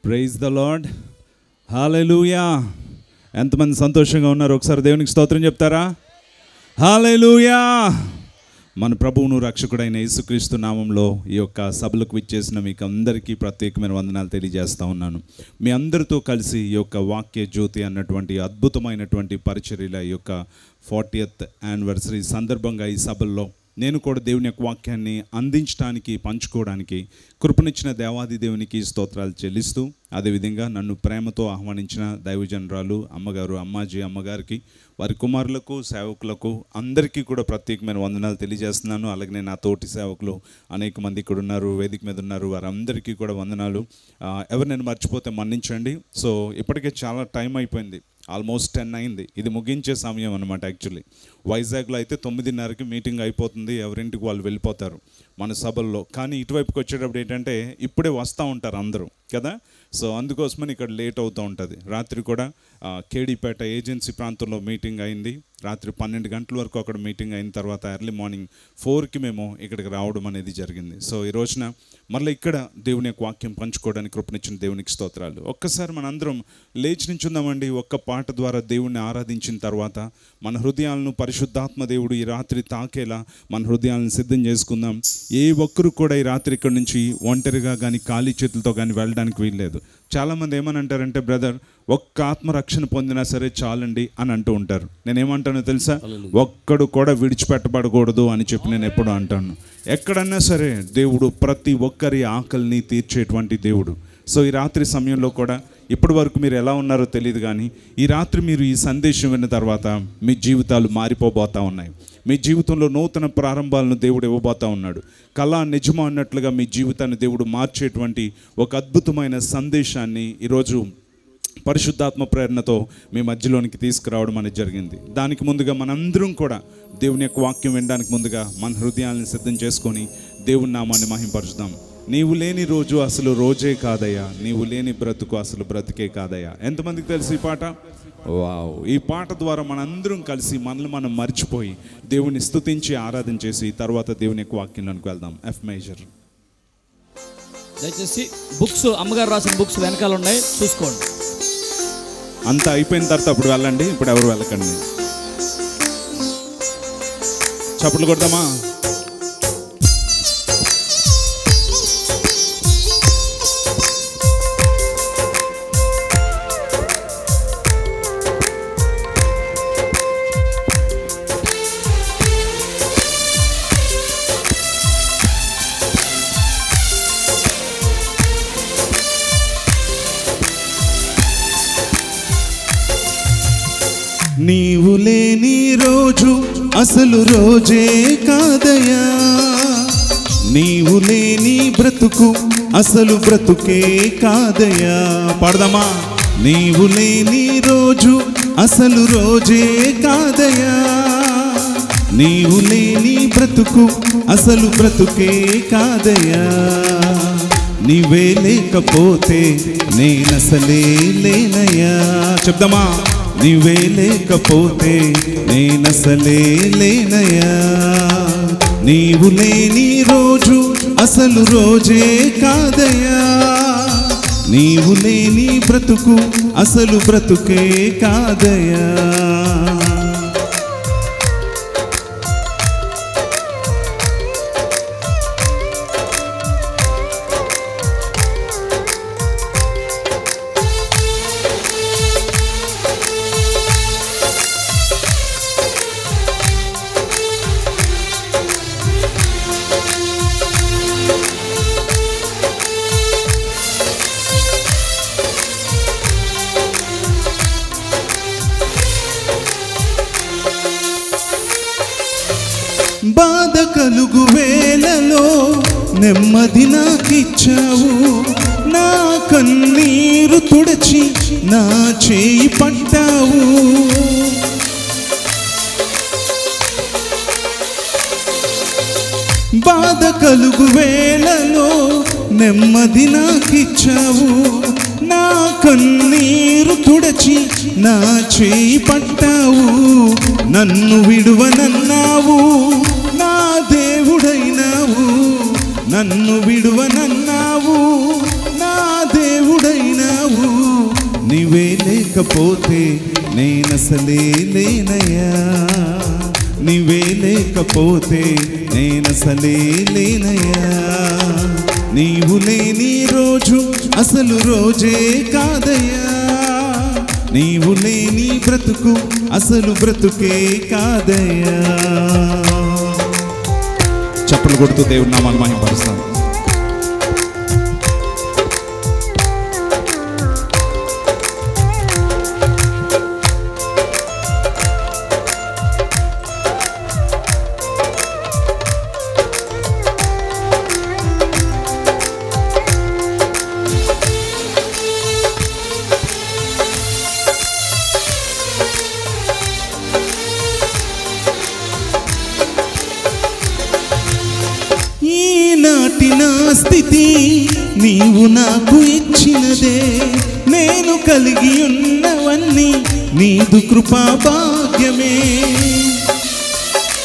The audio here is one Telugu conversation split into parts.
Praise the lord. హల్లెలూయా. ఎంతమంది సంతోషంగా ఉన్నారు? ఒకసారి దేవునికి స్తోత్రం చెప్తారా? హల్లెలూయా. మన ప్రభువును రక్షకుడైన యేసుక్రీస్తు నామంలో ఈ యొక్క సభలకు విచ్చేసిన మీకు అందరికీ ప్రత్యేకమైన వందనాలు తెలియజేస్తూ ఉన్నాను. మీ అందరితో కలిసి ఈ యొక్క వాక్య జ్యోతి అన్నటువంటి అద్భుతమైనటువంటి పరిచర్యల ఈ యొక్క 40th యానివర్సరీ సందర్భంగా ఈ సభల్లో నేను కూడా దేవుని యొక్క వాక్యాన్ని అందించడానికి, పంచుకోవడానికి కృపనిచ్చిన దేవాది దేవునికి స్తోత్రాలు చెల్లిస్తూ, అదేవిధంగా నన్ను ప్రేమతో ఆహ్వానించిన దైవజనరాలు అమ్మగారు, అమ్మాజీ అమ్మగారికి, వారి కుమారులకు, సేవకులకు అందరికీ కూడా ప్రత్యేకమైన వందనాలు తెలియజేస్తున్నాను. అలాగే నా తోటి సేవకులు అనేక మంది ఇక్కడ ఉన్నారు, వేదిక మీద ఉన్నారు, వారందరికీ కూడా వందనాలు. ఎవరు నేను మర్చిపోతే మన్నించండి. సో ఇప్పటికే చాలా టైం అయిపోయింది, ఆల్మోస్ట్ 10 అయింది. ఇది ముగించే సమయం అనమాట. యాక్చువల్లీ వైజాగ్లో అయితే 9:30కి మీటింగ్ అయిపోతుంది, ఎవరింటికి వాళ్ళు వెళ్ళిపోతారు మన సభల్లో. కానీ ఇటువైపుకి వచ్చేటప్పుడు ఏంటంటే ఇప్పుడే వస్తూ ఉంటారు అందరూ కదా. సో అందుకోసమని ఇక్కడ లేట్ అవుతూ ఉంటుంది. రాత్రి కూడా కేడీపేట ఏజెన్సీ ప్రాంతంలో మీటింగ్ అయింది. రాత్రి 12 గంటల వరకు అక్కడ మీటింగ్ అయిన తర్వాత ఎర్లీ మార్నింగ్ 4కి మేము ఇక్కడికి రావడం అనేది జరిగింది. సో ఈ రోజున మళ్ళీ ఇక్కడ దేవుని యొక్క వాక్యం పంచుకోవడానికి కృపనిచ్చిన దేవునికి స్తోత్రాలు. ఒక్కసారి మనందరం లేచి నించుందామండి. ఒక్క పాట ద్వారా దేవుణ్ణి ఆరాధించిన తర్వాత మన హృదయాలను పరిశుద్ధాత్మ దేవుడు ఈ రాత్రి తాకేలా మన హృదయాలను సిద్ధం చేసుకుందాం. ఏ ఒక్కరు కూడా ఈ రాత్రి ఇక్కడ నుంచి ఒంటరిగా కానీ ఖాళీ చేతులతో కానీ వెళ్ళడానికి వీల్లేదు. చాలామంది ఏమని అంటారంటే, బ్రదర్ ఒక్క ఆత్మరక్షణ పొందినా సరే చాలండి అని అంటూ ఉంటారు. నేనేమంటానో తెలుసా? ఒక్కడు కూడా విడిచిపెట్టబడకూడదు అని చెప్పి నేను ఎప్పుడు అంటాను. ఎక్కడన్నా సరే దేవుడు ప్రతి ఒక్కరి ఆకలిని తీర్చేటువంటి దేవుడు. సో ఈ రాత్రి సమయంలో కూడా ఇప్పటి వరకు మీరు ఎలా ఉన్నారో తెలియదు, కానీ ఈ రాత్రి మీరు ఈ సందేశం విన్న తర్వాత మీ జీవితాలు మారిపోబోతూ ఉన్నాయి. మీ జీవితంలో నూతన ప్రారంభాలను దేవుడు ఇవ్వబోతూ ఉన్నాడు. కళ నిజమా అన్నట్లుగా మీ జీవితాన్ని దేవుడు మార్చేటువంటి ఒక అద్భుతమైన సందేశాన్ని ఈరోజు పరిశుద్ధాత్మ ప్రేరణతో మీ మధ్యలోనికి తీసుకురావడం అనేది జరిగింది. దానికి ముందుగా మనందరం కూడా దేవుని యొక్క వాక్యం వినడానికి ముందుగా మన హృదయాలను సిద్ధం చేసుకొని దేవుని నామాన్ని మహింపరుచుదాం. నీవు లేని రోజు అసలు రోజే కాదయ్యా, నీవు లేని బ్రతుకు అసలు బ్రతికే కాదయ్యా. ఎంతమందికి తెలుసు ఈ పాట? వావ్! ఈ పాట ద్వారా మనందరం కలిసి మనల్ని మనం మర్చిపోయి దేవుని స్తుతించి ఆరాధన చేసి తర్వాత దేవుని యొక్క వాక్యంలోనికి వెళ్దాం. F major. దయచేసి బుక్స్, అమ్మగారు రాసిన బుక్స్ వెనకాల ఉన్నాయి, చూసుకోండి. అంతా అయిపోయిన తర్వాత అప్పుడు వెళ్ళండి, ఇప్పుడు ఎవరు వెళ్ళకండి. చప్పట్లు కొడదామా? నీవు లేని రోజు అసలు రోజే కాదయా, నీవు లేని బ్రతుకు అసలు బ్రతుకే కాదయా. పాడదామా? నీవు లేని రోజు అసలు రోజే కాదయా, నీవు లేని బ్రతుకు అసలు బ్రతుకే కాదయా. నీవే లేకపోతే నేనసలే లేనయ్యా. చెప్దామా? నీవే లేకపోతే నేనసలే లేనయ్యా. నీవు లేని రోజు అసలు రోజే కాదయ్యా, నీవు లేని బ్రతుకు అసలు బ్రతుకే కాదయ్యా. బాధ కలుగు వేళలో నెమ్మది నాకిచ్చావు, నా కన్నీరు తుడచి నా చేయి పట్టావు. బాధ కలుగు వేళలో నెమ్మది నాకిచ్చావు, నా కన్నీరు తుడచి నా చేయి పట్టావు. నన్ను విడువనన్నావు, నా దేవుడైనావు. నన్ను విడువనన్నావు, నా దేవుడైనావు. లేకపోతే నేనసలే లేనయ్యా, నీవే లేకపోతే నేనసలే లేనయ్యా. నీవు లేని రోజు అసలు రోజే కాదయ్యా, నీవు లేని బ్రతుకు అసలు బ్రతుకే కాదయ్యా. చప్పట్లు కొడుతూ దేవుడి నామాన్ని మహిమపరుస్తాం. ఈనాటి నా స్థితి నీవు నాకు ఇచ్చినదే, నేను కలిగి ఉన్నవన్నీ నీదు కృపా భాగ్యమే.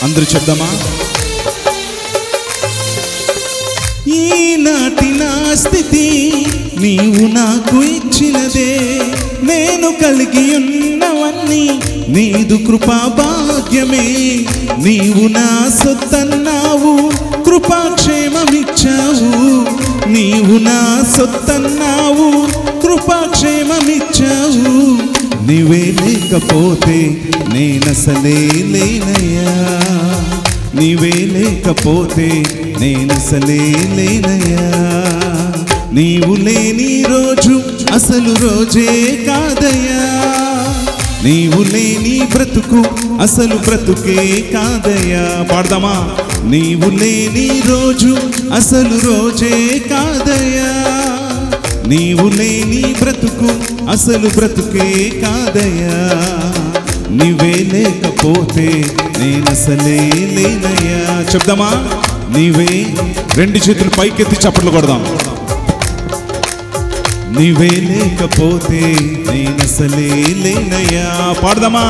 అందరూ చెప్దామా? ఈనాటి నా స్థితి నీవు నాకు ఇచ్చినదే, నేను కలిగి ఉన్నవన్నీ నీదు కృపా భాగ్యమే. నీవు నా సొత్తన్నావు, కృపాక్షేమమిచ్చావు, నీవు నా సొత్తన్నావు, కృపాక్షేమమిచ్చావు. నీవే లేకపోతే నేనసలే లేనయ్యా, నీవే లేకపోతే నేనసలే లేనయ్యా. నీవు లేని రోజు అసలు రోజే కాదయ్యా, నీవు లేని బ్రతుకు అసలు బ్రతుకే కాదయ్యా. పాడదామా? నీవు లేని రోజు అసలు రోజే కాదయ్యా, నీవు లేని బ్రతుకు అసలు బ్రతుకే కాదయ్యా. నీవే లేకపోతే నేనసలే లేనయ్యా. చెప్దామా? నీవే. రెండు చేతులు పైకెత్తి చప్పట్లు కొడదాం. నీవే లేకపోతే నేనసలే లేనయ్యా. పాడదామా?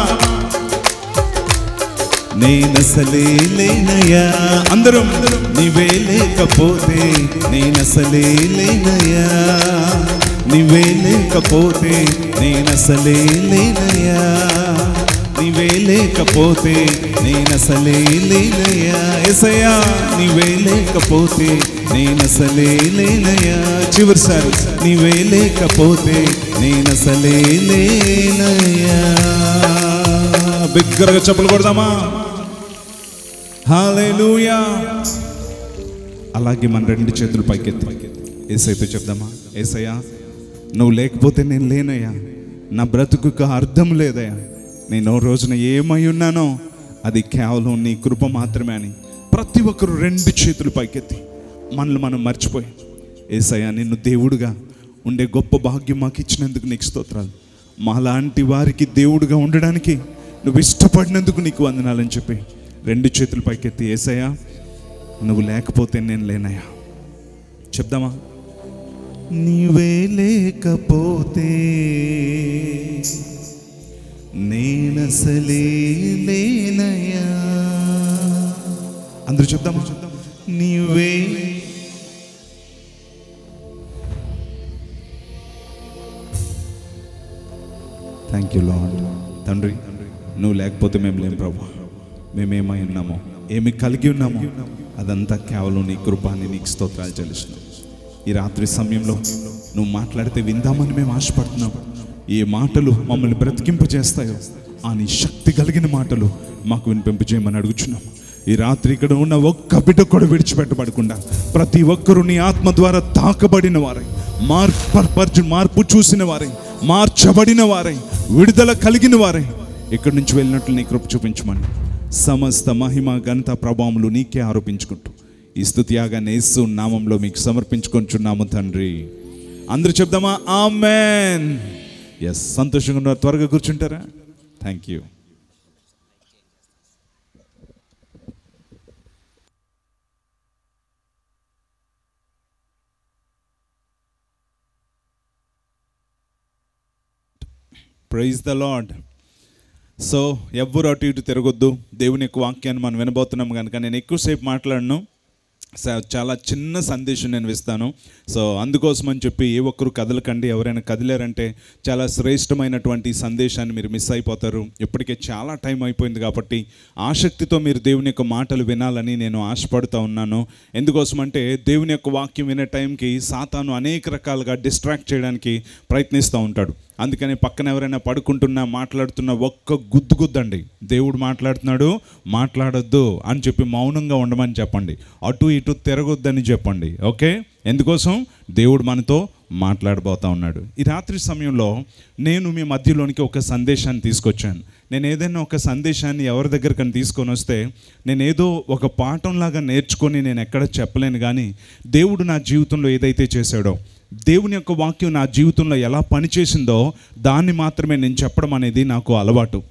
నేనసలే లేనయ్యా. అందరం నీవే లేకపోతే నేనసలే లేనయ్యా, నీవే లేకపోతే నేనసలే లేనయ్యా, నీవే లేకపోతే నేనసలే లేనయ్యా. యేసయ్యా నీవే లేకపోతే నేనసలే లేనయ్యా. చివరిసారి నీవే లేకపోతే నేనసలే లేనయ్యా. బిగ్గరగా చప్పట్లు కొడదామా? హల్లెలూయా. అలాగే మన రెండు చేతులు పైకెత్తి యేసయ్యతో చెప్దామా? యేసయ్యా నువ్వు లేకపోతే నేను లేనయ్యా, నా బ్రతుకుకు అర్థం లేదయ్యా, నేను రోజున ఏమై ఉన్నానో అది కేవలం నీ కృప మాత్రమే అని ప్రతి ఒక్కరు రెండు చేతులు పైకెత్తి మనల్ని మనం మర్చిపోయి, యేసయ్యా నిన్ను దేవుడుగా ఉండే గొప్ప భాగ్యం మాకు ఇచ్చినందుకు నీకు స్తోత్రాలు, మాలాంటి వారికి దేవుడుగా ఉండడానికి నువ్వు ఇష్టపడినందుకు నీకు వందనాలని చెప్పి రెండు చేతులు పైకెత్తి, యేసయ్యా నువ్వు లేకపోతే నేను లేనయ్యా. చెప్దామా? నీవే లేకపోతే నేనసలే లేనయ్యా. అందరూ చెప్దామా? నీవే. Thank you lord. తండ్రి నువ్వు లేకపోతే మేము లేం ప్రభు, మేమేమై ఉన్నామో ఏమి కలిగి ఉన్నామో అదంతా కేవలం నీ కృపాన్ని నీకు స్తోత్రాలు చెల్లిస్తున్నాం. ఈ రాత్రి సమయంలో నువ్వు మాట్లాడితే విందామని మేము ఆశపడుతున్నాం. ఏ మాటలు మమ్మల్ని బ్రతికింపజేస్తాయో ఆ నీ శక్తి కలిగిన మాటలు మాకు వినిపింపజేయమని అడుగుచున్నాం. ఈ రాత్రి ఇక్కడ ఉన్న ఒక్క బిడ్డ కూడా విడిచిపెట్టబడకుండా ప్రతి ఒక్కరూ నీ ఆత్మ ద్వారా తాకబడిన వారై, మార్పు చూసిన వారై, మార్చబడిన వారై, విడుదల కలిగిన వారై ఇక్కడి నుంచి వెళ్ళినట్లు నీ కృప చూపించమని సమస్త మహిమ ఘనత ప్రభావములు నీకే ఆరోపించుకుంటూ ఈ స్తుతి యాగాన్ని యేసు నామంలో మీకు సమర్పించుకొంచున్నాము తండ్రి. అందరూ చెప్దామా? ఆమేన్. ఎస్, సంతోషంగా ఉన్నారు. త్వరగా కూర్చుంటారా? Thank you. Praise the lord. So ఎవ్వరు అటు ఇటు తిరగొద్దు. దేవుని యొక్క వాక్యాన్ని మనం వినబోతున్నాం కనుక నేను ఎక్కువసేపు మాట్లాడను. చాలా చిన్న సందేశం నేను ఇస్తాను. సో అందుకోసం అని చెప్పి ఏ ఒక్కరు కదలకండి. ఎవరైనా కదిలారంటే చాలా శ్రేష్టమైనటువంటి సందేశాన్ని మీరు మిస్ అయిపోతారు. ఇప్పటికే చాలా టైం అయిపోయింది కాబట్టి ఆసక్తితో మీరు దేవుని యొక్క మాటలు వినాలని నేను ఆశపడుతూ ఉన్నాను. ఎందుకోసం అంటే దేవుని యొక్క వాక్యం వినే టైంకి సాతాను అనేక రకాలుగా డిస్ట్రాక్ట్ చేయడానికి ప్రయత్నిస్తూ ఉంటాడు. అందుకని పక్కన ఎవరైనా పడుకుంటున్నా మాట్లాడుతున్నా ఒక్క గుద్దండి. దేవుడు మాట్లాడుతున్నాడు, మాట్లాడొద్దు అని చెప్పి మౌనంగా ఉండమని చెప్పండి. అటు ఇటు తిరగొద్దని చెప్పండి. ఓకే? ఎందుకోసం? దేవుడు మనతో మాట్లాడబోతా ఉన్నాడు. ఈ రాత్రి సమయంలో నేను మీ మధ్యలోనికి ఒక సందేశాన్ని తీసుకొచ్చాను. నేను ఏదైనా ఒక సందేశాన్ని ఎవరి దగ్గరకని తీసుకొని వస్తే నేను ఏదో ఒక పాఠంలాగా నేర్చుకొని నేను ఎక్కడ చెప్పలేను. కానీ దేవుడు నా జీవితంలో ఏదైతే చేశాడో, దేవుని యొక్క వాక్యం నా జీవితంలో ఎలా పనిచేసిందో దాన్ని మాత్రమే నేను చెప్పడం అనేది నాకు అలవాటు.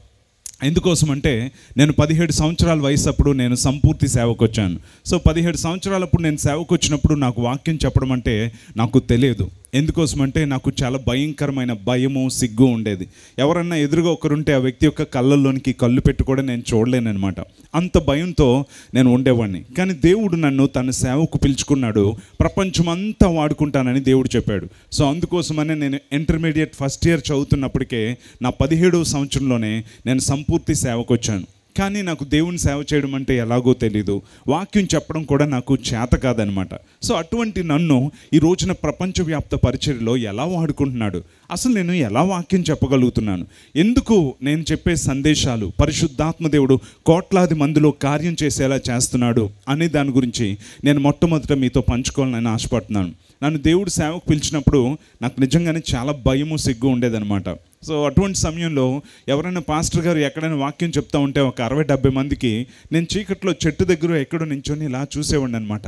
ఎందుకోసం అంటే నేను 17 సంవత్సరాల వయసు అప్పుడు నేను సంపూర్తి సేవకు వచ్చాను. సో 17 సంవత్సరాలప్పుడు నేను సేవకు వచ్చినప్పుడు నాకు వాక్యం చెప్పడం అంటే నాకు తెలియదు. ఎందుకోసం అంటే నాకు చాలా భయంకరమైన భయము, సిగ్గు ఉండేది. ఎవరన్నా ఎదురుగా ఒకరుంటే ఆ వ్యక్తి యొక్క కళ్ళల్లోనికి కళ్ళు పెట్టి కూడా నేను చూడలేనమాట. అంత భయంతో నేను ఉండేవాడిని. కానీ దేవుడు నన్ను తన సేవకు పిలుచుకున్నాడు. ప్రపంచమంతా వాడుకుంటానని దేవుడు చెప్పాడు. సో అందుకోసమనే నేను ఇంటర్మీడియట్ ఫస్ట్ ఇయర్ చదువుతున్నప్పటికే నా 17వ సంవత్సరంలోనే నేను సంపూర్తి సేవకు వచ్చాను. కానీ నాకు దేవుని సేవ చేయడం అంటే ఎలాగో తెలీదు. వాక్యం చెప్పడం కూడా నాకు చేత కాదనమాట. సో అటువంటి నన్ను ఈ రోజున ప్రపంచవ్యాప్త పరిచర్యలో ఎలా వాడుకుంటున్నాడు, అసలు నేను ఎలా వాక్యం చెప్పగలుగుతున్నాను, ఎందుకు నేను చెప్పే సందేశాలు పరిశుద్ధాత్మ దేవుడు కోట్లాది మందిలో కార్యం చేసేలా చేస్తున్నాడు అనే దాని గురించి నేను మొట్టమొదట మీతో పంచుకోవాలని ఆశపడుతున్నాను. నన్ను దేవుడు సేవకు పిలిచినప్పుడు నాకు నిజంగానే చాలా భయము, సిగ్గు ఉండేదన్నమాట. సో అటువంటి సమయంలో ఎవరైనా పాస్టర్ గారు ఎక్కడైనా వాక్యం చెప్తా ఉంటే ఒక 60-70 మందికి నేను చీకట్లో చెట్టు దగ్గర ఎక్కడో నించొని ఇలా చూసేవాడిని అనమాట.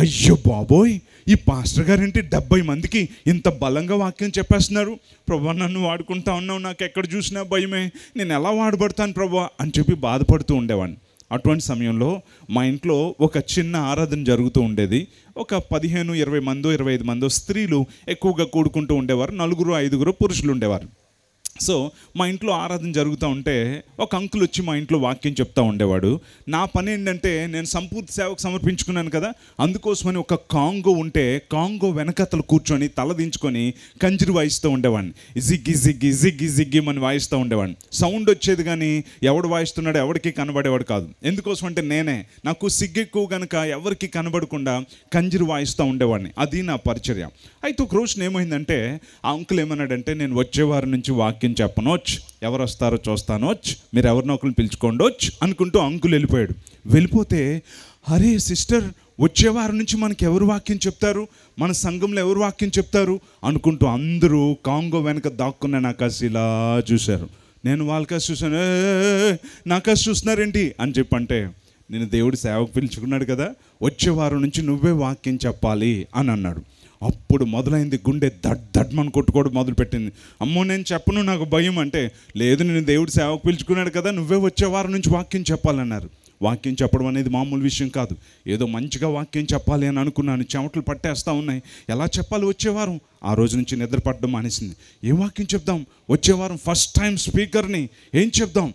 అయ్యో బాబోయ్, ఈ పాస్టర్ గారు ఏంటి 70 మందికి ఇంత బలంగా వాక్యం చెప్పేస్తున్నారు, ప్రభా నన్ను వాడుకుంటా ఉన్నావు, నాకు ఎక్కడ చూసినా భయమే, నేను ఎలా వాడబడతాను ప్రభా అని చెప్పి బాధపడుతూ ఉండేవాడిని. అటువంటి సమయంలో మా ఇంట్లో ఒక చిన్న ఆరాధన జరుగుతూ ఉండేది. ఒక 15-20 మందో 25 మందో స్త్రీలు ఎక్కువగా కూడుకుంటూ ఉండేవారు. 4-5 పురుషులు ఉండేవారు. సో మా ఇంట్లో ఆరాధన జరుగుతూ ఉంటే ఒక అంకుల్ వచ్చి మా ఇంట్లో వాక్యం చెప్తూ ఉండేవాడు. నా పని ఏంటంటే నేను సంపూర్తి సేవకు సమర్పించుకున్నాను కదా, అందుకోసమని ఒక కాంగో ఉంటే కాంగో వెనకతలు కూర్చొని తల దించుకొని కంజిరి వాయిస్తూ ఉండేవాడిని. జిగ్గి జిగ్గి జిగ్గి జిగ్గి అని వాయిస్తూ ఉండేవాడిని. సౌండ్ వచ్చేది కానీ ఎవడు వాయిస్తున్నాడో ఎవరికి కనబడేవాడు కాదు. ఎందుకోసం అంటే నాకు సిగ్గు ఎక్కువ కనుక ఎవరికి కనబడకుండా కంజిరి వాయిస్తూ ఉండేవాడిని. అది నా పరిచర్య. అయితే ఒక రోజున ఏమైందంటే ఆ అంకుల్ ఏమన్నాడంటే, నేను వచ్చేవారి నుంచి వాక్యం చెప్పనొచ్చు, ఎవరు వస్తారో చూస్తానొచ్చు, మీరు ఎవరినో ఒకరిని పిలుచుకోండొచ్చు అనుకుంటూ అంకుల్ వెళ్ళిపోయాడు. వెళ్ళిపోతే అరే సిస్టర్, వచ్చేవారి నుంచి మనకి ఎవరు వాక్యం చెప్తారు, మన సంఘంలో ఎవరు వాక్యం చెప్తారు అనుకుంటూ అందరూ కాంగో వెనక దాక్కున్న నా కాసి ఇలా చూశారు. నేను వాళ్ళ కాసి చూశాను. నా కాసి చూస్తున్నారేంటి అని చెప్పంటే, నేను దేవుడి సేవకు పిలుచుకున్నాడు కదా, వచ్చేవారం నుంచి నువ్వే వాక్యం చెప్పాలి అని అన్నాడు. అప్పుడు మొదలైంది గుండె దడ్మని కొట్టుకోవడం మొదలుపెట్టింది. అమ్మో నేను చెప్పను, నాకు భయం. అంటే లేదు, నేను దేవుడి సేవకు పిలుచుకున్నాడు కదా, నువ్వే వచ్చే వారం నుంచి వాక్యం చెప్పాలన్నారు. వాక్యం చెప్పడం అనేది మామూలు విషయం కాదు. ఏదో మంచిగా వాక్యం చెప్పాలి అని అనుకున్నాను. చెమటలు పట్టేస్తూ ఉన్నాయి. ఎలా చెప్పాలి వచ్చేవారం? ఆ రోజు నుంచి నిద్ర పట్టడం మానేసింది. ఏం వాక్యం చెప్దాం వచ్చేవారం? ఫస్ట్ టైం స్పీకర్ని ఏం చెప్దాం?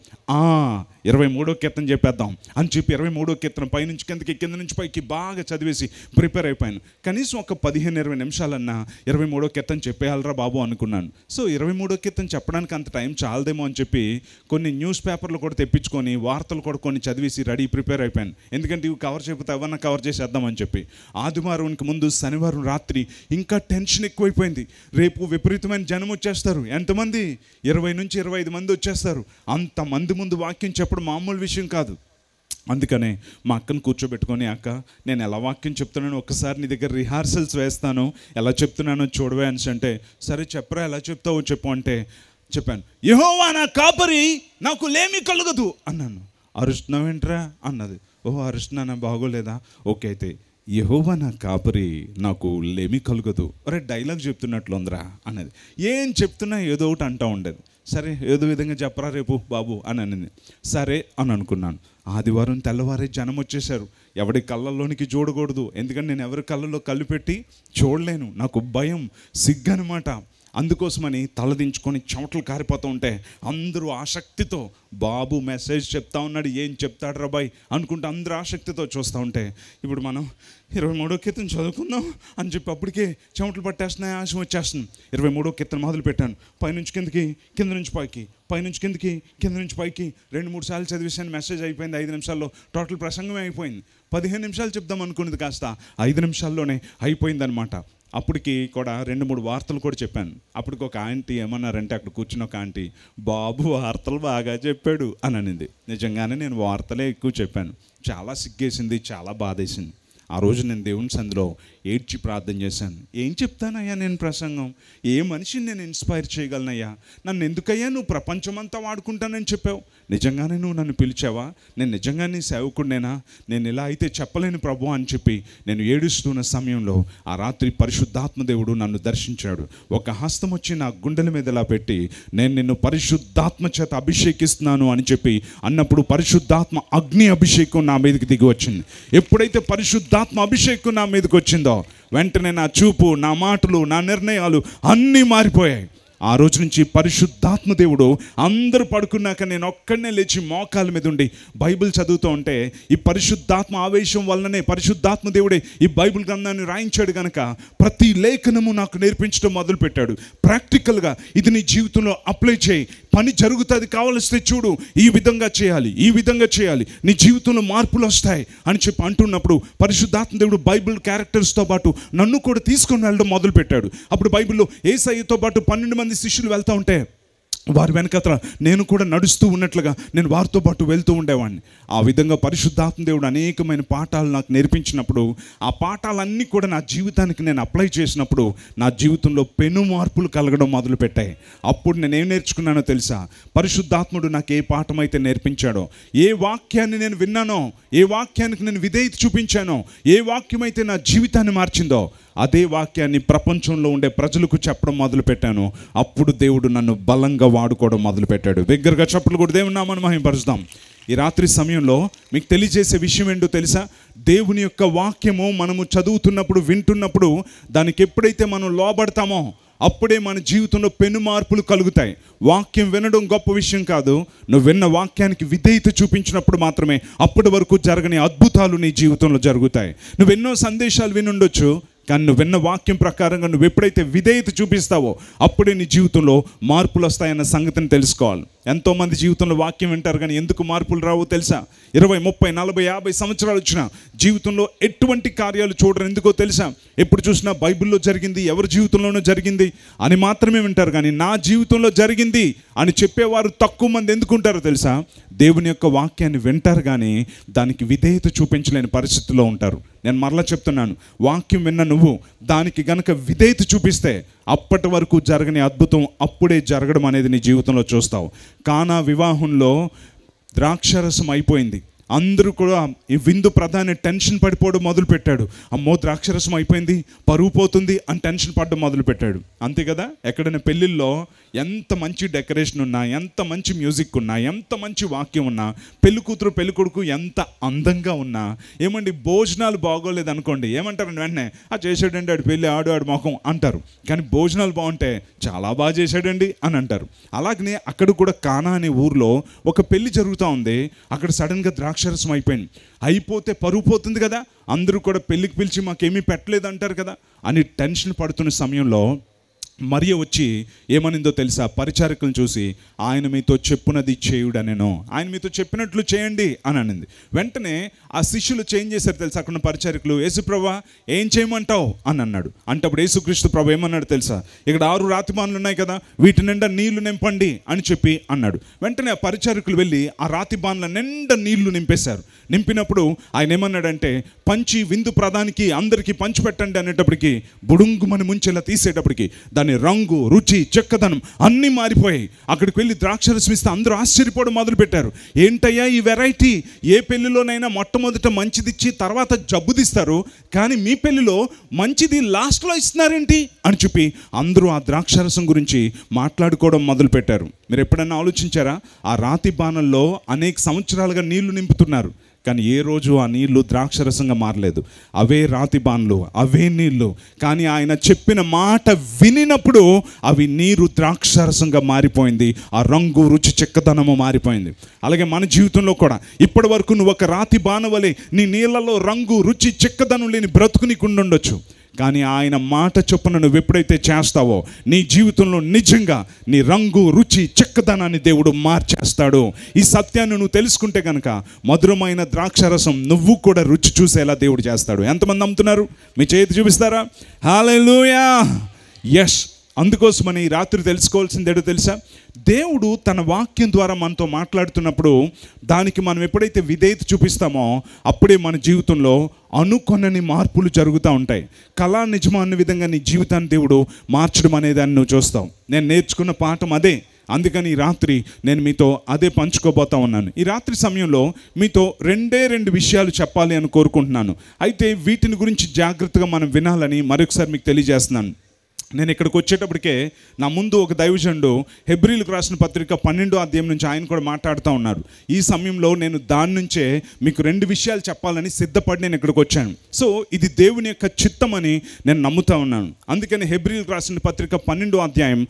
23వ కీర్తన చెప్పేద్దాం అని చెప్పి 23వ కీర్తన పైనుంచి కిందకి, కింద నుంచి పైకి బాగా చదివేసి ప్రిపేర్ అయిపోయాను. కనీసం ఒక 15-20 నిమిషాలన్నా 23వ కీర్తన చెప్పేయాలరా బాబు అనుకున్నాను. సో 23వ కీర్తన చెప్పడానికి అంత టైం చాలదేమో అని చెప్పి కొన్ని న్యూస్ పేపర్లు కూడా తెప్పించుకొని వార్తలు కూడా కొన్ని చదివేసి రెడీ ప్రిపేర్ అయిపోయాను. ఎందుకంటే ఇవి కవర్ చేయకపోతే ఎవరన్నా కవర్ చేసేద్దామని చెప్పి. ఆదివారానికి ముందు శనివారం రాత్రి ఇంకా టెన్షన్ ఎక్కువైపోయింది. రేపు విపరీతమైన జనం వచ్చేస్తారు. ఎంతమంది? 20-25 మంది వచ్చేస్తారు. అంతమంది ముందు వాక్యం చెప్పడం మామూలు విషయం కాదు. అందుకనే మా అక్కను కూర్చోబెట్టుకొని, అక్క నేను ఎలా వాక్యం చెప్తున్నానో ఒక్కసారి నీ దగ్గర రిహార్సల్స్ వేస్తాను, ఎలా చెప్తున్నానో చూడవే అని అంటే, సరే చెప్పరా ఎలా చెప్తావో చెప్పు అంటే చెప్పాను. యెహోవా నా కాపరి, నాకు లేమి కలుగదు అన్నాను. అరుస్తున్నావేంట్రా అన్నది. ఓహో అరుస్తున్నానా, బాగోలేదా? ఓకే అయితే యెహోవా నా కాపరి, నాకు లేమి కలుగదు. అరే డైలాగ్ చెప్తున్నట్లుందిరా అన్నది. ఏం చెప్తున్నా ఏదో ఒకటి అంటూ ఉండేది. సరే ఏదో విధంగా చెప్పరా రేపు బాబు అని అనింది. సరే అని అనుకున్నాను. ఆదివారం తెల్లవారే జనం వచ్చేసారు. ఎవడి కళ్ళల్లోనికి చూడకూడదు, ఎందుకంటే నేను ఎవరి కళ్ళల్లో కళ్ళు పెట్టి చూడలేను. నాకు భయం, సిగ్గు అనమాట. అందుకోసమని తలదించుకొని చెమటలు కారిపోతూ ఉంటే అందరూ ఆసక్తితో బాబు మెసేజ్ చెప్తా ఉన్నాడు, ఏం చెప్తాడు రాబాయ్ అనుకుంటే అందరూ ఆసక్తితో చూస్తూ ఉంటే ఇప్పుడు మనం 23వ కీర్తన చదువుకుందాం అని చెప్పి అప్పటికే చెమటలు పట్టేస్తున్నాయి, ఆశం వచ్చేస్తుంది. 23వ కీర్తన మొదలు పెట్టాను, పైనుంచి కిందకి, కింద నుంచి పైకి, పైనుంచి కిందకి, కింద నుంచి పైకి 2-3 సార్లు చదివేసాను. మెసేజ్ అయిపోయింది 5 నిమిషాల్లో, టోటల్ ప్రసంగమే అయిపోయింది. 15 నిమిషాలు చెప్దాం అనుకున్నది కాస్త 5 నిమిషాల్లోనే అయిపోయిందనమాట. అప్పటికి కూడా 2-3 వార్తలు కూడా చెప్పాను. అప్పటికి ఒక ఆంటీ ఏమన్నారంటే, అక్కడ కూర్చున్న ఒక ఆంటీ, బాబు వార్తలు బాగా చెప్పాడు అని అనింది. నిజంగానే నేను వార్తలే ఎక్కువ చెప్పాను. చాలా సిగ్గేసింది, చాలా బాధేసింది. ఆ రోజు నేను దేవుని సందులో ఏడ్చి ప్రార్థన చేశాను. ఏం చెప్తానయ్యా నేను ప్రసంగం, ఏ మనిషిని నేను ఇన్స్పైర్ చేయగలనయ్యా, నన్ను ఎందుకయ్యా నువ్వు ప్రపంచమంతా వాడుకుంటానని చెప్పావు, నిజంగానే నువ్వు నన్ను పిలిచావా, నేను నిజంగా నీ సేవకుడినేనా, నేను ఇలా అయితే చెప్పలేను ప్రభు అని చెప్పి నేను ఏడుస్తున్న సమయంలో ఆ రాత్రి పరిశుద్ధాత్మ దేవుడు నన్ను దర్శించాడు. ఒక హస్తం వచ్చి నా గుండెల మీద ఇలా పెట్టి, నేను నిన్ను పరిశుద్ధాత్మ చేత అభిషేకిస్తున్నాను అని చెప్పి అన్నప్పుడు పరిశుద్ధాత్మ అగ్ని అభిషేకం నా మీదకి దిగి వచ్చింది. ఎప్పుడైతే పరిశుద్ధాత్మ అభిషేకం నా మీదకి వచ్చిందో వెంటనే నా చూపు, నా మాటలు, నా నిర్ణయాలు అన్నీ మారిపోయాయి. ఆ రోజు నుంచి పరిశుద్ధాత్మ దేవుడు అందరూ పడుకున్నాక నేను ఒక్కడనే లేచి మోకాల మీద ఉండి బైబిల్ చదువుతూ ఉంటే, ఈ పరిశుద్ధాత్మ ఆవేశం వల్లనే పరిశుద్ధాత్మ దేవుడే ఈ బైబిల్ గ్రంథాన్ని రాయించాడు కనుక ప్రతి లేఖనము నాకు నేర్పించడం మొదలుపెట్టాడు. ప్రాక్టికల్గా ఇది నీ జీవితంలో అప్లై చేయి, పని జరుగుతుంది, కావలిస్తే చూడు, ఈ విధంగా చేయాలి, ఈ విధంగా చేయాలి, నీ జీవితంలో మార్పులు వస్తాయి అని చెప్పి అంటున్నప్పుడు పరిశుద్ధాత్మ దేవుడు బైబిల్ క్యారెక్టర్స్తో పాటు నన్ను కూడా తీసుకొని వెళ్ళడం మొదలుపెట్టాడు. అప్పుడు బైబిల్లో యేసయ్యతో పాటు 12 మంది శిష్యులు వెళ్తూ ఉంటే వారి వెనకతల నేను కూడా నడుస్తూ ఉన్నట్లుగా నేను వారితో పాటు వెళ్తూ ఉండేవాడిని. ఆ విధంగా పరిశుద్ధాత్మ దేవుడు అనేకమైన పాఠాలు నాకు నేర్పించినప్పుడు, ఆ పాఠాలన్నీ కూడా నా జీవితానికి నేను అప్లై చేసినప్పుడు నా జీవితంలో పెను మార్పులు కలగడం మొదలుపెట్టాయి. అప్పుడు నేను ఏం నేర్చుకున్నానో తెలుసా, పరిశుద్ధాత్ముడు నాకు ఏ పాఠం అయితే నేర్పించాడో, ఏ వాక్యాన్ని నేను విన్నానో, ఏ వాక్యానికి నేను విధేయత చూపించానో, ఏ వాక్యం అయితే నా జీవితాన్ని మార్చిందో అదే వాక్యాన్ని ప్రపంచంలో ఉండే ప్రజలకు చెప్పడం మొదలుపెట్టాను. అప్పుడు దేవుడు నన్ను బలంగా వాడుకోవడం మొదలుపెట్టాడు. దగ్గరగా చప్పట్లు కూడా దేవుని నామాన్ని మహిమపరుస్తాం. ఈ రాత్రి సమయంలో మీకు తెలియజేసే విషయం ఏంటో తెలుసా, దేవుని యొక్క వాక్యము మనము చదువుతున్నప్పుడు, వింటున్నప్పుడు దానికి ఎప్పుడైతే మనం లోబడతామో అప్పుడే మన జీవితంలో పెను మార్పులు కలుగుతాయి. వాక్యం వినడం గొప్ప విషయం కాదు, నువ్వు విన్న వాక్యానికి విధేయత చూపించినప్పుడు మాత్రమే అప్పటి వరకు జరగని అద్భుతాలు నీ జీవితంలో జరుగుతాయి. నువ్వు ఎన్నో సందేశాలు వినుండొచ్చు, కానీ నువ్వు విన్న వాక్యం ప్రకారంగా నువ్వు ఎప్పుడైతే విధేయత చూపిస్తావో అప్పుడే నీ జీవితంలో మార్పులు వస్తాయన్న సంగతిని తెలుసుకోవాలి. ఎంతోమంది జీవితంలో వాక్యం వింటారు కానీ ఎందుకు మార్పులు రావో తెలుసా, 20, 30, 40, 50 సంవత్సరాలు వచ్చినా జీవితంలో ఎటువంటి కార్యాలు చూడరు. ఎందుకో తెలుసా, ఎప్పుడు చూసినా బైబిల్లో జరిగింది, ఎవరి జీవితంలోనూ జరిగింది అని మాత్రమే వింటారు. కానీ నా జీవితంలో జరిగింది అని చెప్పేవారు తక్కువ మంది. ఎందుకుంటారో తెలుసా, దేవుని యొక్క వాక్యాన్ని వింటారు కానీ దానికి విధేయత చూపించలేని పరిస్థితిలో ఉంటారు. నేను మరలా చెప్తున్నాను, వాక్యం విన్న నువ్వు దానికి గనక విధేయత చూపిస్తే అప్పటి వరకు జరగని అద్భుతం అప్పుడే జరగడం అనేది నీ జీవితంలో చూస్తావు. కానా వివాహంలో ద్రాక్షరసం అయిపోయింది. అందరూ కూడా ఈ విందు ప్రధాని టెన్షన్ పడిపోవడం మొదలుపెట్టాడు. అమ్మో ద్రాక్షరసం అయిపోయింది, పరువు పోతుంది అని టెన్షన్ పడడం మొదలుపెట్టాడు. అంతే కదా, ఎక్కడైనా పెళ్ళిళ్ళలో ఎంత మంచి డెకరేషన్ ఉన్నా, ఎంత మంచి మ్యూజిక్ ఉన్నా, ఎంత మంచి వాక్యం ఉన్నా, పెళ్లి కూతురు పెళ్లి కొడుకు ఎంత అందంగా ఉన్నా, ఏమండి భోజనాలు బాగోలేదు అనుకోండి, ఏమంటారండి వెంటనే, ఆ చేసాడండి ఆడు పెళ్ళి, ఆడు మొఖం అంటారు. కానీ భోజనాలు బాగుంటే చాలా బాగా చేశాడండి అని అంటారు. అలాగనే అక్కడ కూడా కానా అనే ఊర్లో ఒక పెళ్లి జరుగుతూ ఉంది. అక్కడ సడన్గా ద్రాక్షరసం అయిపోయింది. అయిపోతే పరువు పోతుంది కదా, అందరూ కూడా పెళ్ళికి పిలిచి మాకేమీ పెట్టలేదు అంటారు కదా అని టెన్షన్ పడుతున్న సమయంలో మరియ వచ్చి ఏమనిందో తెలుసా, పరిచారకులను చూసి ఆయన మీతో చెప్పునది చేయుడు అనేను, ఆయన మీతో చెప్పినట్లు చేయండి అని అనింది. వెంటనే ఆ శిష్యులు చేంజ్ చేశారు తెలుసా, అక్కడ పరిచారకులు, యేసుప్రభా ఏం చేయమంటావు అని అన్నాడు. అంటే అప్పుడు యేసుక్రీస్తు ప్రభు ఏమన్నాడు తెలుసా, ఇక్కడ 6 రాతిబాన్లు ఉన్నాయి కదా, వీటి నిండా నీళ్లు నింపండి అని చెప్పి అన్నాడు. వెంటనే ఆ పరిచారకులు వెళ్ళి ఆ రాతిబాన్ల నిండా నీళ్లు నింపేశారు. నింపినప్పుడు ఆయన ఏమన్నాడంటే, పంచి విందు ప్రధానికి అందరికీ పంచి పెట్టండి అనేటప్పటికి బుడుంగుమని ముంచెలా తీసేటప్పటికి దాని రంగు, రుచి, చెక్కదనం అన్నీ మారిపోయాయి. అక్కడికి వెళ్ళి ద్రాక్షరసం ఇస్తే అందరూ ఆశ్చర్యపోవడం మొదలుపెట్టారు. ఏంటయ్యా ఈ వెరైటీ, ఏ పెళ్లిలోనైనా మొట్టమొదట మంచిది ఇచ్చి తర్వాత జబ్బుదిస్తారు, కానీ మీ పెళ్లిలో మంచిది లాస్ట్లో ఇస్తున్నారేంటి అని చెప్పి అందరూ ఆ ద్రాక్షరసం గురించి మాట్లాడుకోవడం మొదలుపెట్టారు. మీరు ఎప్పుడైనా ఆలోచించారా, ఆ రాతి బాణల్లో అనేక సంవత్సరాలుగా నీళ్లు నింపుతున్నారు, కానీ ఏ రోజు ఆ నీళ్లు ద్రాక్షరసంగా మారలేదు. అవే రాతి బాన్లు, అవే నీళ్లు. కానీ ఆయన చెప్పిన మాట వినినప్పుడు అవి నీరు ద్రాక్షరసంగా మారిపోయింది. ఆ రంగు, రుచి, చెక్కదనము మారిపోయింది. అలాగే మన జీవితంలో కూడా ఇప్పటి వరకు నువ్వు ఒక రాతి బాణవలే నీ నీళ్ళలో రంగు, రుచి, చెక్కదనం లేని బ్రతుకు నీకు ఉండొచ్చు. కానీ ఆయన మాట చొప్పున నువ్వు ఎప్పుడైతే చేస్తావో నీ జీవితంలో నిజంగా నీ రంగు, రుచి, చెక్కదనాన్ని దేవుడు మార్చేస్తాడు. ఈ సత్యాన్ని నువ్వు తెలుసుకుంటే కనుక మధురమైన ద్రాక్షరసం నువ్వు కూడా రుచి చూసేలా దేవుడు చేస్తాడు. ఎంతమంది నమ్ముతున్నారు? మీ చేతి చూపిస్తారా? హల్లెలూయా. యెస్. అందుకోసమని ఈ రాత్రి తెలుసుకోవాల్సింది ఏదో తెలుసా? దేవుడు తన వాక్యం ద్వారా మనతో మాట్లాడుతున్నప్పుడు దానికి మనం ఎప్పుడైతే విధేయత చూపిస్తామో అప్పుడే మన జీవితంలో అనుకొనని మార్పులు జరుగుతూ ఉంటాయి. కళా నిజమా అన్న విధంగా నీ జీవితాన్ని దేవుడు మార్చడం అనేదాన్ని నువ్వు చూస్తావు. నేను నేర్చుకున్న పాఠం అదే. అందుకని ఈ రాత్రి నేను మీతో అదే పంచుకోబోతా ఉన్నాను. ఈ రాత్రి సమయంలో మీతో రెండు విషయాలు చెప్పాలి అని కోరుకుంటున్నాను. అయితే వీటిని గురించి జాగ్రత్తగా మనం వినాలని మరొకసారి మీకు తెలియజేస్తున్నాను. నేను ఇక్కడికి వచ్చేటప్పటికే నా ముందు ఒక దైవజనుడు హెబ్రీలకు రాసిన పత్రిక 12వ అధ్యాయం నుంచి ఆయన కూడా మాట్లాడుతూ ఉన్నారు. ఈ సమయంలో నేను దాని నుంచే మీకు 2 విషయాలు చెప్పాలని సిద్ధపడి నేను ఇక్కడికి వచ్చాను. సో ఇది దేవుని యొక్క చిత్తమని నేను నమ్ముతా ఉన్నాను. అందుకని హెబ్రీలకు రాసిన పత్రిక 12వ అధ్యాయం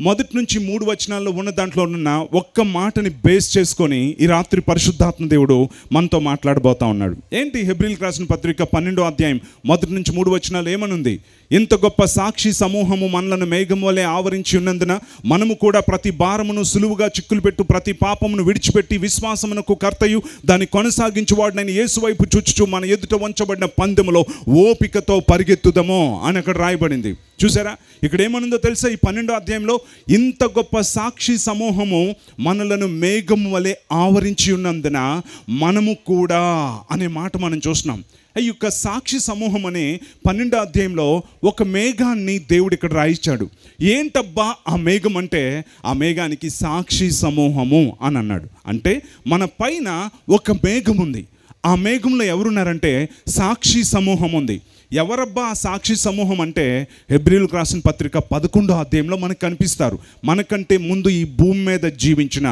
1 నుంచి 3 వచనాల్లో ఉన్న దాంట్లో ఉన్న ఒక్క మాటని బేస్ చేసుకొని ఈ రాత్రి పరిశుద్ధాత్మ దేవుడు మనతో మాట్లాడబోతా ఉన్నాడు. ఏంటి హెబ్రీలకు రాసిన పత్రిక 12వ అధ్యాయం 1 నుంచి 3 వచనాలు ఏమనుంది? ఇంత గొప్ప సాక్షి సమూహము మనలను మేఘం వలె ఆవరించి ఉన్నందున మనము కూడా ప్రతి భారమును సులువుగా చిక్కులు పెట్టు ప్రతి పాపమును విడిచిపెట్టి విశ్వాసమునకు కర్తయు దాన్ని కొనసాగించువాడినైన యేసు వైపు చూచుచు మన ఎదుట ఉంచబడిన పందెములో ఓపికతో పరిగెత్తుదము అని అక్కడ రాయబడింది. చూసారా? ఇక్కడ ఏమనుందో తెలుసా? ఈ 12వ అధ్యాయంలో ఇంత గొప్ప సాక్షి సమూహము మనలను మేఘం వలె ఆవరించి ఉన్నందున మనము కూడా అనే మాట మనం చూస్తున్నాం. ఈ యొక్క సాక్షి సమూహం అనే 12వ అధ్యాయంలో ఒక మేఘాన్ని దేవుడు ఇక్కడ రాయించాడు. ఏంటబ్బా ఆ మేఘం అంటే, ఆ మేఘానికి సాక్షి సమూహము అని అన్నాడు. అంటే మన పైన ఒక మేఘం ఉంది. ఆ మేఘంలో ఎవరున్నారంటే సాక్షి సమూహం ఉంది. ఎవరబ్బా ఆ సాక్షి సమూహం అంటే హెబ్రీలకు రాసిన పత్రిక 11వ అధ్యాయంలో మనకు కనిపిస్తారు. మనకంటే ముందు ఈ భూమి మీద జీవించిన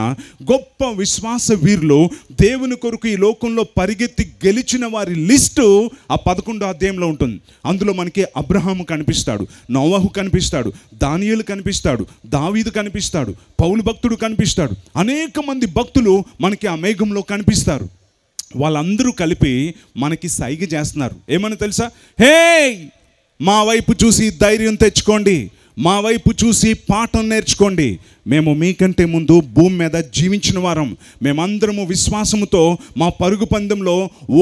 గొప్ప విశ్వాస వీరులు, దేవుని కొరకు ఈ లోకంలో పరిగెత్తి గెలిచిన వారి లిస్టు ఆ 11వ అధ్యాయంలో ఉంటుంది. అందులో మనకి అబ్రహాము కనిపిస్తాడు, నోవహు కనిపిస్తాడు, దానియేలు కనిపిస్తాడు, దావీదు కనిపిస్తాడు, పౌలు భక్తుడు కనిపిస్తాడు. అనేక మంది భక్తులు మనకి ఆ మేఘంలో కనిపిస్తారు. వాళ్ళందరూ కలిపి మనకి సైగ చేస్తున్నారు. ఏమని తెలుసా? హే, మా వైపు చూసి ధైర్యం తెచ్చుకోండి, మా వైపు చూసి పాఠం నేర్చుకోండి. మేము మీకంటే ముందు భూమి మీద జీవించిన వారం, మేమందరము విశ్వాసముతో మా పరుగు పందెంలో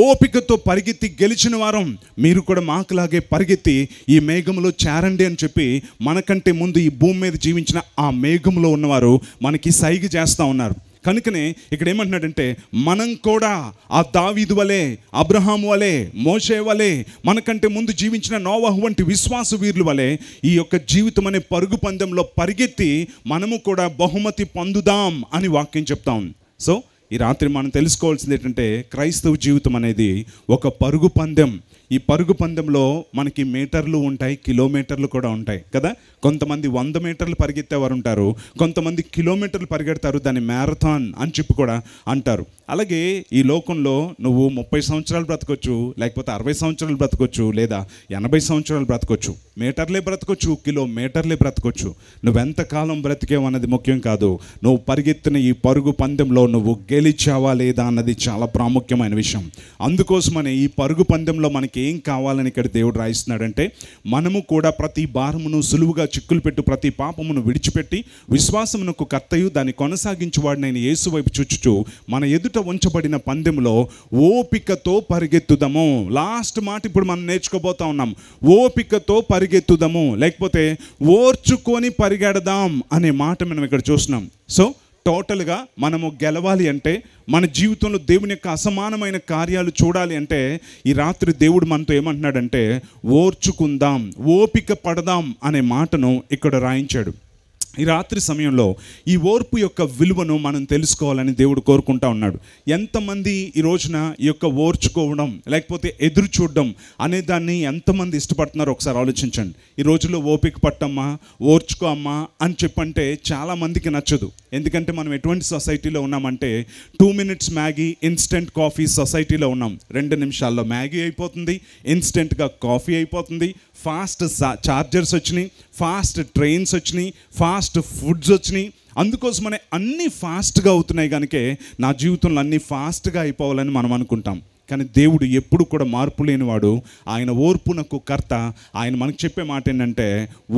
ఓపికతో పరిగెత్తి గెలిచిన వారం. మీరు కూడా మాకులాగే పరిగెత్తి ఈ మేఘంలో చేరండి అని చెప్పి మనకంటే ముందు ఈ భూమి మీద జీవించిన ఆ మేఘంలో ఉన్నవారు మనకి సైగ చేస్తూ ఉన్నారు. కనుకనే ఇక్కడ ఏమంటున్నాడంటే మనం కూడా ఆ దావీదు వలె, అబ్రహాము వలె, మోషే వలె, మనకంటే ముందు జీవించిన నోవహు వంటి విశ్వాస వీరుల వలె ఈ యొక్క జీవితం అనే పరుగు పందెంలో పరిగెత్తి మనము కూడా బహుమతి పొందుదాం అని వాక్యం చెప్తాం. సో ఈ రాత్రి మనం తెలుసుకోవాల్సింది ఏంటంటే క్రైస్తవ జీవితం అనేది ఒక పరుగు పందెం. ఈ పరుగు పందెంలో మనకి మీటర్లు ఉంటాయి, కిలోమీటర్లు కూడా ఉంటాయి కదా. కొంతమంది 100 మీటర్లు పరిగెత్తేవారు ఉంటారు, కొంతమంది కిలోమీటర్లు పరిగెడతారు. దాన్ని మ్యారథాన్ అని చెప్పి కూడా అంటారు. అలాగే ఈ లోకంలో నువ్వు 30 సంవత్సరాలు బ్రతకొచ్చు, లేకపోతే 60 సంవత్సరాలు బ్రతకొచ్చు, లేదా 80 సంవత్సరాలు బ్రతకొచ్చు. మీటర్లే బ్రతకొచ్చు, కిలోమీటర్లే బ్రతకొచ్చు. నువ్వెంతకాలం బ్రతికేవు అన్నది ముఖ్యం కాదు. నువ్వు పరిగెత్తిన ఈ పరుగు పందెంలో నువ్వు గెలిచావా లేదా అన్నది చాలా ప్రాముఖ్యమైన విషయం. అందుకోసమని ఈ పరుగు పందెంలో మనకి ఏం కావాలని ఇక్కడ దేవుడు రాయిస్తున్నాడంటే, మనము కూడా ప్రతి భారమును సులువుగా చిక్కులు పెట్టు ప్రతి పాపమును విడిచిపెట్టి విశ్వాసమునకు కర్తయు దాన్ని కొనసాగించువాడినైన యేసు వైపు చూచుచు మన ఎదుట ఉంచబడిన పందెములో ఓపికతో పరిగెత్తుదము. లాస్ట్ మాట ఇప్పుడు మనం నేర్చుకోబోతా ఉన్నాం. ఓపికతో పరిగెత్తుదము, లేకపోతే ఓర్చుకొని పరిగెడదాం అనే మాట మనం ఇక్కడ చూస్తున్నాం. సో టోటల్గా మనము గెలవాలి అంటే, మన జీవితంలో దేవుని యొక్క అసమానమైన కార్యాలు చూడాలి అంటే ఈ రాత్రి దేవుడు మనతో ఏమంటున్నాడంటే ఓర్చుకుందాం, ఓపిక పడదాం అనే మాటను ఇక్కడ రాయించాడు. ఈ రాత్రి సమయంలో ఈ ఓర్పు యొక్క విలువను మనం తెలుసుకోవాలని దేవుడు కోరుకుంటా ఉన్నాడు. ఎంతమంది ఈ రోజున ఈ యొక్క ఓర్చుకోవడం లేకపోతే ఎదురు చూడడం అనే దాన్ని ఎంతమంది ఇష్టపడుతున్నారో ఒకసారి ఆలోచించండి. ఈ రోజుల్లో ఓపిక పట్టమ్మా, ఓర్చుకో అమ్మా అని చెప్పంటే చాలామందికి నచ్చదు. ఎందుకంటే మనం ఎటువంటి సొసైటీలో ఉన్నామంటే 2 minutes మ్యాగీ, ఇన్స్టెంట్ కాఫీ సొసైటీలో ఉన్నాం. 2 నిమిషాల్లో మ్యాగీ అయిపోతుంది, ఇన్స్టెంట్గా కాఫీ అయిపోతుంది, ఫాస్ట్ చార్జర్స్ వచ్చినాయి, ఫాస్ట్ ట్రైన్స్ వచ్చినాయి, ఫాస్ట్ ఫుడ్స్ వచ్చినాయి. అందుకోసమనే అన్నీ ఫాస్ట్గా అవుతున్నాయి కనుకే నా జీవితంలో అన్నీ ఫాస్ట్గా అయిపోవాలని మనం అనుకుంటాం. కానీ దేవుడు ఎప్పుడు కూడా మార్పు లేనివాడు. ఆయన ఓర్పునకు కర్త. ఆయన మనకు చెప్పే మాట ఏంటంటే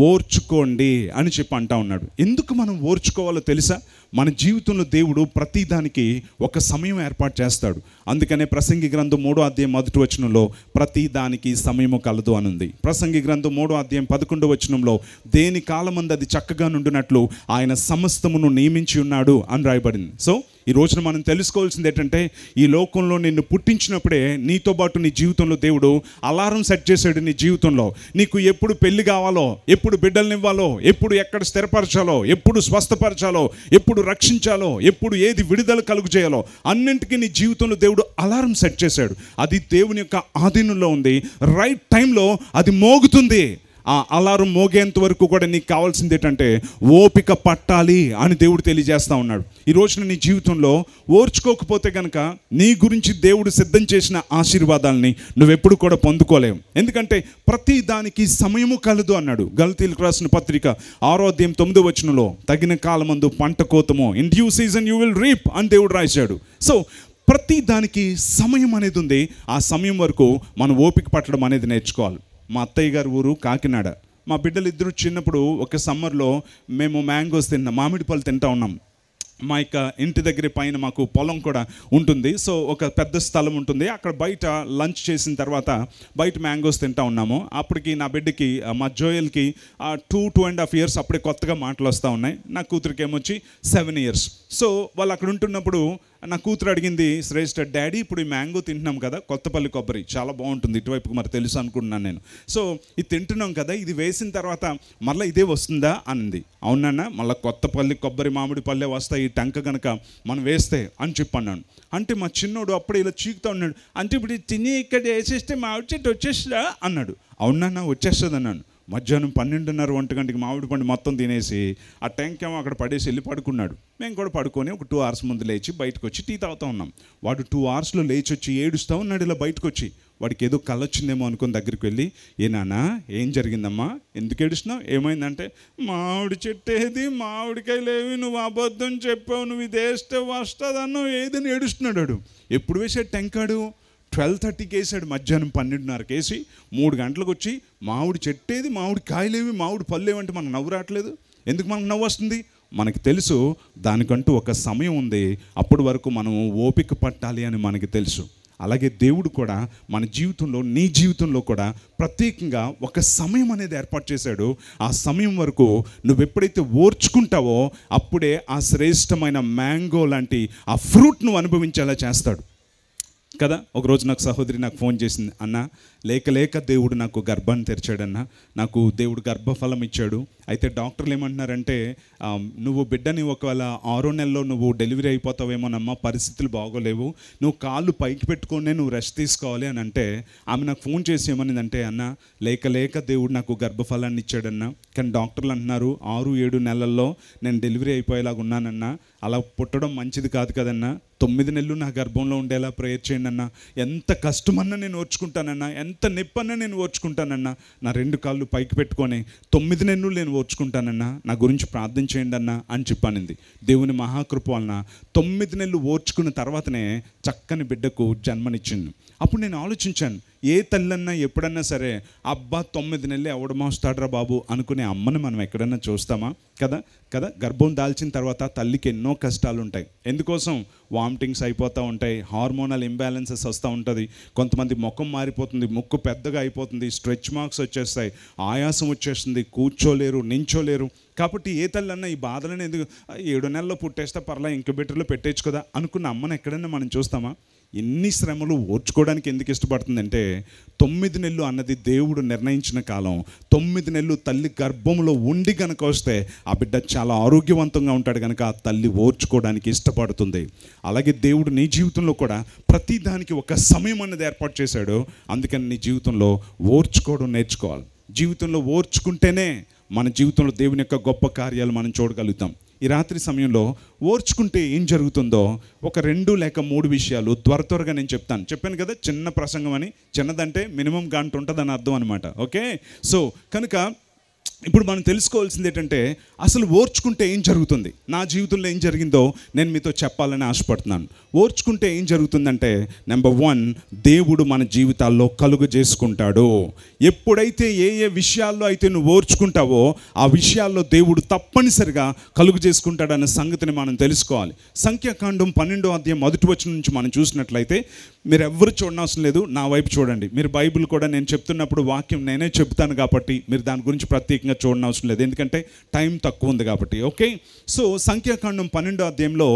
ఓర్చుకోండి అని చెప్పి అంటా ఉన్నాడు. ఎందుకు మనం ఓర్చుకోవాలో తెలుసా? మన జీవితంలో దేవుడు ప్రతిదానికి ఒక సమయం ఏర్పాటు చేస్తాడు. అందుకనే ప్రసంగి గ్రంథం 3వ అధ్యాయం 1వ వచనంలో ప్రతి దానికి సమయము కలదు అని ఉంది. ప్రసంగి గ్రంథం 3వ అధ్యాయం 11వ వచనంలో దేని కాలమందు అది చక్కగా నుండినట్లు ఆయన సమస్తమును నియమించి ఉన్నాడు అని రాయబడింది. సో ఈ రోజున మనం తెలుసుకోవాల్సింది ఏంటంటే ఈ లోకంలో నిన్ను పుట్టించినప్పుడే నీతో పాటు నీ జీవితంలో దేవుడు అలారం సెట్ చేశాడు. నీ జీవితంలో నీకు ఎప్పుడు పెళ్లి కావాలో, ఎప్పుడు బిడ్డలనివ్వాలో, ఎప్పుడు ఎక్కడ స్థిరపరచాలో, ఎప్పుడు స్వస్థపరచాలో, ఎప్పుడు రక్షించాలో, ఎప్పుడు ఏది విడుదల కలుగు చేయాలో అన్నింటికీ నీ జీవితంలో దేవుడు అలారం సెట్ చేశాడు. అది దేవుని యొక్క ఆధీనంలో ఉంది. రైట్ టైంలో అది మోగుతుంది. ఆ అలారం మోగేంత వరకు కూడా నీకు కావాల్సింది ఏంటంటే ఓపిక పట్టాలి అని దేవుడు తెలియజేస్తూ ఉన్నాడు. ఈ రోజున నీ జీవితంలో ఓర్చుకోకపోతే కనుక నీ గురించి దేవుడు సిద్ధం చేసిన ఆశీర్వాదాలని నువ్వెప్పుడు కూడా పొందుకోలేవు. ఎందుకంటే ప్రతి దానికి సమయము కలదు అన్నాడు. గలతీయులకు రాసిన పత్రిక 6వ అధ్యాయం 9వ వచనంలో తగిన కాలమందు పంట కోతము, in due season you will reap అని దేవుడు రాశాడు. సో ప్రతి దానికి సమయం అనేది ఉంది. ఆ సమయం వరకు మనం ఓపిక పట్టడం అనేది నేర్చుకోవాలి. మా అత్తయ్య గారి ఊరు కాకినాడ. మా బిడ్డలు ఇద్దరు చిన్నప్పుడు ఒక సమ్మర్లో మేము మ్యాంగోస్ మామిడి పళ్ళు తింటా ఉన్నాం. మా యొక్క ఇంటి దగ్గర పైన మాకు పొలం కూడా ఉంటుంది. సో ఒక పెద్ద స్థలం ఉంటుంది. అక్కడ బయట లంచ్ చేసిన తర్వాత బయట మ్యాంగోస్ తింటా ఉన్నాము. అప్పటికి నా బిడ్డకి, మా జోయల్కి 2.5 years అప్పుడే కొత్తగా మాటలు వస్తూ ఉన్నాయి. నా కూతురికి ఏమొచ్చి 7 years. సో వాళ్ళు అక్కడ ఉంటున్నప్పుడు నా కూతురు అడిగింది, శ్రేష్ఠ డాడీ ఇప్పుడు ఈ మ్యాంగో తింటున్నాం కదా, కొత్తపల్లి కొబ్బరి చాలా బాగుంటుంది, ఇటువైపుకి మరి తెలుసు అనుకుంటున్నాను నేను. సో ఇది తింటున్నాం కదా, ఇది వేసిన తర్వాత మళ్ళీ ఇదే వస్తుందా అంది. అవునన్నా, మళ్ళీ కొత్తపల్లి కొబ్బరి మామిడి పళ్ళే వస్తాయి ఈ టంక కనుక మనం వేస్తే అని చెప్పన్నాను. అంటే మా చిన్నోడు అప్పుడే ఇలా చీకుతూ ఉన్నాడు. అంటే ఇప్పుడు తిని ఇక్కడ వేసేస్తే మామిడి చెట్టు వచ్చేస్తుందా అన్నాడు. అవునన్నా వచ్చేస్తుంది అన్నాను. మధ్యాహ్నం 12:30 1 గంటకి మామిడి పండు మొత్తం తినేసి ఆ ట్యాంక్ ఏమో అక్కడ పడేసి వెళ్ళి పడుకున్నాడు. మేము కూడా పడుకొని ఒక 2 hours ముందు లేచి బయటకు వచ్చి టీ తాగుతూ ఉన్నాం. వాడు 2 hoursలో లేచి వచ్చి ఏడుస్తూ ఉన్నాడు. ఇలా బయటకు వచ్చి వాడికి ఏదో కళ వచ్చిందేమో అనుకుని దగ్గరికి వెళ్ళి, ఏ నాన్న ఏం జరిగిందమ్మా, ఎందుకు ఏడుస్తున్నావు, ఏమైందంటే, మామిడి చెట్టు ఏది, మామిడికాయలు ఏవి, నువ్వు అబద్ధం చెప్పావు, నువ్వు ఇది వేస్తే వస్తుందన్నావు, ఏదని ఏడుస్తున్నాడు. వాడు ఎప్పుడు వేసాడు టెంకాడు? 12:30కి వేసాడు. మధ్యాహ్నం 12:30కి వేసి 3 గంటలకు వచ్చి మామిడి చెట్టేది, మామిడి కాయలేవి, మామిడి పళ్ళు ఏమంటే మనకు నవ్వు రావట్లేదు. ఎందుకు మనకు నవ్వు వస్తుంది? మనకి తెలుసు దానికంటూ ఒక సమయం ఉంది. అప్పటి వరకు మనం ఓపిక పట్టాలి అని మనకి తెలుసు. అలాగే దేవుడు కూడా మన జీవితంలో, నీ జీవితంలో కూడా ప్రత్యేకంగా ఒక సమయం అనేది ఏర్పాటు చేశాడు. ఆ సమయం వరకు నువ్వు ఎప్పుడైతే ఓర్చుకుంటావో అప్పుడే ఆ శ్రేష్టమైన మ్యాంగో లాంటి ఆ ఫ్రూట్ నువ్వు అనుభవించేలా చేస్తాడు కదా. ఒకరోజు నాకు సహోదరి నాకు ఫోన్ చేసింది, అన్న లేక దేవుడు నాకు గర్భాన్ని తెరిచాడన్న, నాకు దేవుడు గర్భఫలం ఇచ్చాడు. అయితే డాక్టర్లు ఏమంటున్నారంటే నువ్వు బిడ్డని ఒకవేళ 6వ నెలలో నువ్వు డెలివరీ అయిపోతావేమోనమ్మా, పరిస్థితులు బాగోలేవు, నువ్వు కాళ్ళు పైకి పెట్టుకొని నువ్వు రెస్ట్ తీసుకోవాలి అని అంటే, ఆమె నాకు ఫోన్ చేసి ఏమనిందంటే, అన్న లేక దేవుడు నాకు గర్భఫలాన్ని ఇచ్చాడన్నా, కానీ డాక్టర్లు అంటున్నారు 6-7 నెలల్లో నేను డెలివరీ అయిపోయేలాగా ఉన్నానన్నా, అలా పుట్టడం మంచిది కాదు కదన్నా, 9 నెలలు నా గర్భంలో ఉండేలా ప్రేయర్ చేయండి అన్న, ఎంత కష్టమన్నా నేను ఓర్చుకుంటానన్నా, ఎంత నొప్పన్నా నేను ఓర్చుకుంటానన్నా, నా 2 కాళ్ళు పైకి పెట్టుకొని 9 నెలలు నేను ఓర్చుకుంటానన్నా, నా గురించి ప్రార్థన చేయండి అన్న అని చెప్పానింది. దేవుని మహాకృప వలన 9 నెలలు ఓర్చుకున్న తర్వాతనే చక్కని బిడ్డకు జన్మనిచ్చింది. అప్పుడు నేను ఆలోచించాను, ఏ తల్లన్నా ఎప్పుడన్నా సరే అబ్బా 9 నెలలు ఎవడమోస్తాడ్రా బాబు అనుకునే అమ్మని మనం ఎక్కడన్నా చూస్తామా? కదా. గర్భం దాల్చిన తర్వాత తల్లికి ఎన్నో కష్టాలు ఉంటాయి. ఎందుకోసం? వామిటింగ్స్ అయిపోతూ ఉంటాయి, హార్మోనల్ ఇంబ్యాలెన్సెస్ వస్తూ ఉంటుంది, కొంతమంది ముఖం మారిపోతుంది, ముక్కు పెద్దగా అయిపోతుంది, స్ట్రెచ్ మార్క్స్ వచ్చేస్తాయి, ఆయాసం వచ్చేస్తుంది, కూర్చోలేరు, నించోలేరు. కాబట్టి ఏ తల్లన్నా ఈ బాధలను ఎందుకు 7 నెలల్లో పుట్టేస్తే పర్లా ఇంక్యుబేటర్లో పెట్టేచ్చు కదా అనుకున్న అమ్మని ఎక్కడైనా మనం చూస్తామా? ఎన్ని శ్రమలు ఓర్చుకోవడానికి ఎందుకు ఇష్టపడుతుందంటే 9 నెలలు అన్నది దేవుడు నిర్ణయించిన కాలం. 9 నెలలు తల్లి గర్భంలో ఉండి కనుక వస్తే ఆ బిడ్డ చాలా ఆరోగ్యవంతంగా ఉంటాడు కనుక ఆ తల్లి ఓర్చుకోవడానికి ఇష్టపడుతుంది. అలాగే దేవుడు నీ జీవితంలో కూడా ప్రతి దానికి ఒక సమయం అన్నది ఏర్పాటు చేశాడు. అందుకని నీ జీవితంలో ఓర్చుకోవడం నేర్చుకోవాలి. జీవితంలో ఓర్చుకుంటేనే మన జీవితంలో దేవుని యొక్క గొప్ప కార్యాలు మనం చూడగలుగుతాం. ఈ రాత్రి సమయంలో ఓర్చుకుంటే ఏం జరుగుతుందో ఒక 2 లేక 3 విషయాలు త్వరగా నేను చెప్పాను కదా, చిన్న ప్రసంగం అని. చిన్నదంటే మినిమం గంట ఉంటుందని అర్థం అనమాట. ఓకే, సో కనుక ఇప్పుడు మనం తెలుసుకోవాల్సింది ఏంటంటే అసలు ఓర్చుకుంటే ఏం జరుగుతుంది. నా జీవితంలో ఏం జరిగిందో నేను మీతో చెప్పాలని ఆశపడుతున్నాను. ఓర్చుకుంటే ఏం జరుగుతుందంటే, నెంబర్ 1, దేవుడు మన జీవితాల్లో కలుగు చేసుకుంటాడు. ఎప్పుడైతే ఏ విషయాల్లో అయితే నువ్వు ఓర్చుకుంటావో ఆ విషయాల్లో దేవుడు తప్పనిసరిగా కలుగు చేసుకుంటాడన్న సంగతిని మనం తెలుసుకోవాలి. సంఖ్యాకాండం 12వ అధ్యాయం 1వ వచనం నుంచి మనం చూసినట్లయితే, మీరు ఎవ్వరు చూడనవసరం లేదు, నా వైపు చూడండి. మీరు బైబిల్ కూడా నేను చెప్తున్నప్పుడు వాక్యం నేనే చెప్తాను కాబట్టి మీరు దాని గురించి ప్రత్యేకంగా చూడనవసరం లేదు, ఎందుకంటే టైం తక్కువ ఉంది కాబట్టి. ఓకే, సో సంఖ్యాకాండం 12వ అధ్యాయంలో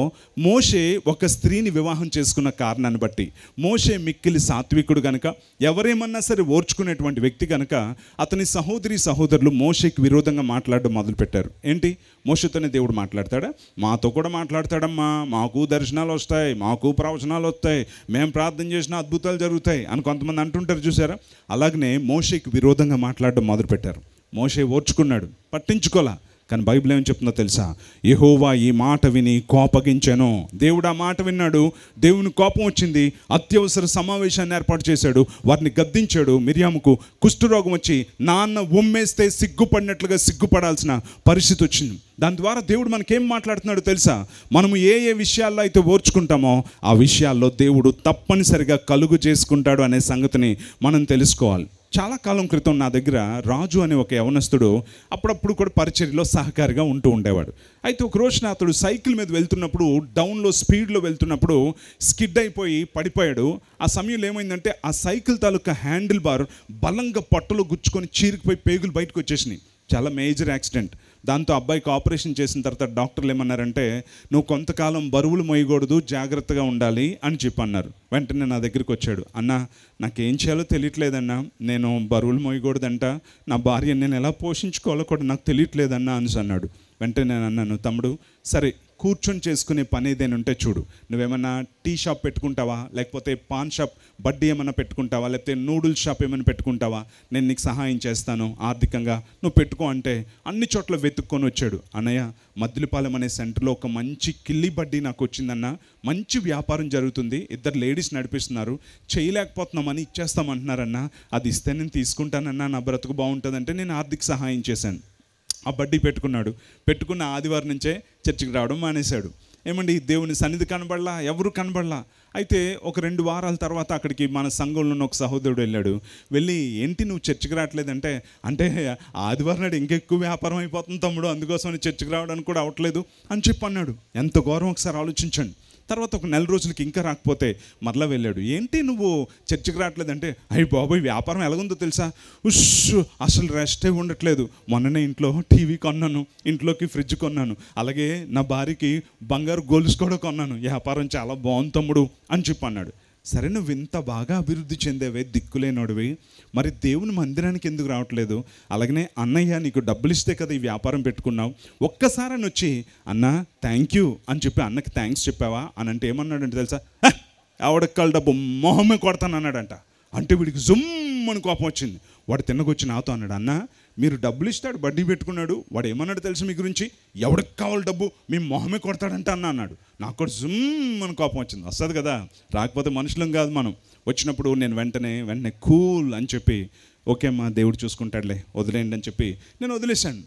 మోషే ఒక స్త్రీని వివాహం చేసుకున్న కారణాన్ని బట్టి, మోషే మిక్కిలి సాత్వికుడు కనుక, ఎవరేమన్నా సరే ఓర్చుకునేటువంటి వ్యక్తి కనుక, అతని సహోదరులు మోషేకి విరోధంగా మాట్లాడడం మొదలుపెట్టారు. ఏంటి, మోషేతోనే దేవుడు మాట్లాడతాడా? మాతో కూడా మాట్లాడతాడమ్మా, మాకు దర్శనాలు వస్తాయి, మాకు ప్రవచనాలు వస్తాయి, మేము ప్రార్థన చేసిన అద్భుతాలు జరుగుతాయి అని కొంతమంది అంటుంటారు చూసారా. అలాగనే మోషేకి విరోధంగా మాట్లాడడం మొదలుపెట్టారు. మోషే ఓర్చుకున్నాడు, పట్టించుకోలా. కానీ బైబిల్ ఏం చెప్తుందో తెలుసా? యెహోవా ఈ మాట విని కోపగించెను. దేవుడు ఆ మాట విన్నాడు, దేవుని కోపం వచ్చింది, అత్యవసర సమావేశాన్ని ఏర్పాటు చేశాడు, వారిని గద్దించాడు. మిరియాముకు కుష్ఠరోగం వచ్చి నాన్న ఉమ్మేస్తే సిగ్గుపడినట్లుగా సిగ్గుపడాల్సిన పరిస్థితి వచ్చింది. దాని ద్వారా దేవుడు మనకేం మాట్లాడుతున్నాడో తెలుసా? మనము ఏ విషయాల్లో అయితే ఓర్చుకుంటామో ఆ విషయాల్లో దేవుడు తప్పనిసరిగా కలుగు చేసుకుంటాడు అనే సంగతిని మనం తెలుసుకోవాలి. చాలా కాలం క్రితం నా దగ్గర రాజు అనే ఒక యవనస్తుడు అప్పుడప్పుడు కూడా పరిచర్యలో సహకారిగా ఉంటూ ఉండేవాడు. అయితే ఒక రోజున అతడు సైకిల్ మీద వెళ్తున్నప్పుడు, డౌన్లో స్పీడ్లో వెళ్తున్నప్పుడు స్కిడ్ అయిపోయి పడిపోయాడు. ఆ సమయంలో ఏమైందంటే ఆ సైకిల్ తాలూకా హ్యాండిల్ బార్ బలంగా పట్టులో గుచ్చుకొని చీరికిపోయి పేగులు బయటకు వచ్చేసినాయి. చాలా మేజర్ యాక్సిడెంట్. దాంతో అబ్బాయికి ఆపరేషన్ చేసిన తర్వాత డాక్టర్లు ఏమన్నారంటే, నువ్వు కొంతకాలం బరువులు మోయకూడదు, జాగ్రత్తగా ఉండాలి అని చెప్పన్నారు. వెంటనే నా దగ్గరికి వచ్చాడు. అన్న, నాకేం చేయాలో తెలియట్లేదన్నా, నేను బరువులు మోయకూడదంట, నా భార్యని నేను ఎలా పోషించుకోవాలో కూడా నాకు తెలియట్లేదన్నా అని అన్నాడు. వెంటనే నేను అన్నాను, తమ్ముడు సరే కూర్చొని చేసుకునే పని ఏదైనా ఉంటే చూడు, నువ్వేమన్నా టీ షాప్ పెట్టుకుంటావా, లేకపోతే పాన్ షాప్ బడ్డీ ఏమన్నా పెట్టుకుంటావా, లేకపోతే నూడిల్స్ షాప్ ఏమైనా పెట్టుకుంటావా, నేను నీకు సహాయం చేస్తాను ఆర్థికంగా, నువ్వు పెట్టుకో అంటే అన్ని చోట్ల వెతుక్కొని వచ్చాడు. అన్నయ్య, మద్దిలపాలెం అనే సెంటర్లో ఒక మంచి కిల్లి బడ్డీ నాకు వచ్చిందన్న, మంచి వ్యాపారం జరుగుతుంది, 2 లేడీస్ నడిపిస్తున్నారు, చేయలేకపోతున్నామని ఇచ్చేస్తామంటున్నారన్న, అది ఇస్తే నేను తీసుకుంటానన్నా, నా బ్రతుకు బాగుంటుందంటే నేను ఆర్థిక సహాయం చేశాను. ఆ బడ్డీ పెట్టుకున్న ఆదివారం నుంచే చర్చికి రావడం మానేశాడు. ఏమండి, దేవుని సన్నిధి కనబడలా, ఎవరు కనబడలా. అయితే ఒక 2 వారాల తర్వాత అక్కడికి మన సంఘంలో ఉన్న ఒక సహోదరుడు వెళ్ళాడు. వెళ్ళి, ఏంటి నువ్వు చర్చికి రావట్లేదంటే, అంటే ఆదివారం నాడు ఇంకెక్కువ వ్యాపారం అయిపోతుంది తమ్ముడు, అందుకోసం చర్చికి రావడానికి కూడా అవట్లేదు అని చెప్పి అన్నాడు. ఎంత గౌరవం, ఒకసారి ఆలోచించండి. తర్వాత ఒక 4 రోజులకి ఇంకా రాకపోతే మరలా వెళ్ళాడు. ఏంటి నువ్వు చర్చికి రావట్లేదంటే, అయ్యి బాబోయ్ వ్యాపారం ఎలాగుందో తెలుసా, అసలు రెస్టే ఉండట్లేదు, మొన్ననే ఇంట్లో టీవీ కొన్నాను, ఇంట్లోకి ఫ్రిడ్జ్ కొన్నాను, అలాగే నా భార్యకి బంగారు గొలుసు కూడా కొన్నాను, వ్యాపారం చాలా బాగుంది తమ్ముడు అని చెప్పి అన్నాడు. సరే, నువ్వు ఇంత బాగా అభివృద్ధి చెందేవే, దిక్కులేనోడివి, మరి దేవుని మందిరానికి ఎందుకు రావట్లేదు? అలాగనే అన్నయ్య నీకు డబ్బులు ఇస్తే కదా ఈ వ్యాపారం పెట్టుకున్నావు, ఒక్కసారి అని వచ్చి అన్న థ్యాంక్ యూ అని చెప్పి అన్నకి థ్యాంక్స్ చెప్పావా అని అంటే ఏమన్నాడంటే తెలుసా, ఆవిడక్కల డబ్బు మొహమే కొడతాను అన్నాడంట. అంటే వీడికి జుమ్మని కోపం వచ్చింది. వాడు తిన్నకొచ్చి నాతో అన్నాడు, అన్న మీరు డబ్బులు ఇస్తాడు, బడ్డీ పెట్టుకున్నాడు, వాడు ఏమన్నాడు తెలుసు మీ గురించి, ఎవడికి కావాలి డబ్బు, మీ మొహమే కొడతాడంట అన్నాడు. నాకు కూడా జుమ్మని కోపం వచ్చింది. వస్తుంది కదా, రాకపోతే మనుషులం కాదు మనం. వచ్చినప్పుడు నేను వెంటనే కూల్ అని చెప్పి, ఓకే అమ్మా దేవుడు చూసుకుంటాడులే, వదిలేయండి అని చెప్పి నేను వదిలేశాను.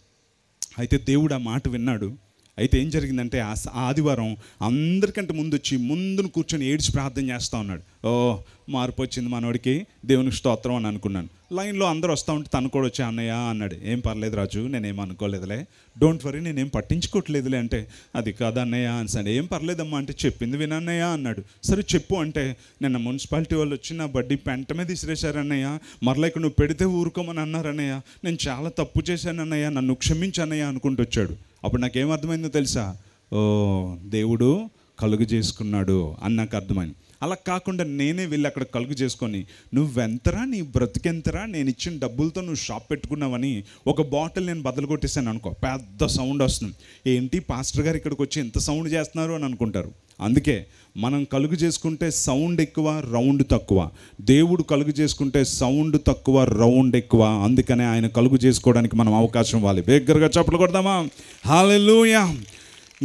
అయితే దేవుడు ఆ మాట విన్నాడు. అయితే ఏం జరిగిందంటే ఆ ఆదివారం అందరికంటే ముందు వచ్చి ముందును కూర్చొని ఏడ్చి ప్రార్థన చేస్తూ ఉన్నాడు. ఓ మార్పు వచ్చింది మనోడికి, దేవునికి స్తోత్రం అని అనుకున్నాను. లైన్లో అందరూ వస్తూ ఉంటే తను కూడా వచ్చి అన్నయ్య అన్నాడు. ఏం పర్లేదు రాజు, నేనేం అనుకోలేదులే, డోంట్ వరీ, నేనేం పట్టించుకోవట్లేదులే అంటే, అది కాదు అన్నయ్య అనిసాడు. ఏం పర్లేదమ్మా అంటే, చెప్పింది వినన్నయ్య అన్నాడు. సరే చెప్పు అంటే, నిన్న మున్సిపాలిటీ వాళ్ళు వచ్చి నా బడ్డీ పెంట మీద విసిరేశారన్నయ్య, మరలా ఇక్కడ నువ్వు పెడితే ఊరుకోమని అన్నారన్నయ్య, నేను చాలా తప్పు చేశానన్నయ్య, నన్ను క్షమించన్నయ్య అనుకుంటూ వచ్చాడు. అప్పుడు నాకేమర్థమైందో తెలుసా, ఓ దేవుడు కలుగు చేసుకున్నాడు అని నాకు అర్థమైంది. అలా కాకుండా నేనే వెళ్ళి అక్కడ కలుగు చేసుకొని, నువ్వెంతరా, నీ బ్రతికెంతరా, నేను ఇచ్చిన డబ్బులతో నువ్వు షాప్ పెట్టుకున్నావని ఒక బాటిల్ నేను బదులు కొట్టేశాను అనుకో, పెద్ద సౌండ్ వస్తుంది. ఏంటి పాస్టర్ గారు ఇక్కడికి వచ్చి ఎంత సౌండ్ చేస్తున్నారు అని అనుకుంటారు. అందుకే మనం కలుగు చేసుకుంటే సౌండ్ ఎక్కువ, రౌండ్ తక్కువ. దేవుడు కలుగు చేసుకుంటే సౌండ్ తక్కువ, రౌండ్ ఎక్కువ. అందుకనే ఆయన కలుగు చేసుకోవడానికి మనం అవకాశం ఇవ్వాలి. బిగ్గరగా చప్పట్లు కొడదామా? హల్లెలూయా.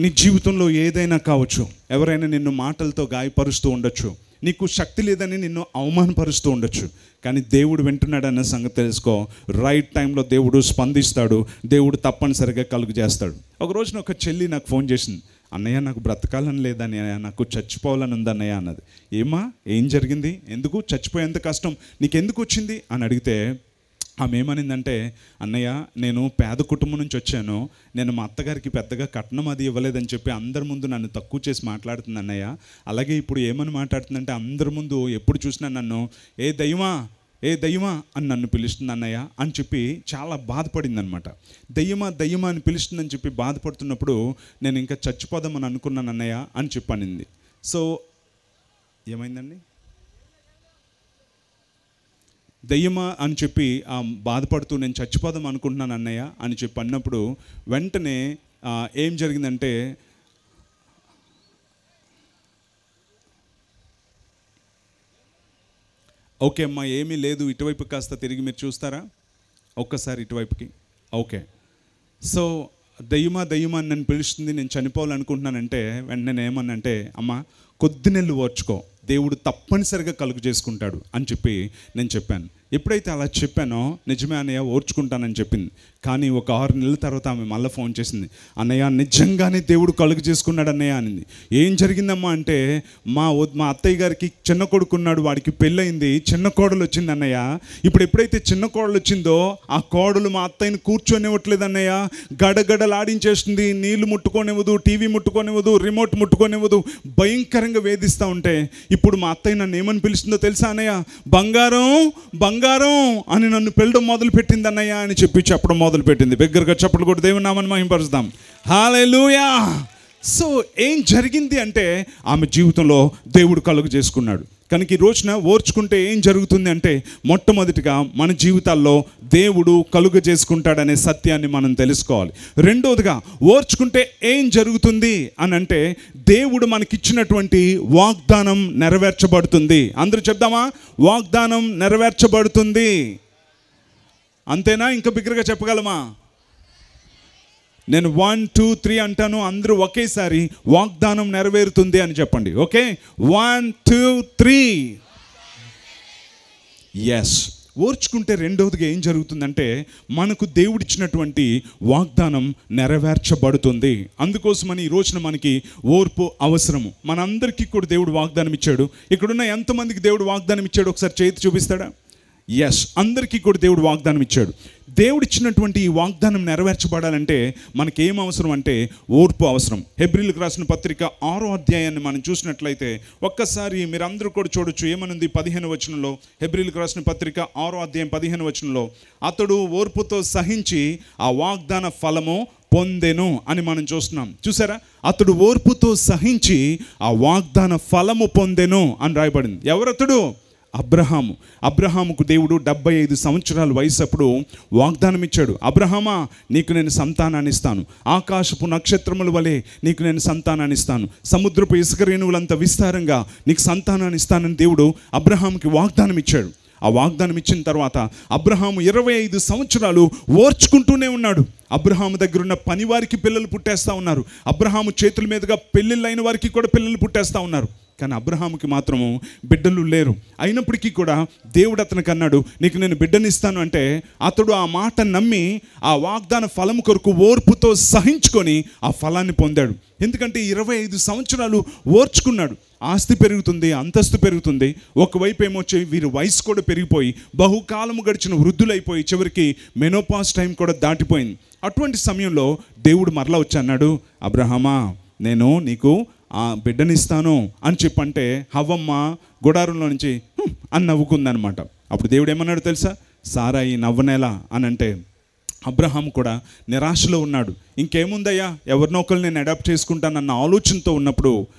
నీ జీవితంలో ఏదైనా కావచ్చు, ఎవరైనా నిన్ను మాటలతో గాయపరుస్తూ ఉండొచ్చు, నీకు శక్తి లేదని నిన్ను అవమానపరుస్తూ ఉండొచ్చు, కానీ దేవుడు వింటున్నాడన్న సంగతి తెలుసుకో. రైట్ టైంలో దేవుడు స్పందిస్తాడు, దేవుడు తప్పనిసరిగా కలుగు చేస్తాడు. ఒక రోజున ఒక చెల్లి నాకు ఫోన్ చేసింది, అన్నయ్య నాకు బ్రతకాలని లేదన్నయ్య, నాకు చచ్చిపోవాలని ఉందన్నయ్య అన్నది. ఏమా, ఏం జరిగింది, ఎందుకు చచ్చిపోయేంత కష్టం నీకెందుకు వచ్చింది అని అడిగితే ఆమె ఏమనిందంటే, అన్నయ్య నేను పేద కుటుంబం నుంచి వచ్చాను, నేను మా అత్తగారికి పెద్దగా కట్నం అది ఇవ్వలేదని చెప్పి అందరి ముందు నన్ను తక్కువ చేసి మాట్లాడుతుంది అన్నయ్య. అలాగే ఇప్పుడు ఏమని మాట్లాడుతుందంటే, అందరి ముందు ఎప్పుడు చూసినా నన్ను ఏ దయ్యమా అని నన్ను పిలుస్తుంది అన్నయ్య అని చెప్పి చాలా బాధపడింది అనమాట. దయ్యమా అని పిలుస్తుందని చెప్పి బాధపడుతున్నప్పుడు నేను ఇంకా చచ్చిపోదామని అనుకున్నాను అన్నయ్య అని చెప్పనింది. సో ఏమైందండి, దయ్యమా అని చెప్పి బాధపడుతూ నేను చచ్చిపోదాం అనుకుంటున్నాను అన్నయ్య అని చెప్పి అన్నప్పుడు వెంటనే ఏం జరిగిందంటే, ఓకే అమ్మా ఏమీ లేదు, ఇటువైపు కాస్త తిరిగి మీరు చూస్తారా, ఒక్కసారి ఇటువైపుకి. ఓకే, సో దయ్యమా అని నన్ను పిలుస్తుంది, నేను చనిపోవాలనుకుంటున్నానంటే వెంటనే ఏమన్నంటే, అమ్మ కొద్ది నెలలు ఓర్చుకో, దేవుడు తప్పనిసరిగా కలుగు చేసుకుంటాడు అని చెప్పి నేను చెప్పాను. ఎప్పుడైతే అలా చెప్పానో, నిజమే అన్నయ్య ఓర్చుకుంటానని చెప్పింది. కానీ ఒక 6 నెలల తర్వాత ఆమె మళ్ళీ ఫోన్ చేసింది, అన్నయ్య నిజంగానే దేవుడు కలుగు చేసుకున్నాడు అన్నయ్య అనింది. ఏం జరిగిందమ్మా అంటే, మా అత్తయ్య గారికి చిన్న కొడుకున్నాడు, వాడికి పెళ్ళయింది, చిన్న కోడలు వచ్చింది అన్నయ్య. ఇప్పుడు ఎప్పుడైతే చిన్న కోడలు వచ్చిందో ఆ కోడలు మా అత్తయ్యని కూర్చొనివ్వట్లేదు అన్నయ్య, గడగడలాడించేస్తుంది, నీళ్లు ముట్టుకోనివ్వదు, టీవీ ముట్టుకోనివ్వదు, రిమోట్ ముట్టుకోనివ్వదు, భయంకరంగా వేధిస్తూ ఉంటే ఇప్పుడు మా అత్తయ్య నన్ను ఏమని పిలుస్తుందో తెలుసా అన్నయ్య, బంగారం అని నన్ను పిలవడం మొదలు పెట్టింది అన్నయ్య అని చెప్పడం మొదలుపెట్టింది. బిగ్గరగా చప్పట్లు కొట్టి దేవుని నామమును మహిమపరుస్తాం. హల్లెలూయా. సో ఏం జరిగింది అంటే, ఆమె జీవితంలో దేవుడు కలుగు చేసుకున్నాడు. కనుక ఈ రోజున ఓర్చుకుంటే ఏం జరుగుతుంది అంటే, మొట్టమొదటిగా మన జీవితాల్లో దేవుడు కలుగ చేసుకుంటాడనే సత్యాన్ని మనం తెలుసుకోవాలి. రెండోదిగా ఓర్చుకుంటే ఏం జరుగుతుంది అని అంటే, దేవుడు మనకిచ్చినటువంటి వాగ్దానం నెరవేర్చబడుతుంది. అందరూ చెప్దామా, వాగ్దానం నెరవేర్చబడుతుంది. అంతేనా, ఇంకా బిగ్గరగా చెప్పగలమా? నేను 1 2 3 అంటాను, అందరూ ఒకేసారి వాగ్దానం నెరవేరుతుంది అని చెప్పండి. ఓకే, 1 2 3. ఎస్. ఓర్చుకుంటే రెండవదిగా ఏం జరుగుతుందంటే, మనకు దేవుడిచ్చినటువంటి వాగ్దానం నెరవేర్చబడుతుంది. అందుకోసమని ఈ రోజున మనకి ఓర్పు అవసరము. మనందరికీ కూడా దేవుడు వాగ్దానం ఇచ్చాడు. ఇక్కడున్న ఎంతమందికి దేవుడు వాగ్దానం ఇచ్చాడు ఒకసారి చేతి చూపిస్తాడా? ఎస్, అందరికీ కూడా దేవుడు వాగ్దానం ఇచ్చాడు. దేవుడు ఇచ్చినటువంటి ఈ వాగ్దానం నెరవేర్చబడాలంటే మనకి ఏం అవసరం అంటే, ఓర్పు అవసరం. హెబ్రీలకు రాసిన పత్రిక 6వ అధ్యాయాన్ని మనం చూసినట్లయితే ఒక్కసారి మీరు అందరూ కూడా చూడొచ్చు. ఏమనుంది 15వ వచనంలో, హెబ్రీలకు రాసిన పత్రిక 6వ అధ్యాయం 15వ వచనంలో, అతడు ఓర్పుతో సహించి ఆ వాగ్దాన ఫలము పొందెను అని మనం చూస్తున్నాం. చూసారా, అతడు ఓర్పుతో సహించి ఆ వాగ్దాన ఫలము పొందెను అని రాయబడింది. ఎవరతడు? అబ్రహాముకు దేవుడు 75 సంవత్సరాల వయసు అప్పుడు వాగ్దానం ఇచ్చాడు. అబ్రహామా, నీకు నేను సంతానాన్ని ఇస్తాను, ఆకాశపు నక్షత్రముల వలె నీకు నేను సంతానాన్ని ఇస్తాను, సముద్రపు ఇసుక రేణువులంత విస్తారంగా నీకు సంతానాన్ని ఇస్తానని దేవుడు అబ్రహాముకి వాగ్దానం ఇచ్చాడు. ఆ వాగ్దానం ఇచ్చిన తర్వాత అబ్రహాము 25 సంవత్సరాలు ఓర్చుకుంటూనే ఉన్నాడు. అబ్రహాము దగ్గర ఉన్న పని వారికి పిల్లలు పుట్టేస్తూ ఉన్నారు. అబ్రహాము చేతుల మీదుగా పెళ్ళిళ్ళైన వారికి కూడా పిల్లలు పుట్టేస్తూ ఉన్నారు. కానీ అబ్రహాముకి మాత్రము బిడ్డలు లేరు. అయినప్పటికీ కూడా దేవుడు అతనికి అన్నాడు, నీకు నేను బిడ్డనిస్తాను అంటే, అతడు ఆ మాట నమ్మి ఆ వాగ్దాన ఫలము కొరకు ఓర్పుతో సహించుకొని ఆ ఫలాన్ని పొందాడు. ఎందుకంటే 25 సంవత్సరాలు ఓర్చుకున్నాడు. ఆస్తి పెరుగుతుంది, అంతస్తు పెరుగుతుంది, ఒకవైపు ఏమొచ్చి వీరి వయసు కూడా పెరిగిపోయి బహుకాలము గడిచిన వృద్ధులైపోయి చివరికి మెనోపాస్ టైం కూడా దాటిపోయింది. అటువంటి సమయంలో దేవుడు మరలా వచ్చి అన్నాడు, అబ్రహామా, నేను నీకు ఆ బిడ్డనిస్తాను అని చెప్పంటే హవ్వమ్మ గుడారంలో నుంచి అని నవ్వుకుందనమాట. అప్పుడు దేవుడు ఏమన్నాడు తెలుసా? సారా ఈ నవ్వనేలా అని అంటే, అబ్రహాం కూడా నిరాశలో ఉన్నాడు. ఇంకేముందయ్యా, ఎవరినో ఒకరు నేను అడాప్ట్ చేసుకుంటానన్న ఆలోచనతో ఉన్నప్పుడు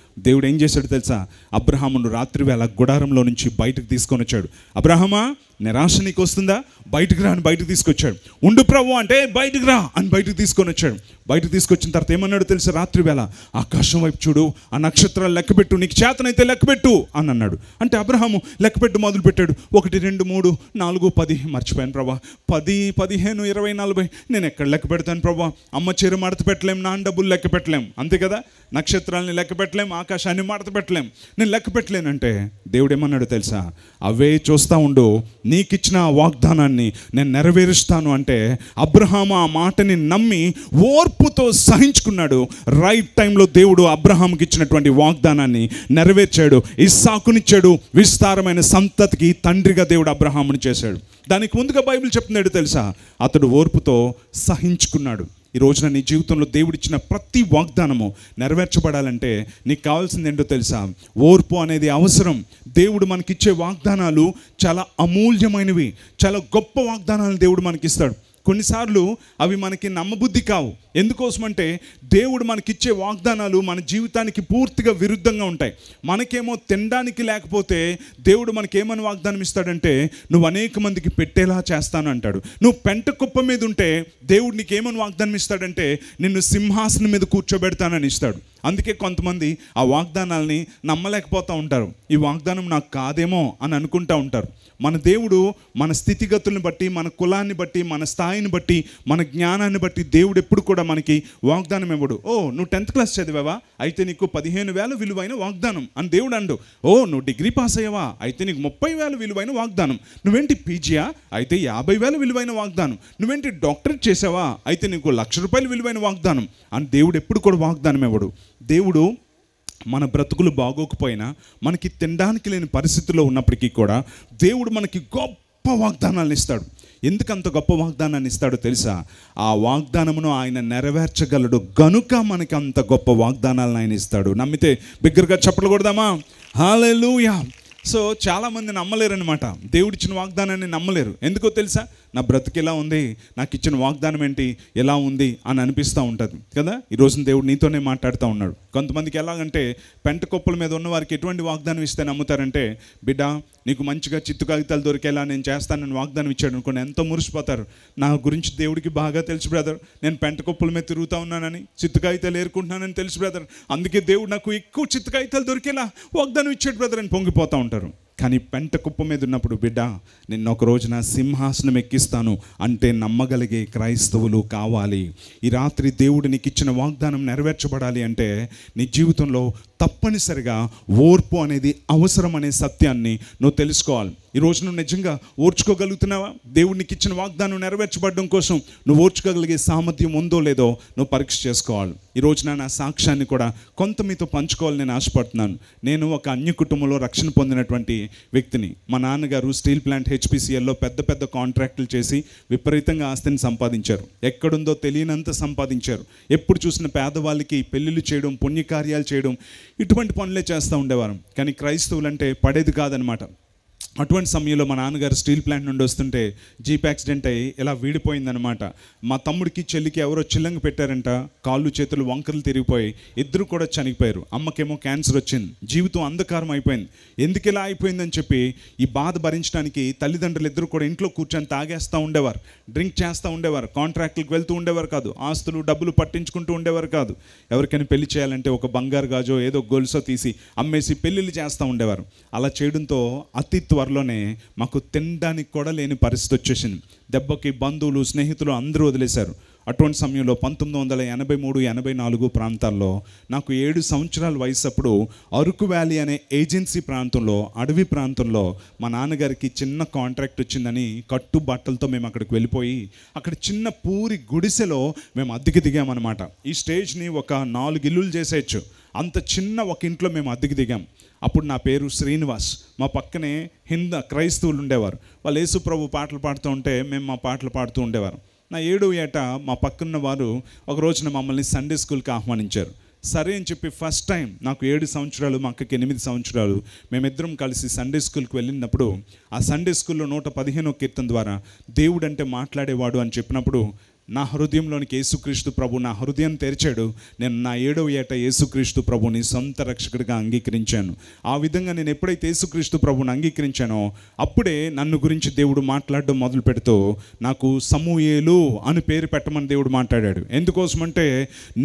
దేవుడు ఏం చేశాడు తెలుసా? అబ్రహామును రాత్రి వేళ గుడారంలో నుంచి బయటకు తీసుకొని వచ్చాడు. అబ్రహామా, నిరాశ నీకు వస్తుందా? బయటకు రా అని బయటకు తీసుకొచ్చాడు. ఉండు ప్రభు అంటే బయటకు రా అని బయటకు తీసుకొని వచ్చాడు. బయటకు తీసుకొచ్చిన తర్వాత ఏమన్నాడు తెలుసా? రాత్రి వేళ ఆకాశం వైపు చూడు, ఆ నక్షత్రాలు లెక్కపెట్టు, నీకు చేతనైతే లెక్కపెట్టు అని అన్నాడు. అంటే అబ్రహాము లెక్కపెట్టు మొదలు పెట్టాడు. 1, 2, 3, 4, 10 మర్చిపోయాను ప్రభా, 10, 15, 20, 40 నేను ఎక్కడ లెక్క పెడతాను ప్రభా? అమ్మ చీర మడత పెట్టలేం, నాన్న డబ్బులు లెక్క పెట్టలేం, అంతే కదా? నక్షత్రాలని లెక్క పెట్టలేం, ఆకాశాన్ని మడత పెట్టలేం, నేను లెక్క పెట్టలేనంటే దేవుడు ఏమన్నాడు తెలుసా? అవే చూస్తూ ఉండు, నీకు ఇచ్చిన వాగ్దానాన్ని నేను నెరవేరుస్తాను అంటే అబ్రహాము ఆ మాటని నమ్మి ఓర్పుతో సహించుకున్నాడు. రైట్ టైంలో దేవుడు అబ్రహాముకి ఇచ్చినటువంటి వాగ్దానాన్ని నెరవేర్చాడు. ఇస్సాకునిచ్చాడు. విస్తారమైన సంతతికి తండ్రిగా దేవుడు అబ్రహాముని చేశాడు. దానికి ముందుగా బైబిల్ చెప్తున్నాడు తెలుసా? అతడు ఓర్పుతో సహించుకున్నాడు. ఈ రోజున నీ జీవితంలో దేవుడిచ్చిన ప్రతి వాగ్దానము నెరవేర్చబడాలంటే నీకు కావాల్సింది ఏంటో తెలుసా? ఓర్పు అనేది అవసరం. దేవుడు మనకిచ్చే వాగ్దానాలు చాలా అమూల్యమైనవి, చాలా గొప్ప వాగ్దానాలను దేవుడు మనకిస్తాడు. కొన్నిసార్లు అవి మనకి నమ్మబుద్ధి కావు. ఎందుకోసమంటే దేవుడు మనకిచ్చే వాగ్దానాలు మన జీవితానికి పూర్తిగా విరుద్ధంగా ఉంటాయి. మనకేమో తినడానికి లేకపోతే దేవుడు మనకేమని వాగ్దానం ఇస్తాడంటే, నువ్వు అనేక మందికి పెట్టేలా చేస్తాను అంటాడు. నువ్వు పెంట కుప్ప మీద ఉంటే దేవుడు నీకేమని వాగ్దానం ఇస్తాడంటే, నిన్ను సింహాసనం మీద కూర్చోబెడతానని ఇస్తాడు. అందుకే కొంతమంది ఆ వాగ్దానాలని నమ్మలేకపోతూ ఉంటారు. ఈ వాగ్దానం నాకు కాదేమో అని అనుకుంటూ ఉంటారు. మన దేవుడు మన స్థితిగతులను బట్టి, మన కులాన్ని బట్టి, మన స్థాయిని బట్టి, మన జ్ఞానాన్ని బట్టి దేవుడు ఎప్పుడు కూడా మనకి వాగ్దానం ఇవ్వడు. ఓ నువ్వు 10th క్లాస్ చదివావా, అయితే నీకు 15,000 విలువైన వాగ్దానం అని దేవుడు అండు. ఓ నువ్వు డిగ్రీ పాస్ అయ్యావా, అయితే నీకు 30,000 విలువైన వాగ్దానం. నువ్వేంటి పీజీయా, అయితే 50,000 విలువైన వాగ్దానం. నువ్వేంటి డాక్టరేట్ చేసావా, అయితే నీకు ₹1,00,000 విలువైన వాగ్దానం అని దేవుడు ఎప్పుడు కూడా వాగ్దానం ఇవ్వడు. దేవుడు మన బ్రతుకులు బాగోకపోయినా, మనకి తినడానికి లేని పరిస్థితుల్లో ఉన్నప్పటికీ కూడా దేవుడు మనకి గొప్ప వాగ్దానాలను ఇస్తాడు. ఎందుకంత గొప్ప వాగ్దానాన్ని ఇస్తాడో తెలుసా? ఆ వాగ్దానమును ఆయన నెరవేర్చగలడు గనుక మనకి అంత గొప్ప వాగ్దానాలను ఆయన ఇస్తాడు. నమ్మితే బిగ్గరగా చప్పట్లు కొడదామా? హల్లెలూయా. సో చాలామంది నమ్మలేరు అనమాట, దేవుడిచ్చిన వాగ్దానాన్ని నమ్మలేరు. ఎందుకో తెలుసా? నా బ్రతుకు ఎలా ఉంది, నాకు ఇచ్చిన వాగ్దానం ఏంటి, ఎలా ఉంది అని అనిపిస్తూ ఉంటుంది కదా. ఈరోజు దేవుడు నీతోనే మాట్లాడుతూ ఉన్నాడు. కొంతమందికి ఎలాగంటే, పెంట కుప్పల మీద ఉన్న వారికి ఎటువంటి వాగ్దానం ఇస్తే నమ్ముతారంటే, బిడ్డ నీకు మంచిగా చిత్తు కాగితాలు దొరికేలా నేను చేస్తానని వాగ్దానం ఇచ్చాడు అనుకోండి, ఎంతో మురిసిపోతారు. నా గురించి దేవుడికి బాగా తెలుసు బ్రదర్, నేను పెంట కుప్పల మీద తిరుగుతూ ఉన్నానని, చిత్తు కాగితాలు ఏరుకుంటున్నానని తెలుసు బ్రదర్, అందుకే దేవుడు నాకు ఎక్కువ చిత్తు కాగితాలు దొరికేలా వాగ్దానం ఇచ్చాడు బ్రదర్ అని పొంగిపోతూ ఉంటారు. కానీ పెంట కుప్ప మీద ఉన్నప్పుడు, బిడ్డ నిన్న ఒక రోజున సింహాసనం ఎక్కిస్తాను అంటే నమ్మగలిగే క్రైస్తవులు కావాలి. ఈ రాత్రి దేవుడు నీకు ఇచ్చిన వాగ్దానం నెరవేర్చబడాలి అంటే నీ జీవితంలో తప్పనిసరిగా ఓర్పు అనేది అవసరం అనే సత్యాన్ని నువ్వు తెలుసుకోవాలి. ఈరోజు నువ్వు నిజంగా ఓర్చుకోగలుగుతున్నావా? దేవుడు నీకు ఇచ్చిన వాగ్దానం నెరవేర్చబడడం కోసం నువ్వు ఓర్చుకోగలిగే సామర్థ్యం ఉందో లేదో నువ్వు పరీక్ష చేసుకోవాలి. ఈరోజు నా సాక్ష్యాన్ని కూడా కొంత మీతో పంచుకోవాలని నేను ఆశపడుతున్నాను. నేను ఒక అన్య కుటుంబంలో రక్షణ పొందినటువంటి వ్యక్తిని. మా నాన్నగారు స్టీల్ ప్లాంట్ HPCLలో పెద్ద పెద్ద కాంట్రాక్టులు చేసి విపరీతంగా ఆస్తిని సంపాదించారు. ఎక్కడుందో తెలియనంత సంపాదించారు. ఎప్పుడు చూసిన పేదవాళ్ళకి పెళ్ళిళ్ళు చేయడం, పుణ్యకార్యాలు చేయడం, ఇటువంటి పనులే చేస్తూ ఉండేవారు. కానీ క్రైస్తవులంటే పడేది కాదనమాట. అటువంటి సమయంలో మా నాన్నగారు స్టీల్ ప్లాంట్ నుండి వస్తుంటే జీప్ యాక్సిడెంట్ అయ్యి ఇలా వీడిపోయిందనమాట. మా తమ్ముడికి చెల్లికి ఎవరో చిల్లంగ పెట్టారంట, కాళ్ళు చేతులు వంకరలు తిరిగిపోయి ఇద్దరు కూడా చనిపోయారు. అమ్మకేమో క్యాన్సర్ వచ్చింది. జీవితం అంధకారం అయిపోయింది. ఎందుకు ఇలా అయిపోయిందని చెప్పి ఈ బాధ భరించడానికి తల్లిదండ్రులు ఇద్దరు కూడా ఇంట్లో కూర్చొని తాగేస్తూ ఉండేవారు, డ్రింక్ చేస్తూ ఉండేవారు, కాంట్రాక్టులకు వెళ్తూ ఉండేవారు కాదు, ఆస్తులు డబ్బులు పట్టించుకుంటూ ఉండేవారు కాదు. ఎవరికైనా పెళ్లి చేయాలంటే ఒక బంగారు గాజో ఏదో గొలుసో తీసి అమ్మేసి పెళ్ళిళ్ళు చేస్తూ ఉండేవారు. అలా చేయడంతో అతి త్వరలోనే మాకు తినడానికి కూడా లేని పరిస్థితి వచ్చేసింది. దెబ్బకి బంధువులు, స్నేహితులు అందరూ వదిలేశారు. అటువంటి సమయంలో 1983-84 ప్రాంతాల్లో నాకు 7 సంవత్సరాల వయసు అప్పుడు అరకు వ్యాలీ అనే ఏజెన్సీ ప్రాంతంలో, అడవి ప్రాంతంలో మా నాన్నగారికి చిన్న కాంట్రాక్ట్ వచ్చిందని కట్టు బట్టలతో మేము అక్కడికి వెళ్ళిపోయి అక్కడ చిన్న పూరి గుడిసెలో మేము అద్దెకి దిగామన్నమాట. ఈ స్టేజ్ని ఒక 4 ఇల్లులు చేసేయచ్చు, అంత చిన్న ఒక ఇంట్లో మేము అద్దెకి దిగాం. అప్పుడు నా పేరు శ్రీనివాస్. మా పక్కనే క్రైస్తవులు ఉండేవారు. వాళ్ళు యేసు ప్రభు పాటలు పాడుతూ ఉంటే మేము మా పాటలు పాడుతూ ఉండేవారు. నా 7వ ఏట మా పక్కన వారు ఒక రోజున మమ్మల్ని సండే స్కూల్కి ఆహ్వానించారు. సరే అని చెప్పి ఫస్ట్ టైం నాకు 7 సంవత్సరాలు, మా అక్కకి 8 సంవత్సరాలు, మేమిద్దరం కలిసి సండే స్కూల్కి వెళ్ళినప్పుడు ఆ సండే స్కూల్లో 115వ కీర్తన ద్వారా దేవుడు అంటే మాట్లాడేవాడు అని చెప్పినప్పుడు నా హృదయంలోనికి యేసుక్రీస్తు ప్రభు నా హృదయం తెరిచాడు. నేను నా 7వ ఏట యేసుక్రీస్తు ప్రభుని సొంత రక్షకుడిగా అంగీకరించాను. ఆ విధంగా నేను ఎప్పుడైతే యేసుక్రీస్తు ప్రభుని అంగీకరించానో అప్పుడే నన్ను గురించి దేవుడు మాట్లాడడం మొదలు పెడుతూ నాకు సమూయేలు అని పేరు పెట్టమని దేవుడు మాట్లాడాడు. ఎందుకోసమంటే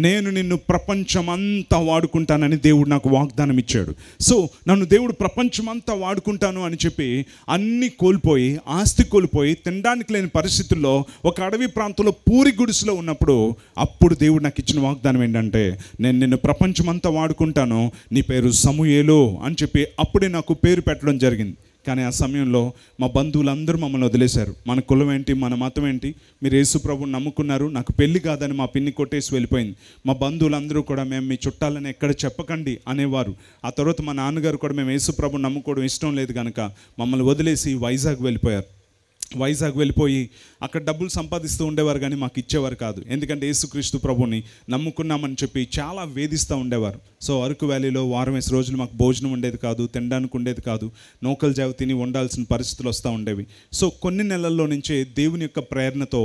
నేను నిన్ను ప్రపంచమంతా వాడుకుంటానని దేవుడు నాకు వాగ్దానం ఇచ్చాడు. సో నన్ను దేవుడు ప్రపంచమంతా వాడుకుంటాను అని చెప్పి అన్నీ కోల్పోయి, ఆస్తి కోల్పోయి, తినడానికి లేని పరిస్థితుల్లో ఒక అడవి ప్రాంతంలో పూరి గుడిసెలో ఉన్నప్పుడు అప్పుడు దేవుడు నాకు ఇచ్చిన వాగ్దానం ఏంటంటే నేను నిన్ను ప్రపంచమంతా వాడుకుంటాను, నీ పేరు సమూయేలు అని చెప్పి అప్పుడే నాకు పేరు పెట్టడం జరిగింది. కానీ ఆ సమయంలో మా బంధువులందరూ మమ్మల్ని వదిలేశారు. మన కులం ఏంటి, మన మతం ఏంటి, మీరు యేసు ప్రభువుని నమ్ముకున్నారు, నాకు పెళ్లి కాదని మా పిన్ని కొట్టేసి వెళ్ళిపోయింది. మా బంధువులందరూ కూడా మేము మీ చుట్టాలని ఎక్కడ చెప్పకండి అనేవారు. ఆ తర్వాత మా నాన్నగారు కూడా మేము యేసు ప్రభువుని నమ్ముకోవడం ఇష్టం లేదు కనుక మమ్మల్ని వదిలేసి వైజాగ్ వెళ్ళిపోయారు. వైజాగ్ వెళ్ళిపోయి అక్కడ డబ్బులు సంపాదిస్తూ ఉండేవారు కానీ మాకు ఇచ్చేవారు కాదు. ఎందుకంటే యేసుక్రీస్తు ప్రభుని నమ్ముకున్నామని చెప్పి చాలా వేధిస్తూ ఉండేవారు. సో అరకు వ్యాలీలో వారం 5 రోజులు మాకు భోజనం ఉండేది కాదు, తినడానికి ఉండేది కాదు, నూకలు జావ తిని ఉండాల్సిన పరిస్థితులు వస్తూ ఉండేవి. సో కొన్ని నెలల్లో నుంచే దేవుని యొక్క ప్రేరణతో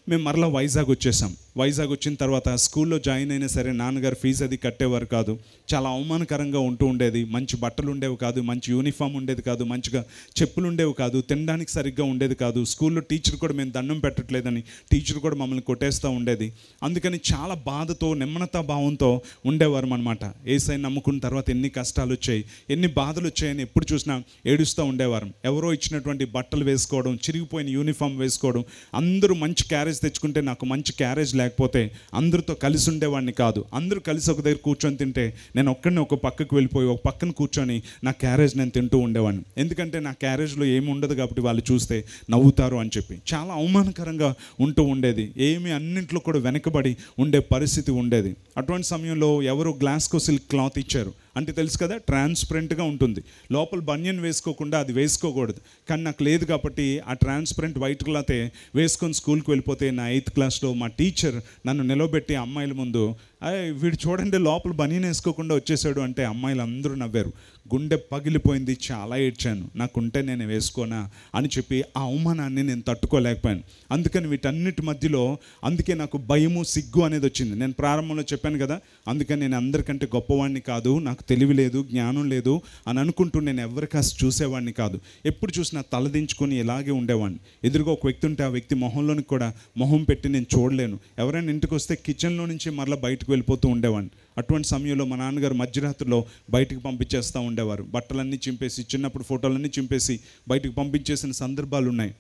మేము మరలా వైజాగ్ వచ్చేసాం. వైజాగ్ వచ్చిన తర్వాత స్కూల్లో జాయిన్ అయినా సరే నాన్నగారు ఫీజు అది కట్టేవారు కాదు. చాలా అవమానకరంగా ఉంటూ ఉండేది. మంచి బట్టలు ఉండేవి కాదు, మంచి యూనిఫామ్ ఉండేది కాదు, మంచిగా చెప్పులు ఉండేవి కాదు, తినడానికి సరిగ్గా ఉండేది కాదు. స్కూల్లో టీచర్ కూడా మేము దండం పెట్టట్లేదని టీచర్ కూడా మమ్మల్ని కొట్టేస్తూ ఉండేది. అందుకని చాలా బాధతో, నిమ్మనతా భావంతో ఉండేవారు అనమాట. యేసయ్యని నమ్ముకున్న తర్వాత ఎన్ని కష్టాలు వచ్చాయి, ఎన్ని బాధలు వచ్చాయని ఎప్పుడు చూసినా ఏడుస్తూ ఉండేవారు. ఎవరో ఇచ్చినటువంటి బట్టలు వేసుకోవడం, చిరిగిపోయిన యూనిఫామ్ వేసుకోవడం, అందరూ మంచి క్యారేజ్ తెచ్చుకుంటే నాకు మంచి క్యారేజ్ లేకపోతే అందరితో కలిసి ఉండేవాడిని కాదు. అందరూ కలిసి ఒక దగ్గర కూర్చొని తింటే నేను ఒక్కడిని ఒక పక్కకు వెళ్ళిపోయి ఒక పక్కన కూర్చొని నా క్యారేజ్ నేను తింటూ ఉండేవాడిని. ఎందుకంటే నా క్యారేజ్లో ఏమి ఉండదు కాబట్టి వాళ్ళు చూస్తే నవ్వుతారు అని చెప్పి చాలా అవమానకరంగా ఉంటూ ఉండేది. ఏమి అన్నింట్లో కూడా వెనకబడి ఉండే పరిస్థితి ఉండేది. అటువంటి సమయంలో ఎవరో గ్లాస్కో సిల్క్ క్లాత్ ఇచ్చారు. అంటే తెలుసు కదా, ట్రాన్స్పరెంట్గా ఉంటుంది, లోపల బనియన్ వేసుకోకుండా అది వేసుకోకూడదు. కానీ నాకు లేదు కాబట్టి ఆ ట్రాన్స్పరెంట్ వైట్ క్లాతే వేసుకొని స్కూల్కి వెళ్ళిపోతే నా 8th క్లాస్లో మా టీచర్ నన్ను నిలబెట్టి అమ్మాయిల ముందు వీడు చూడండి లోపల బనియన్ వేసుకోకుండా వచ్చేసాడు అంటే అమ్మాయిలు అందరూ నవ్వారు. గుండె పగిలిపోయింది, చాలా ఏడ్చాను. నాకుంటే నేను వేసుకోనా అని చెప్పి ఆ అవమానాన్ని నేను తట్టుకోలేకపోయాను. అందుకని వీటన్నిటి మధ్యలో అందుకే నాకు భయము, సిగ్గు అనేది వచ్చింది. నేను ప్రారంభంలో చెప్పాను కదా, అందుకని నేను అందరికంటే గొప్పవాడిని కాదు, నాకు తెలివి లేదు, జ్ఞానం లేదు అని అనుకుంటూ నేను ఎవరికాసి చూసేవాడిని కాదు. ఎప్పుడు చూసినా తలదించుకొని ఇలాగే ఉండేవాడిని. ఎదురుగా ఒక వ్యక్తి ఉంటే ఆ వ్యక్తి మొహంలోనికి కూడా మొహం పెట్టి నేను చూడలేను. ఎవరైనా ఇంటికి వస్తే కిచెన్లో నుంచి మరలా బయటకు వెళ్ళిపోతూ ఉండేవాడిని. అటువంటి సమయంలో మా నాన్నగారు మధ్యరాత్రిలో బయటికి పంపించేస్తూ ఉండేవారు. బట్టలన్నీ చింపేసి, చిన్నప్పుడు ఫోటోలన్నీ చింపేసి బయటికి పంపించేసిన సందర్భాలు ఉన్నాయి.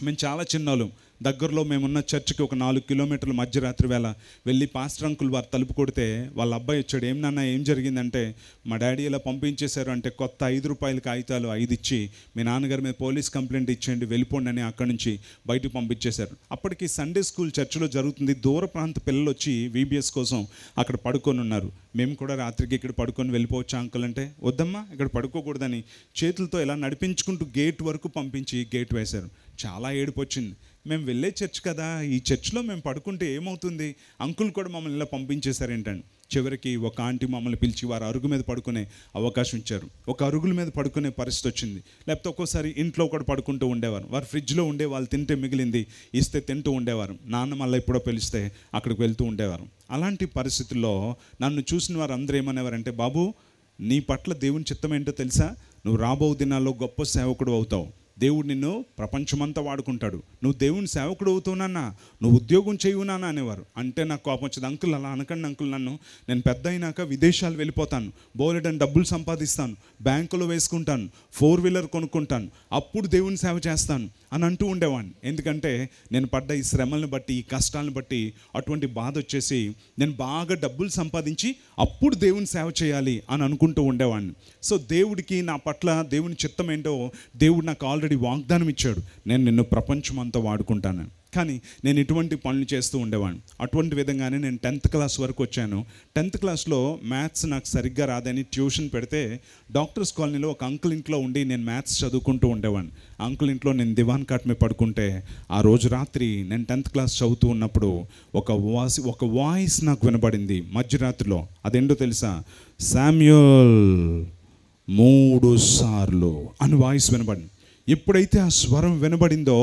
మేము చాలా చిన్నోళ్ళం. దగ్గరలో మేమున్న చర్చికి ఒక 4 కిలోమీటర్ల మధ్యరాత్రి వేళ వెళ్ళి పాస్టర్ అంకుల్ వారు తలుపు కొడితే వాళ్ళ అబ్బాయి వచ్చాడు. ఏం నాన్న ఏం జరిగిందంటే, మా డాడీ ఇలా పంపించేశారు అంటే కొత్త 5 రూపాయల కాగితాలు 5 ఇచ్చి మీ నాన్నగారి మీద పోలీస్ కంప్లైంట్ ఇచ్చేయండి, వెళ్ళిపోండి అని అక్కడి నుంచి బయటకు పంపించేశారు. అప్పటికి సండే స్కూల్ చర్చిలో జరుగుతుంది. దూర ప్రాంత పిల్లలు వచ్చి VBS కోసం అక్కడ పడుకొని ఉన్నారు. మేము కూడా రాత్రికి ఇక్కడ పడుకొని వెళ్ళిపోవచ్చు అంకుల్ అంటే, వద్దమ్మా ఇక్కడ పడుకోకూడదని చేతులతో ఇలా నడిపించుకుంటూ గేట్ వరకు పంపించి గేట్ వేశారు. చాలా ఏడుపు వచ్చింది. మేము వెళ్ళే చర్చ్ కదా, ఈ చర్చ్లో మేము పడుకుంటే ఏమవుతుంది, అంకుల్ కూడా మమ్మల్ని ఇలా పంపించేశారు ఏంటండి. చివరికి ఒక ఆంటీ మమ్మల్ని పిలిచి వారు అరుగు మీద పడుకునే అవకాశం ఇచ్చారు. ఒక అరుగుల మీద పడుకునే పరిస్థితి వచ్చింది. లేకపోతే ఒక్కోసారి ఇంట్లో కూడా పడుకుంటూ ఉండేవారు. వారు ఫ్రిడ్జ్లో ఉండే వాళ్ళు తింటే మిగిలింది ఇస్తే తింటూ ఉండేవారు. నాన్న మళ్ళీ ఎప్పుడో పిలిస్తే అక్కడికి వెళ్తూ ఉండేవారు. అలాంటి పరిస్థితుల్లో నన్ను చూసిన వారు అందరూ ఏమనేవారంటే, బాబు నీ పట్ల దేవుని చిత్తం ఏంటో తెలుసా, నువ్వు రాబో దినాల్లో గొప్ప సేవకుడు అవుతావు, దేవుడు నిన్ను ప్రపంచమంతా వాడుకుంటాడు, నువ్వు దేవుని సేవకుడు అవుతావునన్నా, నువ్వు ఉద్యోగం చేయునానా అనేవారు. అంటే నాకు కోపం వచ్చింది. అంకుల్ అలా అనకండి అంకుల్, నేను పెద్ద అయినాక విదేశాలు వెళ్ళిపోతాను, బోలెడని డబ్బులు సంపాదిస్తాను, బ్యాంకులో వేసుకుంటాను, 4-వీలర్ కొనుక్కుంటాను, అప్పుడు దేవుని సేవ చేస్తాను అని అంటూ ఉండేవాడిని. ఎందుకంటే నేను పడ్డ ఈ శ్రమలను బట్టి, ఈ కష్టాలను బట్టి అటువంటి బాధ వచ్చేసి నేను బాగా డబ్బులు సంపాదించి అప్పుడు దేవుని సేవ చేయాలి అని అనుకుంటూ ఉండేవాడిని. సో దేవుడికి నా పట్ల దేవుని చిత్తం ఏంటో దేవుడు నాకు ఆల్రెడీ వాగ్దానం ఇచ్చాడు, నేను నిన్ను ప్రపంచం అంతా వాడుకుంటాను. కానీ నేను ఇటువంటి పనులు చేస్తూ ఉండేవాడిని. అటువంటి విధంగానే నేను 10th క్లాస్ వరకు వచ్చాను. 10th క్లాస్లో మ్యాథ్స్ నాకు సరిగ్గా రాదని ట్యూషన్ పెడితే డాక్టర్స్ కాలనీలో ఒక అంకుల్ ఇంట్లో ఉండి నేను మ్యాథ్స్ చదువుకుంటూ ఉండేవాడిని. అంకుల్ ఇంట్లో నేను దివాన్ కాట్ మీద పడుకుంటే ఆ రోజు రాత్రి నేను 10th క్లాస్ చదువుతూ ఉన్నప్పుడు ఒక వాయిస్ నాకు వినబడింది మధ్యరాత్రిలో. అదేంటో తెలుసా? శామ్యూల్ 3 సార్లు అని వాయిస్ వినబడింది. ఎప్పుడైతే ఆ స్వరం వినబడిందో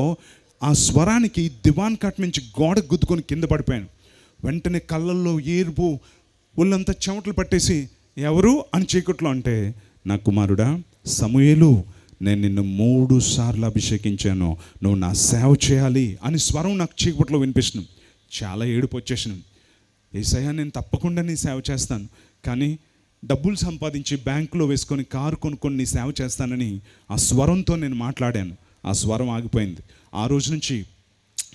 ఆ స్వరానికి దివాన్ కాట్ నుంచి గోడ గుద్దుకొని కింద పడిపోయాను. వెంటనే కళ్ళల్లో ఏర్పు, ఒళ్ళంతా చెమటలు పట్టేసి ఎవరు అని చీకట్లో అంటే, నా కుమారుడా సమూయేలు, నేను నిన్ను 3 సార్లు అభిషేకించాను, నువ్వు నా సేవ చేయాలి అని స్వరం నాకు చీకట్లో వినిపిస్తున్నాను. చాలా ఏడుపు వచ్చేసినాను. యేసయ్యా నేను తప్పకుండా నీ సేవ చేస్తాను, కానీ డబ్బులు సంపాదించి బ్యాంకులో వేసుకొని కారు కొనుక్కొని నీ సేవ చేస్తానని ఆ స్వరంతో నేను మాట్లాడాను. ఆ స్వరం ఆగిపోయింది. ఆ రోజు నుంచి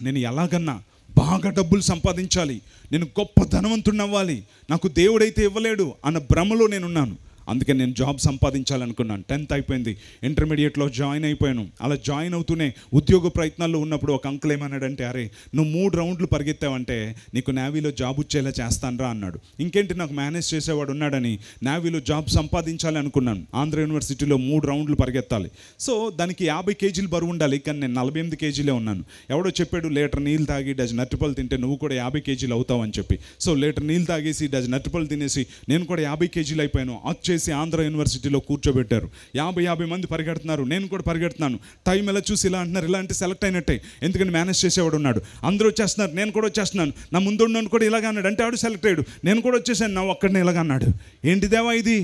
నేను ఎలాగన్నా బాగా డబ్బులు సంపాదించాలి, నేను గొప్ప ధనవంతుడిని అవ్వాలి, నాకు దేవుడైతే ఇవ్వలేడు అన్న భ్రమలో నేనున్నాను. అందుకే నేను జాబ్ సంపాదించాలనుకున్నాను. 10th అయిపోయింది, ఇంటర్మీడియట్లో జాయిన్ అయిపోయాను. అలా జాయిన్ అవుతూనే ఉద్యోగ ప్రయత్నాల్లో ఉన్నప్పుడు ఒక అంకుల్ ఏమన్నాడంటే, అరే నువ్వు 3 రౌండ్లు పరిగెత్తావంటే నీకు నేవీలో జాబ్ వచ్చేలా చేస్తానరా అన్నాడు. ఇంకేంటి, నాకు మేనేజ్ చేసేవాడు ఉన్నాడని నేవీలో జాబ్ సంపాదించాలి అనుకున్నాను. ఆంధ్ర యూనివర్సిటీలో 3 రౌండ్లు పరిగెత్తాలి. సో దానికి 50 కేజీలు బరువు ఉండాలి, కానీ నేను 48 కేజీలే ఉన్నాను. ఎవడో చెప్పాడు, లీటర్ నీళ్ళు తాగి డజన్ అరటిపళ్ళు తింటే నువ్వు కూడా 50 కేజీలు అవుతావు అని చెప్పి. సో లీటర్ నీళ్ళు తాగేసి డజన్ అరటిపళ్ళు తినేసి నేను కూడా 50 కేజీలు అయిపోయాను. వచ్చేసి ఆంధ్ర యూనివర్సిటీలో కూర్చోబెట్టారు. 50 మంది పరిగెడుతున్నారు, నేను కూడా పరిగెడుతున్నాను. టైం ఎలా చూసి ఇలా అంటున్నారు, ఇలా అంటే సెలెక్ట్ అయినట్టే, ఎందుకంటే మేనేజ్ చేసేవాడు ఉన్నాడు. అందరూ వచ్చేస్తున్నారు, నేను కూడా వచ్చేస్తున్నాను. నా ముందు ఉన్నోడు కూడా ఇలాగ అన్నాడు, అంటే ఆడు సెలెక్ట్ అయ్యాడు. నేను కూడా వచ్చేసాను, నా ఒక్కడిని ఇలాగ అన్నాడు. ఏంటి దేవా ఇది?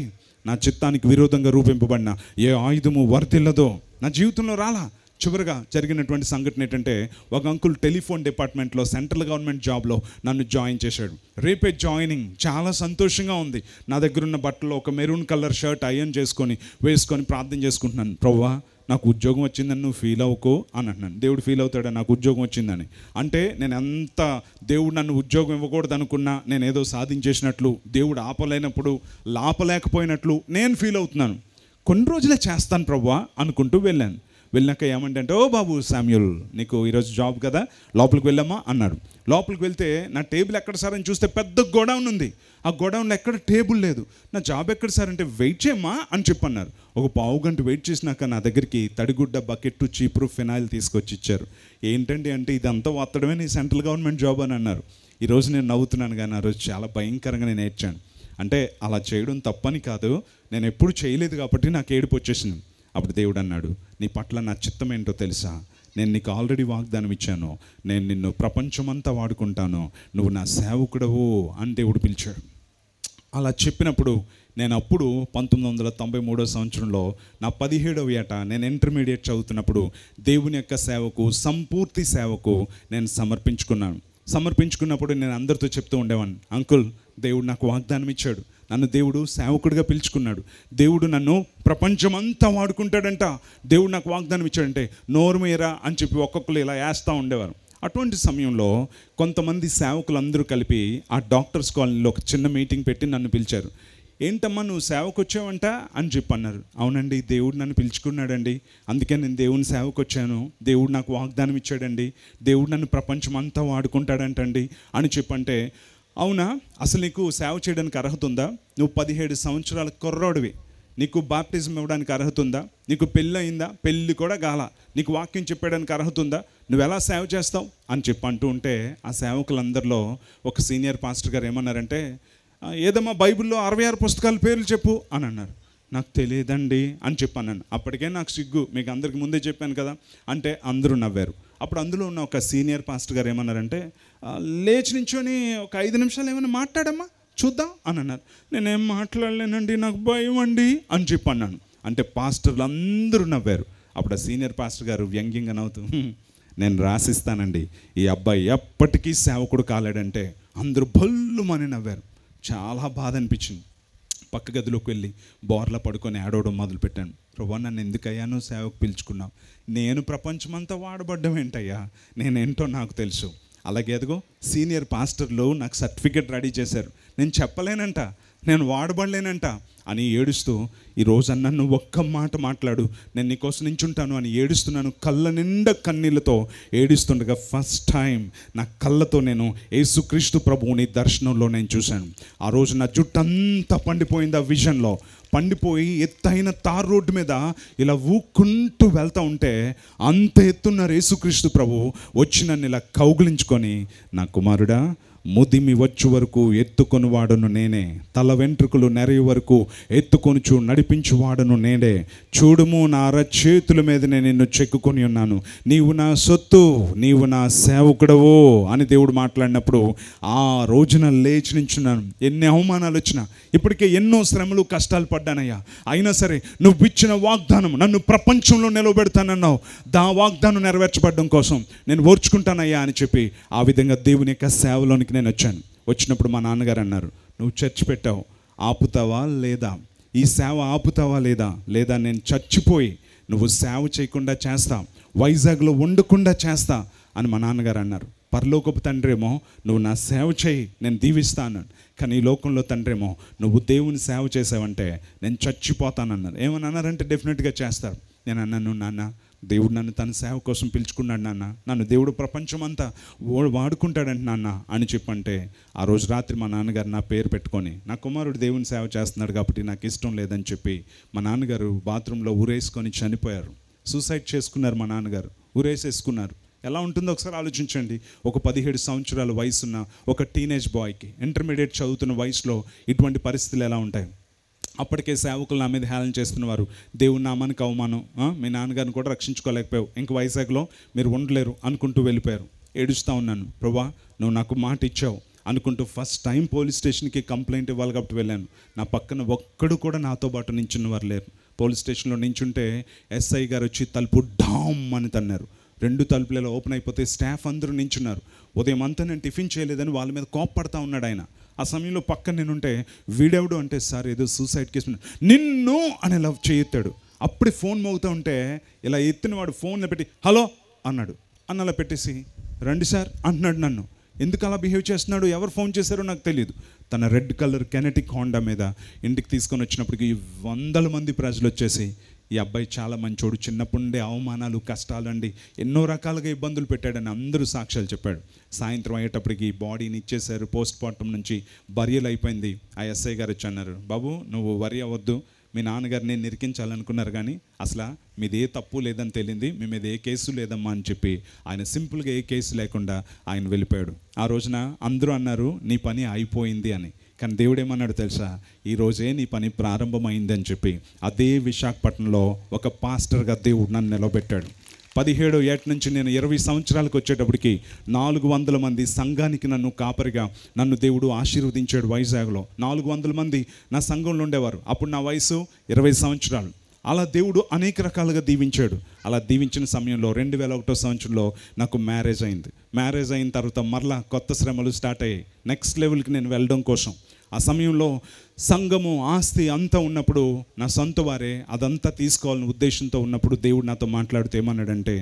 నా చిత్తానికి విరోధంగా రూపింపబడిన ఏ ఆయుధము వర్తిల్లదో నా జీవితంలో రాలా. చివరిగా జరిగినటువంటి సంఘటన ఏంటంటే, ఒక అంకుల్ టెలిఫోన్ డిపార్ట్మెంట్లో సెంట్రల్ గవర్నమెంట్ జాబ్లో నన్ను జాయిన్ చేశాడు. రేపే జాయినింగ్, చాలా సంతోషంగా ఉంది. నా దగ్గర ఉన్న బట్టలో ఒక మెరూన్ కలర్ షర్ట్ ఐరన్ వేసుకొని ప్రార్థన చేసుకుంటున్నాను. ప్రభువా నాకు ఉద్యోగం వచ్చిందని నువ్వు ఫీల్ అవ్వకో అని అంటున్నాను. దేవుడు ఫీల్ అవుతాడా నాకు ఉద్యోగం వచ్చిందని? అంటే నేను ఎంత దేవుడు నన్ను ఉద్యోగం ఇవ్వకూడదు అనుకున్నా, నేను ఏదో సాధించేసినట్లు, దేవుడు ఆపలేనప్పుడు లాపలేకపోయినట్లు నేను ఫీల్ అవుతున్నాను. కొన్ని రోజులే చేస్తాను ప్రభువా అనుకుంటూ వెళ్ళాను. వెళ్ళాక ఏమంటే, ఓ బాబు శామ్యూల్, నీకు ఈరోజు జాబ్ కదా, లోపలికి వెళ్ళామా అన్నారు. లోపలికి వెళ్తే నా టేబుల్ ఎక్కడ సార్ అని చూస్తే పెద్ద గోడౌన్ ఉంది. ఆ గోడౌన్లో ఎక్కడ టేబుల్ లేదు. నా జాబ్ ఎక్కడ సార్ అంటే, వెయిట్ చేయమ్మా అని చెప్పన్నారు. ఒక 15 గంట వెయిట్ చేసినాక నా దగ్గరికి తడిగుడ్డ, బకెట్, చీపురు, ఫినాయిల్ తీసుకొచ్చి ఇచ్చారు. ఏంటండి అంటే, ఇదంతా వాత్తడమే నీ సెంట్రల్ గవర్నమెంట్ జాబ్ అని అన్నారు. ఈరోజు నేను నవ్వుతున్నాను, కానీ ఆ రోజు చాలా భయంకరంగా నేను ఏడ్చాను. అంటే అలా చేయడం తప్పని కాదు, నేను ఎప్పుడు చేయలేదు కాబట్టి నాకు ఏడుపు వచ్చేసింది. అప్పుడు దేవుడు అన్నాడు, నీ పట్ల నా చిత్తం ఏంటో తెలుసా? నేను నీకు ఆల్రెడీ వాగ్దానం ఇచ్చాను, నేను నిన్ను ప్రపంచమంతా వాడుకుంటాను, నువ్వు నా సేవకుడవు అని దేవుడు పిలిచాడు. అలా చెప్పినప్పుడు నేను అప్పుడు 1993 సంవత్సరంలో నా 17వ ఏట నేను ఇంటర్మీడియట్ చదువుతున్నప్పుడు దేవుని యొక్క సేవకు, సంపూర్తి సేవకు నేను సమర్పించుకున్నప్పుడు నేను అందరితో చెప్తూ ఉండేవాడిని, అంకుల్ దేవుడు నాకు వాగ్దానం ఇచ్చాడు, నన్ను దేవుడు సేవకుడిగా పిలుచుకున్నాడు, దేవుడు నన్ను ప్రపంచమంతా వాడుకుంటాడంట, దేవుడు నాకు వాగ్దానం ఇచ్చాడంటే నోరు మీరా అని చెప్పి ఒక్కొక్కరు ఇలా వేస్తూ ఉండేవారు. అటువంటి సమయంలో కొంతమంది సేవకులు అందరూ కలిపి ఆ డాక్టర్స్ కాలనీలో ఒక చిన్న మీటింగ్ పెట్టి నన్ను పిలిచారు. ఏంటమ్మా నువ్వు సేవకు వచ్చావంట అని చెప్పి అన్నారు. అవునండి, దేవుడు నన్ను పిలుచుకున్నాడండి, అందుకే నేను దేవుని సేవకు వచ్చాను, దేవుడు నాకు వాగ్దానం ఇచ్చాడండి, దేవుడు నన్ను ప్రపంచమంతా వాడుకుంటాడంటండి అని చెప్పంటే, అవునా, అసలు నీకు సేవ చేయడానికి అర్హత ఉందా? నువ్వు 17 సంవత్సరాల కుర్రోడివి, నీకు బాప్టిజం ఇవ్వడానికి అర్హత ఉందా? నీకు పెళ్ళి అయిందా? పెళ్ళి కూడా గాల, నీకు వాక్యం చెప్పడానికి అర్హత ఉందా? నువ్వు ఎలా సేవ చేస్తావు అని చెప్పి అంటూ ఉంటే, ఆ సేవకులందరిలో ఒక సీనియర్ పాస్టర్ గారు ఏమన్నారంటే, ఏదమ్మా బైబిల్లో 66 పుస్తకాల పేర్లు చెప్పు అని అన్నారు. నాకు తెలియదండి అని చెప్పాను. అప్పటికే నాకు సిగ్గు, మీకు అందరికి ముందే చెప్పాను కదా అంటే అందరూ నవ్వారు. అప్పుడు అందులో ఉన్న ఒక సీనియర్ పాస్టర్ గారు ఏమన్నారంటే, లేచి నించొని ఒక 5 నిమిషాలు ఏమైనా మాట్లాడమ్మా చూద్దాం అని అన్నారు. నేనేం మాట్లాడలేనండి, నాకు భయం అండి అని చెప్పి అన్నాను. అంటే పాస్టర్లు అందరూ నవ్వారు. అప్పుడు ఆ సీనియర్ పాస్టర్ గారు వ్యంగ్యంగా నవ్వుతూ, నేను రాసిస్తానండి, ఈ అబ్బాయి ఎప్పటికీ సేవకుడు కాలేడంటే అందరూ భల్లుమని నవ్వారు. చాలా బాధ అనిపించింది. పక్క గదిలోకి వెళ్ళి బోర్లా పడుకొని ఆడవడం మొదలుపెట్టాను. ప్రభా నన్ను ఎందుకయ్యానో సేవకు పిలుచుకున్నావు, నేను ప్రపంచమంతా వాడబడ్డం ఏంటయ్యా, నేనేంటో నాకు తెలుసు. అలాగే అదిగో సీనియర్ పాస్టర్లు నాకు సర్టిఫికెట్ రెడీ చేశారు. నేను చెప్పలేనంట, నేను వాడబడలేనంట అని ఏడుస్తూ, ఈరోజు అన్న నువ్వు ఒక్క మాట మాట్లాడు, నేను నీకోసం నించుంటాను అని ఏడుస్తున్నాను. కళ్ళ నిండా కన్నీళ్ళతో ఏడుస్తుండగా ఫస్ట్ టైం నా కళ్ళతో నేను యేసుక్రీస్తు ప్రభువుని దర్శనంలో నేను చూశాను. ఆ రోజు నా జుట్టు అంతా పండిపోయింది. ఆ విజన్లో పండిపోయి ఎత్తైన తార్ రోడ్డు మీద ఇలా ఊక్కుంటూ వెళ్తూ ఉంటే అంత ఎత్తున్న యేసుక్రీస్తు ప్రభు వచ్చి నన్ను ఇలా కౌగిలించుకొని, నా కుమారుడా, ముదిమి వచ్చు వరకు ఎత్తుకొని వాడను నేనే, తల వెంట్రుకలు నెరయ వరకు ఎత్తుకొనుచు నడిపించు వాడను నేనే, చూడుము నా అరచేతుల మీద నేను నిన్ను చెక్కుకొని ఉన్నాను, నీవు నా సొత్తు, నీవు నా సేవకుడవు అని దేవుడు మాట్లాడినప్పుడు ఆ రోజున లేచి నించున్నాను. ఎన్ని అవమానాలు వచ్చినా, ఇప్పటికే ఎన్నో శ్రమలు కష్టాలు పడ్డానయ్యా, అయినా సరే నువ్వు ఇచ్చిన వాగ్దానం, నన్ను ప్రపంచంలో నిలబెడతానన్నావు, వాగ్దానం నెరవేర్చబడడం కోసం నేను ఓర్చుకుంటానయ్యా అని చెప్పి ఆ విధంగా దేవుని యొక్క సేవలోనికి నేను వచ్చాను. వచ్చినప్పుడు మా నాన్నగారు అన్నారు, నువ్వు చర్చ్ పెట్టావు, ఆపుతావా లేదా, ఈ సేవ ఆపుతావా లేదా, లేదా నేను చచ్చిపోయి నువ్వు సేవ చేయకుండా చేస్తా, వైజాగ్లో ఉండకుండా చేస్తా అని మా నాన్నగారు అన్నారు. పరలోకపు తండ్రేమో నువ్వు నా సేవ చేయి, నేను దీవిస్తాను, కానీ ఈ లోకంలో తండ్రేమో నువ్వు దేవుని సేవ చేసావంటే నేను చచ్చిపోతానన్నారు. ఏమని అన్నారంటే డెఫినెట్గా చేస్తారు. నేను అన్నాను, నాన్న దేవుడు నన్ను తన సేవ కోసం పిలుచుకున్నాడు నాన్న, నన్ను దేవుడు ప్రపంచం అంతా వాడుకుంటాడంట నాన్న అని చెప్పంటే, ఆ రోజు రాత్రి మా నాన్నగారు నా పేరు పెట్టుకొని, నా కుమారుడు దేవుని సేవ చేస్తున్నాడు కాబట్టి నాకు ఇష్టం లేదని చెప్పి మా నాన్నగారు బాత్రూంలో ఊరేసుకొని చనిపోయారు. సూసైడ్ చేసుకున్నారు. మా నాన్నగారు ఊరేసేసుకున్నారు. ఎలా ఉంటుందో ఒకసారి ఆలోచించండి. ఒక 17 సంవత్సరాల వయసున్న ఒక టీనేజ్ బాయ్కి, ఇంటర్మీడియట్ చదువుతున్న వయసులో ఇటువంటి పరిస్థితులు ఎలా ఉంటాయి? అప్పటికే సేవకులు నా మీద హేళన చేస్తున్నవారు, దేవుని నామానికి అవమానం, మీ నాన్నగారిని కూడా రక్షించుకోలేకపోయావు, ఇంక వైజాగ్లో మీరు ఉండలేరు అనుకుంటూ వెళ్ళిపోయారు. ఏడుస్తూ ఉన్నాను, ప్రభా నువ్వు నాకు మాట ఇచ్చావు అనుకుంటూ ఫస్ట్ టైం పోలీస్ స్టేషన్కి కంప్లైంట్ ఇవ్వాలి కాబట్టి వెళ్ళాను. నా పక్కన ఒక్కడు కూడా నాతో పాటు నించున్నవారు లేరు. పోలీస్ స్టేషన్లో నించుంటే ఎస్ఐ గారు వచ్చి తలుపు డామ్ అని తన్నారు. 2 తలుపులలో ఓపెన్ అయిపోతే స్టాఫ్ అందరూ నించున్నారు. ఉదయం అంతా నేను టిఫిన్ చేయలేదని వాళ్ళ మీద కోప్పడతా ఉన్నాడు ఆయన. ఆ సమయంలో పక్కన నేనుంటే వీడెవడు అంటే, సార్ ఏదో సూసైడ్ కేసు నిన్ను అని ఇలా చేయెత్తాడు. అప్పుడే ఫోన్ మోగుతూ ఉంటే ఇలా ఎత్తిన వాడు ఫోన్లో పెట్టి హలో అన్నాడు. అలా పెట్టేసి రండి సార్ అంటున్నాడు. నన్ను ఎందుకు అలా బిహేవ్ చేస్తున్నాడు, ఎవరు ఫోన్ చేశారో నాకు తెలియదు. తన రెడ్ కలర్ కెనెటిక్ హోండా మీద ఇంటికి తీసుకొని వచ్చినప్పటికీ 100 మంది ప్రజలు వచ్చేసి, ఈ అబ్బాయి చాలా మంచోడు, చిన్నప్పటి నుండే అవమానాలు కష్టాలు అండి, ఎన్నో రకాలుగా ఇబ్బందులు పెట్టాడని అందరూ సాక్ష్యాలు చెప్పాడు. సాయంత్రం అయ్యేటప్పటికి బాడీని ఇచ్చేశారు. పోస్ట్ మార్టం నుంచి బరియల్ అయిపోయింది. ఆ ఎస్ఐ గారు వచ్చి అన్నారు, బాబు నువ్వు వరి అవ్వద్దు, మీ నాన్నగారిని నిరికించాలనుకున్నారు కానీ అసలు మీది ఏ తప్పు లేదని తెలియంది, మీ మీద ఏ కేసు లేదమ్మా అని చెప్పి ఆయన సింపుల్గా ఏ కేసు లేకుండా ఆయన వెళ్ళిపోయాడు. ఆ రోజున అందరూ అన్నారు నీ పని అయిపోయింది అని. కానీ దేవుడు ఏమన్నాడు తెలుసా, ఈరోజే నీ పని ప్రారంభమైంది అని చెప్పి అదే విశాఖపట్నంలో ఒక పాస్టర్గా దేవుడు నన్ను నిలబెట్టాడు. 17 ఏట నుంచి నేను 20 సంవత్సరాలకు వచ్చేటప్పటికి 400 మంది సంఘానికి నన్ను కాపరిగా నన్ను దేవుడు ఆశీర్వదించాడు. వైజాగ్లో 400 మంది నా సంఘంలో ఉండేవారు. అప్పుడు నా వయసు 20 సంవత్సరాలు. అలా దేవుడు అనేక రకాలుగా దీవించాడు. అలా దీవించిన సమయంలో 2001 సంవత్సరంలో నాకు మ్యారేజ్ అయింది. మ్యారేజ్ అయిన తర్వాత మరలా కొత్త శ్రమలు స్టార్ట్ అయ్యాయి. నెక్స్ట్ లెవెల్కి నేను వెళ్ళడం కోసం ఆ సమయంలో సంఘము ఆస్తి అంతా ఉన్నప్పుడు నా సొంత వారే అదంతా తీసుకోవాలని ఉద్దేశంతో ఉన్నప్పుడు దేవుడు నాతో మాట్లాడుతూ ఏమన్నాడంటే,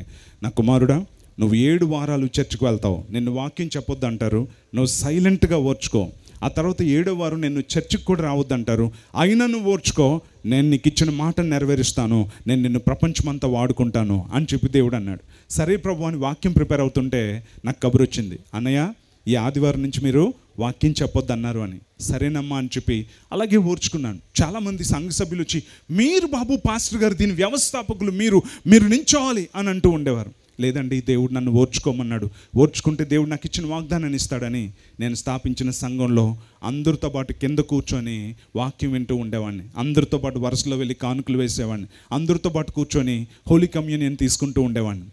నా కుమారుడా నువ్వు 7 వారాలు చర్చికి వెళ్తావు, నిన్ను వాక్యం చెప్పొద్దు అంటారు, నువ్వు సైలెంట్గా ఓర్చుకో. ఆ తర్వాత 7వ వారం నేను చర్చికి కూడా రావద్దంటారు, అయినా నువ్వు ఓర్చుకో, నేను నీకు ఇచ్చిన మాటను నెరవేరుస్తాను, నేను నిన్ను ప్రపంచమంతా వాడుకుంటాను అని చెప్పి దేవుడు అన్నాడు. సరే ప్రభు అని వాక్యం ప్రిపేర్ అవుతుంటే నాకు కబురు వచ్చింది, అన్నయ్య ఈ ఆదివారం నుంచి మీరు వాక్యం చెప్పొద్దు అన్నారు అని. సరేనమ్మా అని చెప్పి అలాగే ఓర్చుకున్నాను. చాలామంది సంఘ సభ్యులు వచ్చి, మీరు బాబు పాస్టర్ గారు దీని వ్యవస్థాపకులు, మీరు నించోవాలి అని అంటూ ఉండేవారు. లేదండి దేవుడు నన్ను ఓర్చుకోమన్నాడు, ఓర్చుకుంటే దేవుడు నాకు ఇచ్చిన వాగ్దానాన్ని ఇస్తాడని నేను స్థాపించిన సంఘంలో అందరితో పాటు కింద కూర్చొని వాక్యం వింటూ ఉండేవాడిని. అందరితో పాటు వరుసలో వెళ్ళి కానుకలు వేసేవాడిని. అందరితో పాటు కూర్చొని హోలీ కమ్యూనియన్ తీసుకుంటూ ఉండేవాడిని.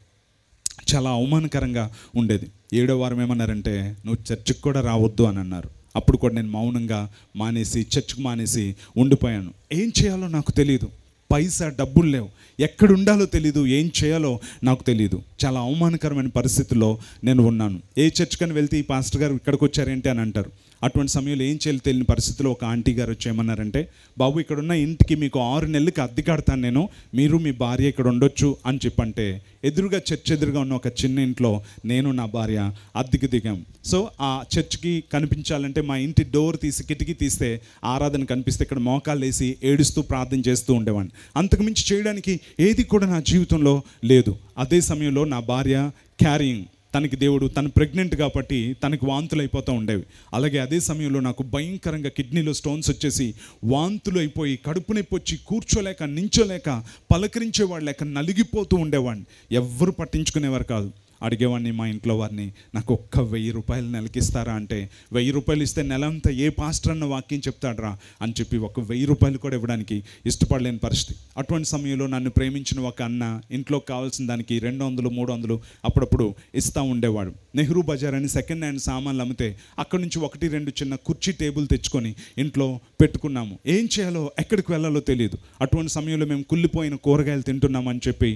చాలా అవమానకరంగా ఉండేది. 7వ వారం ఏమన్నారంటే, నువ్వు చర్చికి కూడా రావద్దు అని అన్నారు. అప్పుడు కూడా నేను మౌనంగా మానేసి చర్చికి మానేసి ఉండిపోయాను. ఏం చేయాలో నాకు తెలియదు, పైసా డబ్బులు లేవు, ఎక్కడ ఉండాలో తెలీదు, ఏం చేయాలో నాకు తెలియదు. చాలా అవమానకరమైన పరిస్థితుల్లో నేను ఉన్నాను. ఏ చర్చికని వెళ్తే ఈ పాస్టర్ గారు ఇక్కడికి వచ్చారేంటి అని అంటారు. అటువంటి సమయంలో ఏం చేయాలి తెలియని పరిస్థితిలో ఒక ఆంటీ గారు వచ్చేయమన్నారంటే, బాబు ఇక్కడున్న ఇంటికి మీకు 6 నెలలకి అద్దె కడతాను నేను, మీరు మీ భార్య ఇక్కడ ఉండొచ్చు అని చెప్పంటే, ఎదురుగా చర్చ్ ఎదురుగా ఉన్న ఒక చిన్న ఇంట్లో నేను నా భార్య అద్దెకి దిగాం. సో ఆ చర్చ్కి కనిపించాలంటే మా ఇంటి డోర్ తీసి కిటికీ తీస్తే ఆరాధన కనిపిస్తే ఇక్కడ మోకాళ్ళు వేసి ఏడుస్తూ ప్రార్థన చేస్తూ ఉండేవాడిని. అంతకుమించి చేయడానికి ఏది కూడా నా జీవితంలో లేదు. అదే సమయంలో నా భార్య క్యారింగ్, తనకి దేవుడు, తను ప్రెగ్నెంట్ కాబట్టి తనకి వాంతులు అయిపోతూ ఉండేవి. అలాగే అదే సమయంలో నాకు భయంకరంగా కిడ్నీలో స్టోన్స్ వచ్చేసి వాంతులు అయిపోయి కడుపు నొప్పి వచ్చి కూర్చోలేక నించోలేక పలకరించేవాడు లేక నలిగిపోతూ ఉండేవాడిని. ఎవ్వరు పట్టించుకునేవారు కాదు. అడిగేవాడిని మా ఇంట్లో వారిని, నాకు ఒక్క 1000 రూపాయలు నెలకిస్తారా అంటే, 1000 రూపాయలు ఇస్తే నెలంతా ఏ పాస్టర్ అన్న వాక్యం చెప్తాడరా అని చెప్పి ఒక 1000 రూపాయలు కూడా ఇవ్వడానికి ఇష్టపడలేని పరిస్థితి. అటువంటి సమయంలో నన్ను ప్రేమించిన ఒక అన్న ఇంట్లోకి కావాల్సిన దానికి 200, 300 అప్పుడప్పుడు ఇస్తూ ఉండేవాడు. నెహ్రూ బజార్ అని సెకండ్ హ్యాండ్ సామాన్లు అమ్మితే అక్కడి నుంచి 1-2 చిన్న కుర్చీ టేబుల్ తెచ్చుకొని ఇంట్లో పెట్టుకున్నాము. ఏం చేయాలో ఎక్కడికి వెళ్ళాలో తెలియదు. అటువంటి సమయంలో మేము కుళ్ళిపోయిన కూరగాయలు తింటున్నామని చెప్పి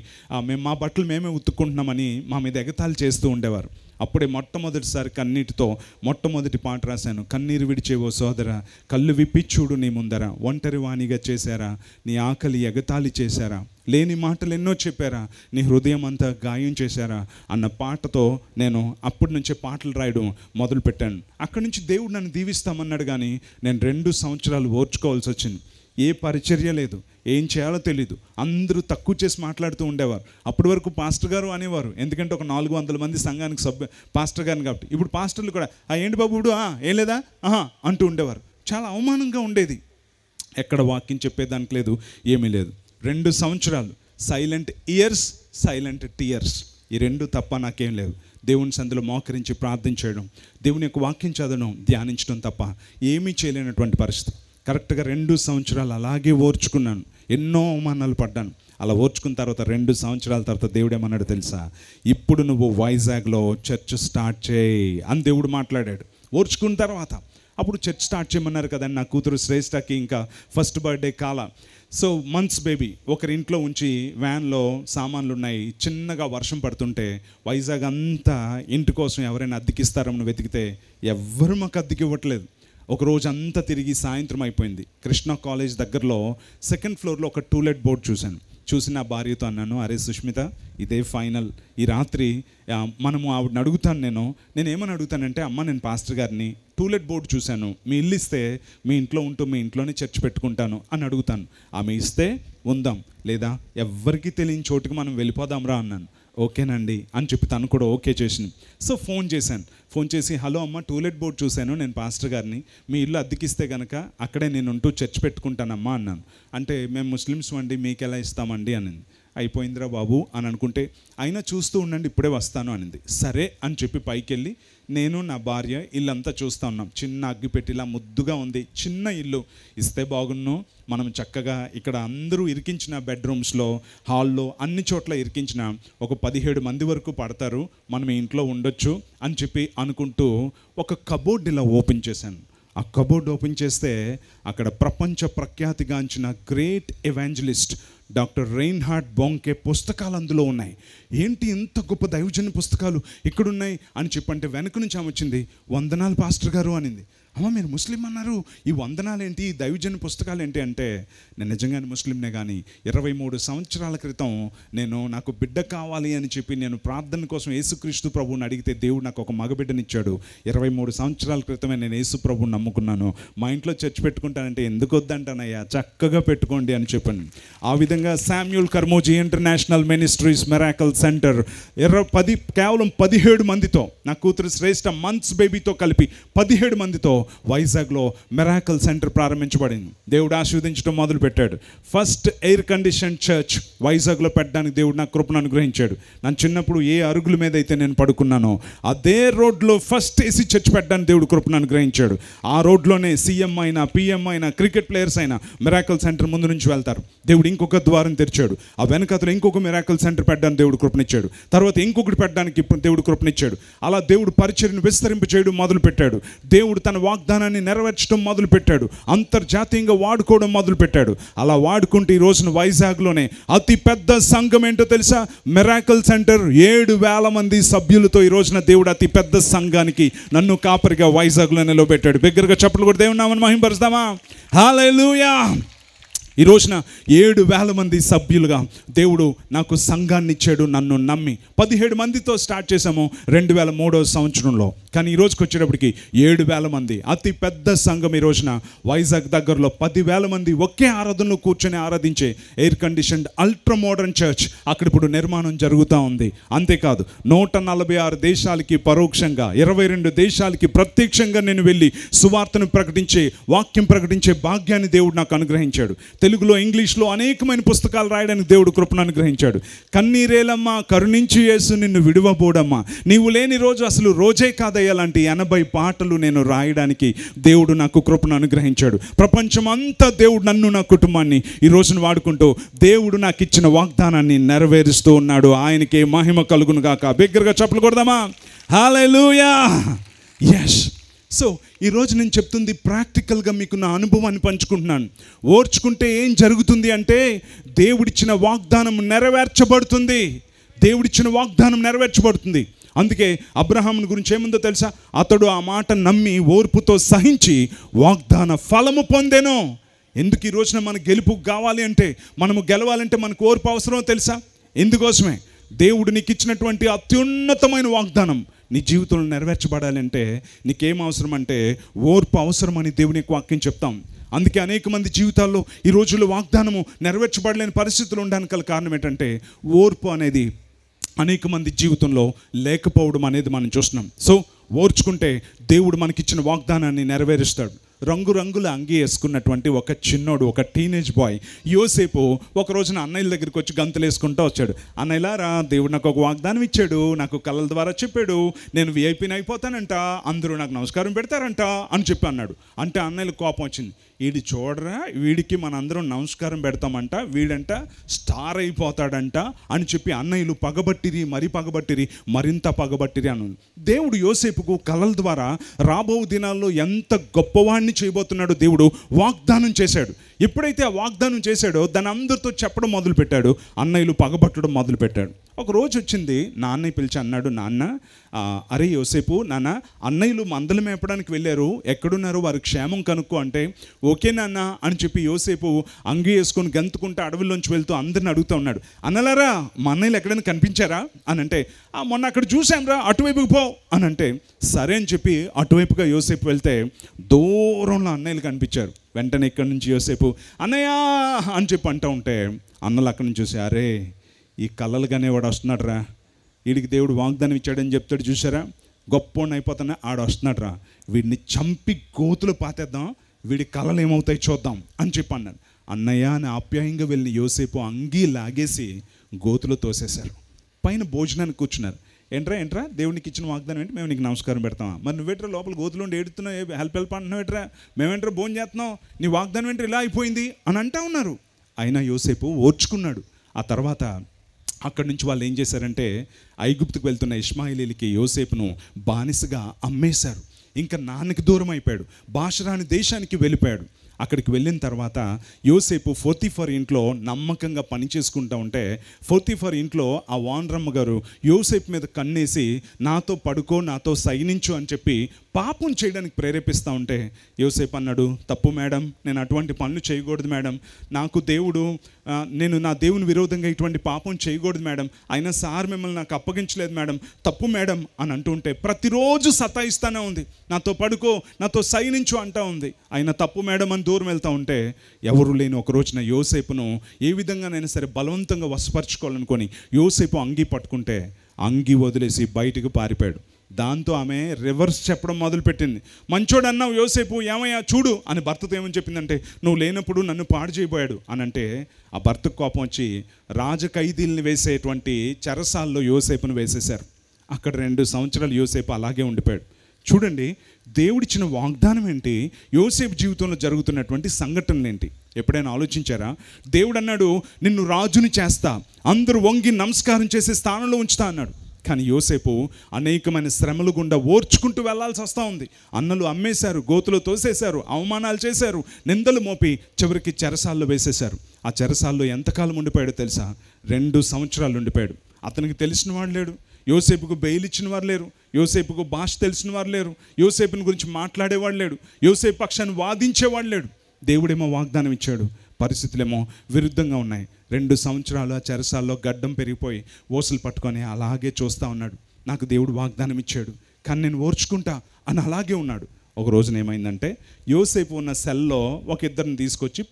మేము మా బట్టలు మేమే ఉతుక్కుంటున్నామని మా మీద ఎగతాళి చేస్తూ ఉండేవారు. అప్పుడే మొట్టమొదటిసారి కన్నీటితో మొట్టమొదటి పాట రాశాను. కన్నీరు విడిచేవో సోదర, కళ్ళు విప్పి చూడు నీ ముందర, ఒంటరి వాణిగా చేశారా, నీ ఆకలి ఎగతాళి చేశారా, లేని మాటలు ఎన్నో చెప్పారా, నీ హృదయం అంతా గాయం చేశారా అన్న పాటతో నేను అప్పటి నుంచే పాటలు రాయడం మొదలుపెట్టాను. అక్కడి నుంచి దేవుడు నన్ను దీవిస్తామన్నాడు, కానీ నేను 2 సంవత్సరాలు ఓర్చుకోవాల్సి వచ్చింది. ఏ పరిచర్య లేదు, ఏం చేయాలో తెలీదు. అందరూ తక్కువ చేసి మాట్లాడుతూ ఉండేవారు. అప్పటి వరకు పాస్టర్ గారు అనేవారు, ఎందుకంటే ఒక 400 మంది సంఘానికి పాస్టర్ గారిని కాబట్టి. ఇప్పుడు పాస్టర్లు కూడా ఏంటి బాబు ఇప్పుడు ఏం లేదా అంటూ ఉండేవారు. చాలా అవమానంగా ఉండేది. ఎక్కడ వాక్యం చెప్పేదానికి లేదు, ఏమీ లేదు. 2 సంవత్సరాలు సైలెంట్ ఇయర్స్, సైలెంట్ టీయర్స్, ఈ 2 తప్ప నాకేం లేవు. దేవుని సందులో మోకరించి ప్రార్థన చేయడం, దేవుని యొక్క వాక్యం చదవడం, ధ్యానించడం తప్ప ఏమీ చేయలేనటువంటి పరిస్థితి. కరెక్ట్గా 2 సంవత్సరాలు అలాగే ఓర్చుకున్నాను. ఎన్నో అవమానాలు పడ్డాను. అలా ఓర్చుకున్న తర్వాత 2 సంవత్సరాల తర్వాత దేవుడు ఏమన్నాడు తెలుసా, ఇప్పుడు నువ్వు వైజాగ్లో చర్చ్ స్టార్ట్ చేయి అని దేవుడు మాట్లాడాడు. ఓర్చుకున్న తర్వాత అప్పుడు చర్చ్ స్టార్ట్ చేయమన్నారు కదండి. నా కూతురు శ్రేష్టకి ఇంకా ఫస్ట్ బర్త్డే కాల. సో మంత్స్ బేబీ ఒకరింట్లో ఉంచి వ్యాన్లో సామాన్లు ఉన్నాయి. చిన్నగా వర్షం పడుతుంటే వైజాగ్ అంతా ఇంటి కోసం ఎవరైనా అద్దెకిస్తారని వెతికితే ఎవ్వరూ మాకు అద్దెకి ఇవ్వట్లేదు. ఒకరోజు అంతా తిరిగి సాయంత్రం అయిపోయింది. కృష్ణా కాలేజ్ దగ్గరలో 2nd ఫ్లోర్లో ఒక టూలెట్ బోర్డ్ చూశాను. చూసి నా భార్యతో అన్నాను, అరే సుష్మిత, ఇదే ఫైనల్, ఈ రాత్రి మనము ఆవిడని అడుగుతాను. నేను ఏమని అడుగుతానంటే, అమ్మ నేను పాస్టర్ గారిని టూలెట్ బోర్డు చూశాను, మీ ఇల్లు ఇస్తే మీ ఇంట్లో ఉంటూ మీ ఇంట్లోనే చర్చ్ పెట్టుకుంటాను అని అడుగుతాను. ఆమె ఇస్తే ఉందాం, లేదా ఎవ్వరికీ తెలియని చోటుకి మనం వెళ్ళిపోదాంరా అన్నాను. ఓకేనండి అని చెప్పి తను కూడా ఓకే చేసింది. సో ఫోన్ చేసి, హలో అమ్మ, టూలెట్ బోర్డు చూశాను, నేను పాస్టర్ గారిని, మీ ఇల్లు అద్దెకిస్తే కనుక అక్కడే నేను ఉంటూ చర్చ్ పెట్టుకుంటానమ్మా అన్నాను. అంటే మేము ముస్లిమ్స్ అండి, మీకు ఎలా ఇస్తామండి అనింది. అయిపోయిందిరా బాబు అని అనుకుంటే, అయినా చూస్తూ ఉండండి ఇప్పుడే వస్తాను అనింది. సరే అని చెప్పి పైకి వెళ్ళి నేను నా భార్య ఇల్లంతా చూస్తూ ఉన్నాం. చిన్న అగ్గిపెట్టిలా ముద్దుగా ఉంది, చిన్న ఇల్లు ఇస్తే బాగున్ను. మనం చక్కగా ఇక్కడ అందరూ ఇరికించిన బెడ్రూమ్స్లో, హాల్లో, అన్ని చోట్ల ఇరికించిన ఒక 17 మంది వరకు పడతారు, మనం ఇంట్లో ఉండొచ్చు అని చెప్పి అనుకుంటూ ఒక కబోర్డ్ ఇలా ఓపెన్ చేశాను. ఆ కబోర్డ్ ఓపెన్ చేస్తే అక్కడ ప్రపంచ ప్రఖ్యాతిగాంచిన గ్రేట్ ఎవాంజలిస్ట్ డాక్టర్ రైన్హార్డ్ బొంకే పుస్తకాలు అందులో ఉన్నాయి. ఏంటి ఇంత గొప్ప దైవజన పుస్తకాలు ఇక్కడున్నాయి అని చెప్పంటే వెనక నుంచి ఆమె వచ్చింది, వందనాలు పాస్టర్ గారు అనింది. అమ్మ మీరు ముస్లిం అన్నారు, ఈ వందనాలు ఏంటి, ఈ దైవజన పుస్తకాలు ఏంటి అంటే, నేను నిజంగానే ముస్లింనే, కానీ 23 సంవత్సరాల క్రితం నాకు బిడ్డ కావాలి అని చెప్పి నేను ప్రార్థన కోసం యేసుక్రీస్తు ప్రభువుని అడిగితే దేవుడు నాకు ఒక మగబిడ్డనిచ్చాడు. 23 సంవత్సరాల క్రితమే నేను యేసు ప్రభువుని నమ్ముకున్నాను. మా ఇంట్లో చర్చ్ పెట్టుకుంటానంటే ఎందుకు వద్దంటానయ్యా, చక్కగా పెట్టుకోండి అని చెప్పండి. ఆ విధంగా Samuel కర్మోజీ international ministries miracle centre కేవలం 17 మందితో, నా కూతురు శ్రేష్ఠ మంత్స్ బేబీతో కలిపి 17 మందితో వైజాగ్లో మిరాకల్ సెంటర్ ప్రారంభించబడింది. దేవుడు ఆశీర్వదించడం మొదలుపెట్టాడు. ఫస్ట్ ఎయిర్ కండిషన్ చర్చ్ వైజాగ్లో పెట్టడానికి దేవుడు నాకు కృపను అనుగ్రహించాడు. నన్ను చిన్నప్పుడు ఏ అరుగుల మీద అయితే నేను పడుకున్నానో అదే రోడ్లో ఫస్ట్ ఏసీ చర్చ్ పెట్టడానికి దేవుడు కృపను అనుగ్రహించాడు. ఆ రోడ్లోనే సీఎం అయినా, పిఎం అయినా, క్రికెట్ ప్లేయర్స్ అయినా మిరాకల్ సెంటర్ ముందు నుంచి వెళ్తారు. దేవుడు ఇంకొక ద్వారం తెరిచాడు. ఆ వెనకాతలో ఇంకొక మిరాకిల్ సెంటర్ పెట్టడానికి దేవుడు కృపనిచ్చాడు. తర్వాత ఇంకొకటి పెట్టడానికి దేవుడు కృపనిచ్చాడు. అలా దేవుడు పరిచర్యను విస్తరింప చేయడం మొదలుపెట్టాడు. దేవుడు తన వాగ్దానాన్ని నెరవేర్చడం మొదలుపెట్టాడు. అంతర్జాతీయంగా వాడుకోవడం మొదలుపెట్టాడు. అలా వాడుకుంటూ ఈ రోజున వైజాగ్లోనే అతి పెద్ద సంఘం ఏంటో తెలుసా? Miracle centre. 7,000 మంది సభ్యులతో ఈ రోజున దేవుడు అతి పెద్ద సంఘానికి నన్ను కాపరిగా వైజాగ్లో నిలబెట్టాడు. బిగ్గరగా చప్పట్లు కూడా దేవుని నామమును మహిమపరుస్తామా? హల్లెలూయా. ఈ రోజున 7,000 మంది సభ్యులుగా దేవుడు నాకు సంఘాన్ని ఇచ్చాడు. నన్ను నమ్మి 17 మందితో స్టార్ట్ చేసాము 2003వ సంవత్సరంలో. కానీ ఈ రోజుకి వచ్చేటప్పటికి 7,000 మంది, అతి పెద్ద సంఘం. ఈ రోజున వైజాగ్ దగ్గరలో 10,000 మంది ఒకే ఆరాధనలో కూర్చొని ఆరాధించే air conditioned ultra modern church అక్కడ ఇప్పుడు నిర్మాణం జరుగుతూ ఉంది. అంతేకాదు 146 దేశాలకి పరోక్షంగా, 22 దేశాలకి ప్రత్యక్షంగా నేను వెళ్ళి సువార్తను ప్రకటించే, వాక్యం ప్రకటించే భాగ్యాన్ని దేవుడు నాకు అనుగ్రహించాడు. తెలుగులో, ఇంగ్లీష్లో అనేకమైన పుస్తకాలు రాయడానికి దేవుడు కృపను అనుగ్రహించాడు. కన్నీరేలమ్మా, కరుణించి యేసు నిన్ను విడువబోడమ్మా, నీవు లేని రోజు అసలు రోజే కాదయ్యా లాంటి 80 పాటలు నేను రాయడానికి దేవుడు నాకు కృపను అనుగ్రహించాడు. ప్రపంచమంతా దేవుడు నన్ను, నా కుటుంబాన్ని ఈ రోజును వాడుకుంటూ దేవుడు నాకు ఇచ్చిన వాగ్దానాన్ని నెరవేరుస్తూ ఉన్నాడు. ఆయనకే మహిమ కలుగును గాక. బిగ్గరగా చప్పట్లు కొడదామా? హల్లెలూయా. ఎస్. సో ఈరోజు నేను చెప్తుంది ప్రాక్టికల్గా మీకు నా అనుభవాన్ని పంచుకుంటున్నాను. ఓర్చుకుంటే ఏం జరుగుతుంది అంటే దేవుడిచ్చిన వాగ్దానం నెరవేర్చబడుతుంది. దేవుడిచ్చిన వాగ్దానం నెరవేర్చబడుతుంది. అందుకే అబ్రహాముని గురించి ఏముందో తెలుసా? అతడు ఆ మాట నమ్మి ఓర్పుతో సహించి వాగ్దాన ఫలము పొందెను. ఎందుకు ఈ రోజున మన గెలుపు కావాలి అంటే, మనము గెలవాలంటే మనకు ఓర్పు అవసరమో తెలుసా? ఎందుకోసమే? దేవుడు నీకు ఇచ్చినటువంటి అత్యున్నతమైన వాగ్దానం నీ జీవితంలో నెరవేర్చబడాలంటే నీకేం అవసరం అంటే ఓర్పు అవసరమని దేవుని యొక్క వాక్యం చెప్తాం. అందుకే అనేక మంది జీవితాల్లో ఈ రోజుల్లో వాగ్దానము నెరవేర్చబడలేని పరిస్థితులు ఉండడానికి గల కారణం ఏంటంటే ఓర్పు అనేది అనేక మంది జీవితంలో లేకపోవడం అనేది మనం చూస్తున్నాం. సో ఓర్చుకుంటే దేవుడు మనకిచ్చిన వాగ్దానాన్ని నెరవేరుస్తాడు. రంగురంగుల అంగి వేసుకున్నటువంటి ఒక చిన్నోడు, ఒక టీనేజ్ బాయ్ యోసేపు ఒక రోజున అన్నయ్యల దగ్గరికి వచ్చి గంతులు వేసుకుంటూ వచ్చాడు. అన్నయ్యలారా, దేవుడు నాకు ఒక వాగ్దానం ఇచ్చాడు, నాకు కళల ద్వారా చెప్పాడు, నేను విఐపీని అయిపోతానంట, అందరూ నాకు నమస్కారం పెడతారంట అని చెప్పి అన్నాడు. అంటే అన్నయ్యలకు కోపం వచ్చింది. వీడి చూడరా, వీడికి మనందరం నమస్కారం పెడతామంట, వీడంట స్టార్ అయిపోతాడంట అని చెప్పి అన్నయ్యలు పగబట్టిరి, మరింత పగబట్టిరి అను. దేవుడు యోసేపుకు కళల ద్వారా రాబో దినాల్లో ఎంత గొప్పవాడిని చేయబోతున్నాడో దేవుడు వాగ్దానం చేశాడు. ఎప్పుడైతే ఆ వాగ్దానం చేశాడో దాన్ని అందరితో చెప్పడం మొదలుపెట్టాడు. అన్నయ్యలు పగబట్టడం మొదలుపెట్టాడు. ఒక రోజు వచ్చింది, నాన్నయ్య పిలిచి అన్నాడు, నాన్న అరే యోసేపు, నాన్న అన్నయ్యలు మందలు మేపడానికి వెళ్ళారు, ఎక్కడున్నారు, వారి క్షేమం కనుక్కో అంటే ఓకే నాన్న అని చెప్పి యోసేపు అంగి వేసుకొని గంతుకుంటూ అడవిలోంచి వెళ్తూ అందరిని అడుగుతూ ఉన్నాడు. అన్నలారా, మా అన్నయ్యలు ఎక్కడైనా కనిపించారా అని అంటే, మొన్న అక్కడ చూసాంరా, అటువైపుకి పో అని అంటే సరే అని చెప్పి అటువైపుగా యోసేపు వెళ్తే దూరంలో అన్నయ్యలు కనిపించారు. వెంటనే ఇక్కడి నుంచి యోసేపు అన్నయ్య అని చెప్పి అంటూ ఉంటే అన్నలు అక్కడి నుంచి చూసి, అరే ఈ కళ్ళలుగానే వాడు వస్తున్నాడు రా, వీడికి దేవుడు వాగ్దానం ఇచ్చాడని చెప్తాడు చూసారా, గొప్పవాడిని అయిపోతానే ఆడు వస్తున్నాడు రా, వీడిని చంపి గోతులు పాతేద్దాం, వీడి కళలు ఏమవుతాయి చూద్దాం అని చెప్పి అన్నాడు. అన్నయ్య అని ఆప్యాయంగా వెళ్ళిన యోసేపు అంగీ లాగేసి గోతులు తోసేశారు. పైన భోజనానికి కూర్చున్నారు. ఏంట్రా దేవునికి ఇచ్చిన వాగ్దానం ఏంటి, మేము నీకు నమస్కారం పెడతామా, మరి నువ్వేట్రా లోపల గోతులు ఉండి ఏడుతున్నావు, హెల్ప్ అంటున్నావు ఏంట్రా, మేమేంట్రా భోజనం చేస్తున్నావు, నీ వాగ్దానం ఏంటి ఇలా అయిపోయింది అని అంటా ఉన్నారు. అయినా యోసేపు ఓర్చుకున్నాడు. ఆ తర్వాత అక్కడి నుంచి వాళ్ళు ఏం చేశారంటే ఐగుప్తుకు వెళ్తున్న ఇష్మాయిలీలకి యోసేపును బానిసగా అమ్మేశారు. ఇంకా నాన్నకి దూరం అయిపోయాడు, భాష రాని దేశానికి వెళ్ళిపోయాడు. అక్కడికి వెళ్ళిన తర్వాత యోసేపు పోతీఫర్ ఇంట్లో నమ్మకంగా పని చేసుకుంటూ ఉంటే పోతీఫర్ ఇంట్లో ఆ వానరమ్మ గారు యోసేపు మీద కన్నేసి నాతో పడుకో, నాతో సైనించు అని చెప్పి పాపం చేయడానికి ప్రేరేపిస్తూ ఉంటే యోసేపు అన్నాడు, తప్పు మేడం, నేను అటువంటి పనులు చేయకూడదు మేడం, నాకు దేవుడు, నేను నా దేవుని విరోధంగా ఇటువంటి పాపం చేయకూడదు మేడం, అయినా సార్ మిమ్మల్ని నాకు అప్పగించలేదు మేడం, తప్పు మేడం అని అంటుంటే ప్రతిరోజు సతాయిస్తూనే ఉంది, నాతో పడుకో, నాతో సైనించు అంటూ ఉంది. అయినా తప్పు మేడం అని దూరం వెళ్తూ ఉంటే ఎవరు లేని ఒక రోజున యోసేపును ఏ విధంగానైనా సరే బలవంతంగా వశపరుచుకోవాలనుకొని యోసేపు అంగి పట్టుకుంటే అంగి వదిలేసి బయటకు పారిపోయాడు. దాంతో ఆమె రివర్స్ చెప్పడం మొదలుపెట్టింది. మంచోడు అన్నావు యోసేపు, ఏమయ్యా చూడు అని భర్తతో ఏమని చెప్పిందంటే, నువ్వు లేనప్పుడు నన్ను పాడు చేయబోయాడు అని అంటే ఆ భర్తకు కోపం వచ్చి రాజఖైదీల్ని వేసేటువంటి చెరసాల్లో యోసేపును వేసేశారు. అక్కడ 2 సంవత్సరాలు యోసేపు అలాగే ఉండిపోయాడు. చూడండి, దేవుడిచ్చిన వాగ్దానం ఏంటి, యోసేపు జీవితంలో జరుగుతున్నటువంటి సంఘటనలు ఏంటి. ఎప్పుడైనా ఆలోచించారా? దేవుడు అన్నాడు, నిన్ను రాజుని చేస్తా, అందరూ వంగి నమస్కారం చేసే స్థానంలో ఉంచుతా అన్నాడు. కానీ యోసేపు అనేకమైన శ్రమలు గుండా ఓర్చుకుంటూ వెళ్లాల్సి వస్తూ ఉంది. అన్నలు అమ్మేశారు, గోతులో తోసేశారు, అవమానాలు చేశారు, నిందలు మోపి చివరికి చెరసాల్లో వేసేశారు. ఆ చెరసాల్లో ఎంతకాలం ఉండిపోయాడో తెలుసా? 2 సంవత్సరాలు ఉండిపోయాడు. అతనికి తెలిసిన వాడు లేడు, యోసేపుకు బెయిల్ ఇచ్చిన వారు లేరు, యోసేపుకు భాష తెలిసిన వారు లేరు, యోసేపుని గురించి మాట్లాడేవాడు లేడు, యోసేపు పక్షాన్ని వాదించేవాడు లేడు. దేవుడేమో వాగ్దానం ఇచ్చాడు, పరిస్థితులేమో విరుద్ధంగా ఉన్నాయి. 2 సంవత్సరాలు ఆ చెరసాల్లో గడ్డం పెరిగిపోయి ఓసలు పట్టుకొని అలాగే చూస్తూ ఉన్నాడు. నాకు దేవుడు వాగ్దానం ఇచ్చాడు, కానీ నేను ఓర్చుకుంటా అని అలాగే ఉన్నాడు. ఒక రోజున ఏమైందంటే, యోసేపు ఉన్న సెల్లో ఒక ఇద్దరిని తీసుకొచ్చి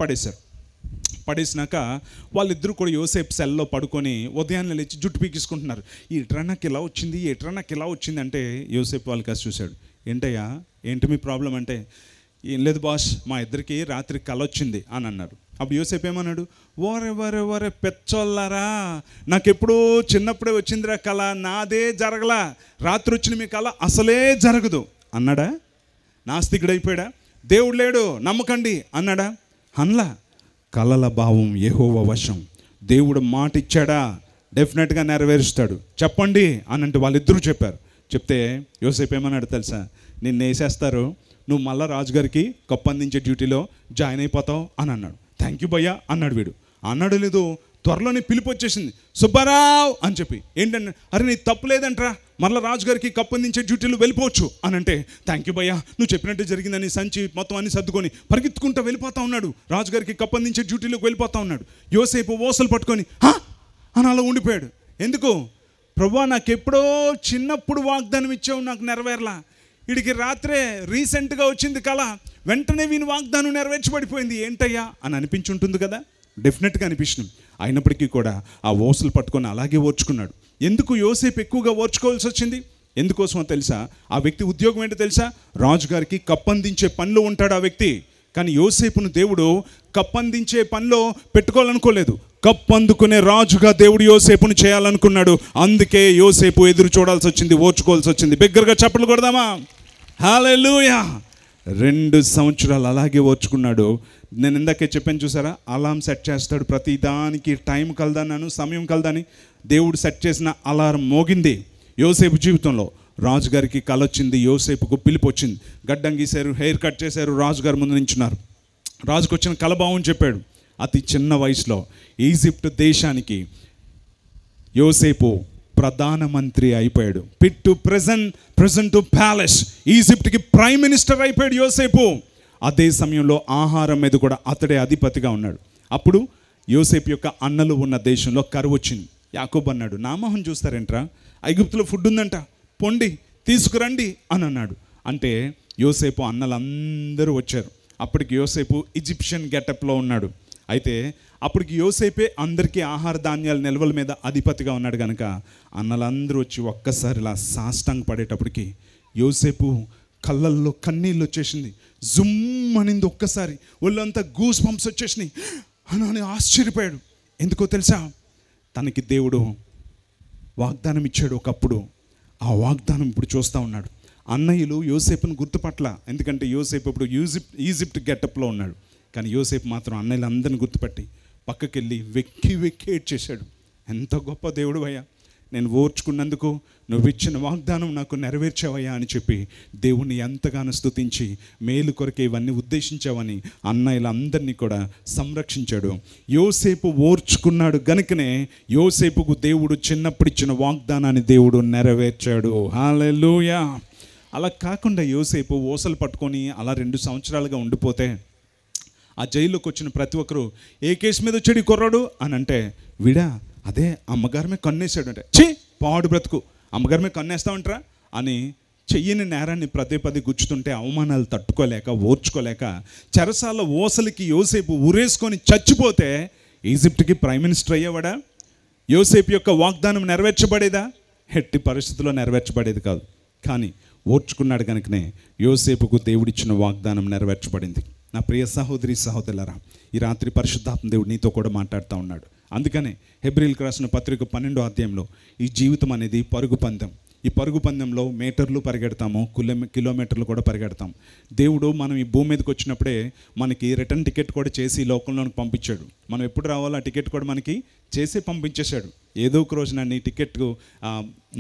పడేసినాక వాళ్ళిద్దరూ కూడా యోసేపు సెల్లో పడుకొని ఉదయాన్నే లేచి జుట్టు పీకిసుకుంటున్నారు. ఈ నాకు ఇలా వచ్చింది, నాకు ఇలా వచ్చింది అంటే యోసేపు వాళ్ళకి కాసి చూశాడు. ఏంటయ్యా, ఏంటి మీ ప్రాబ్లం అంటే, ఏం లేదు బాస్, మా ఇద్దరికి రాత్రి కల వచ్చింది అని అన్నారు. అప్పుడు యోసేపు ఏమన్నాడు? ఓరే పెచ్చోళ్ళారా, నాకెప్పుడూ చిన్నప్పుడే వచ్చిందిరా కళ, నాదే జరగలా, రాత్రి వచ్చిన మీ కళ అసలే జరగదు అన్నాడా? నాస్తికుడైపోయాడా? దేవుడు లేడు నమ్మకండి అన్నాడా? అనలా. కలల భావం యెహోవా వశం. దేవుడు మాట ఇచ్చాడా, డెఫినెట్గా నెరవేరుస్తాడు, చెప్పండి అని అంటే వాళ్ళిద్దరూ చెప్పారు. చెప్తే యోసేపు ఏమన్నాడు తెలుసా? నిన్ను వేసేస్తారు, నువ్వు మళ్ళీ రాజుగారికి కప్పు అందించే డ్యూటీలో జాయిన్ అయిపోతావు అని అన్నాడు. థ్యాంక్ యూ భయ్యా అన్నాడు వీడు. అన్నాడు లేదు, త్వరలోనే పిలుపు వచ్చేసింది, సుబ్బారావు అని చెప్పి. ఏంటంటే, అరే నీ తప్పు లేదంట్రా, మరలా రాజుగారికి కప్పు అందించే డ్యూటీలో వెళ్ళిపోవచ్చు అని అంటే, థ్యాంక్ యూ భయ్యా, నువ్వు చెప్పినట్టు జరిగిందని సంచి మొత్తం అన్ని సర్దుకొని పరిగెత్తుకుంటూ వెళ్ళిపోతా ఉన్నాడు. రాజుగారికి కప్పు అందించే డ్యూటీలోకి వెళ్ళిపోతా ఉన్నాడు. యోసేపు ఓసలు పట్టుకొని అని అలా ఉండిపోయాడు. ఎందుకు? ప్రభువా, నాకు ఎప్పుడో చిన్నప్పుడు వాగ్దానం ఇచ్చావు, నాకు నెరవేరలా. వీడికి రాత్రే రీసెంట్గా వచ్చింది కళ, వెంటనే వీని వాగ్దానం నెరవేర్చబడిపోయింది, ఏంటయ్యా అని అనిపించుంటుంది కదా. డెఫినెట్గా అనిపించింది. అయినప్పటికీ కూడా ఆ ఓసలు పట్టుకొని అలాగే ఓర్చుకున్నాడు. ఎందుకు యోసేపు ఎక్కువగా ఓర్చుకోవాల్సి వచ్చింది? ఎందుకోసమో తెలుసా? ఆ వ్యక్తి ఉద్యోగం ఏంటో తెలుసా? రాజుగారికి కప్పందించే పనిలో ఉంటాడు ఆ వ్యక్తి. కానీ యోసేపును దేవుడు కప్పందించే పనిలో పెట్టుకోవాలనుకోలేదు, కప్పందుకునే రాజుగా దేవుడు యోసేపును చేయాలనుకున్నాడు. అందుకే యోసేపు ఎదురు చూడాల్సి వచ్చింది, ఓర్చుకోవాల్సి వచ్చింది. బిగ్గరగా చప్పట్లు కొడదామా? హల్లెలూయా. 2 సంవత్సరాలు అలాగే ఓర్చుకున్నాడు. నేను ఇందాకే చెప్పాను చూసారా, అలారం సెట్ చేస్తాడు ప్రతి దానికి, టైం కలదన్నాను, సమయం కలదని. దేవుడు సెట్ చేసిన అలారం మోగింది యోసేపు జీవితంలో. రాజుగారికి కల వచ్చింది, యోసేపుకు పిలుపు వచ్చింది. గడ్డం గీశారు, హెయిర్ కట్ చేశారు, రాజుగారి ముందు నించున్నారు. రాజుకు వచ్చిన కల బాగుని చెప్పాడు. అతి చిన్న వయసులో ఈజిప్ట్ దేశానికి యోసేపు ప్రధానమంత్రి అయిపోయాడు. Pit to present to palace. ఈజిప్ట్కి ప్రైమ్ మినిస్టర్ అయిపోయాడు యోసేపు. అదే సమయంలో ఆహారం మీద కూడా అతడే అధిపతిగా ఉన్నాడు. అప్పుడు యోసేపు యొక్క అన్నలు ఉన్న దేశంలో కరువు వచ్చింది. యాకోబు అన్నాడు, నా మొహం చూస్తారేంట్రా, ఐగుప్తులో ఫుడ్ ఉందంట, పొండి తీసుకురండి అని అన్నాడు. అంటే యోసేపు అన్నలందరూ వచ్చారు. అప్పటికి యోసేపు ఈజిప్షియన్ గెటప్లో ఉన్నాడు. అయితే అప్పటికి యోసేపే అందరికీ ఆహార ధాన్యాల నిల్వల మీద అధిపతిగా ఉన్నాడు కనుక అన్నలందరూ వచ్చి ఒక్కసారి ఇలా సాష్టాంగ పడేటప్పటికి యోసేపు కళ్ళల్లో కన్నీళ్ళు వచ్చేసింది. జుమ్ అనింది ఒక్కసారి, ఒళ్ళంతా గూస్ బంప్స్ వచ్చేసినాయి అని ఆశ్చర్యపోయాడు. ఎందుకో తెలుసా? తనకి దేవుడు వాగ్దానం ఇచ్చాడు ఒకప్పుడు. ఆ వాగ్దానం ఇప్పుడు చూస్తూ ఉన్నాడు. అన్నయ్యలు యోసేపును గుర్తుపట్ల, ఎందుకంటే యోసేపు ఇప్పుడు ఈజిప్ట్ గెటప్లో ఉన్నాడు. కానీ యోసేపు మాత్రం అన్నయ్యలందరిని గుర్తుపట్టి పక్కకెళ్ళి వెక్కి ఏడ్చేశాడు. ఎంత గొప్ప దేవుడు అయ్యా, నేను ఓర్చుకున్నందుకు నువ్వు ఇచ్చిన వాగ్దానం నాకు నెరవేర్చావయ్యా అని చెప్పి దేవుణ్ణి ఎంతగానో స్తుతించి మేలు కొరకే ఇవన్నీ ఉద్దేశించావని అన్నయ్యలందరినీ కూడా సంరక్షించాడు. యోసేపు ఓర్చుకున్నాడు గనుకనే యోసేపుకు దేవుడు చిన్నప్పుడు ఇచ్చిన వాగ్దానాన్ని దేవుడు నెరవేర్చాడు. హల్లెలూయా. అలా కాకుండా యోసేపు ఓసలు పట్టుకొని అలా 2 సంవత్సరాలుగా ఉండిపోతే ఆ జైల్లోకి వచ్చిన ప్రతి ఒక్కరు ఏ కేసు మీద వచ్చాడు ఈ కుర్రాడు అని అంటే, వీడా అదే అమ్మగారి మీద కన్నేసాడు అంటే, ఛీ పాడు బ్రతుకు, అమ్మగారి మీద కన్నేస్తామంటారా అని చెయ్యని నేరాన్ని పదే గుచ్చుతుంటే అవమానాలు తట్టుకోలేక ఓర్చుకోలేక చెరసాల ఓసలికి యోసేపు ఊరేసుకొని చచ్చిపోతే ఈజిప్ట్కి ప్రైమ్ మినిస్టర్ అయ్యేవాడా? యోసేపు యొక్క వాగ్దానం నెరవేర్చబడేదా? ఎట్టి పరిస్థితుల్లో నెరవేర్చబడేది కాదు. కానీ ఓర్చుకున్నాడు కనుకనే యోసేపుకు దేవుడిచ్చిన వాగ్దానం నెరవేర్చబడింది. నా ప్రియ సహోదరి సహోదరులారా, ఈ రాత్రి పరిశుద్ధాత్మ దేవుడు నీతో కూడా మాట్లాడుతూ ఉన్నాడు. అందుకనే హెబ్రీయులకు రాసిన పత్రిక 12వ అధ్యాయంలో ఈ జీవితం అనేది పరుగు పందెం, ఈ పరుగు పందెంలో మీటర్లు పరిగెడతాము, కిలోమీటర్లు కూడా పరిగెడతాం. దేవుడు మనం ఈ భూమి మీదకి వచ్చినప్పుడే మనకి రిటర్న్ టికెట్ కూడా చేసి ఈ లోకంలోనికి పంపించాడు. మనం ఎప్పుడు రావాలో ఆ టికెట్ కూడా మనకి చేసి పంపించేశాడు. ఏదో ఒక రోజున నీ టికెట్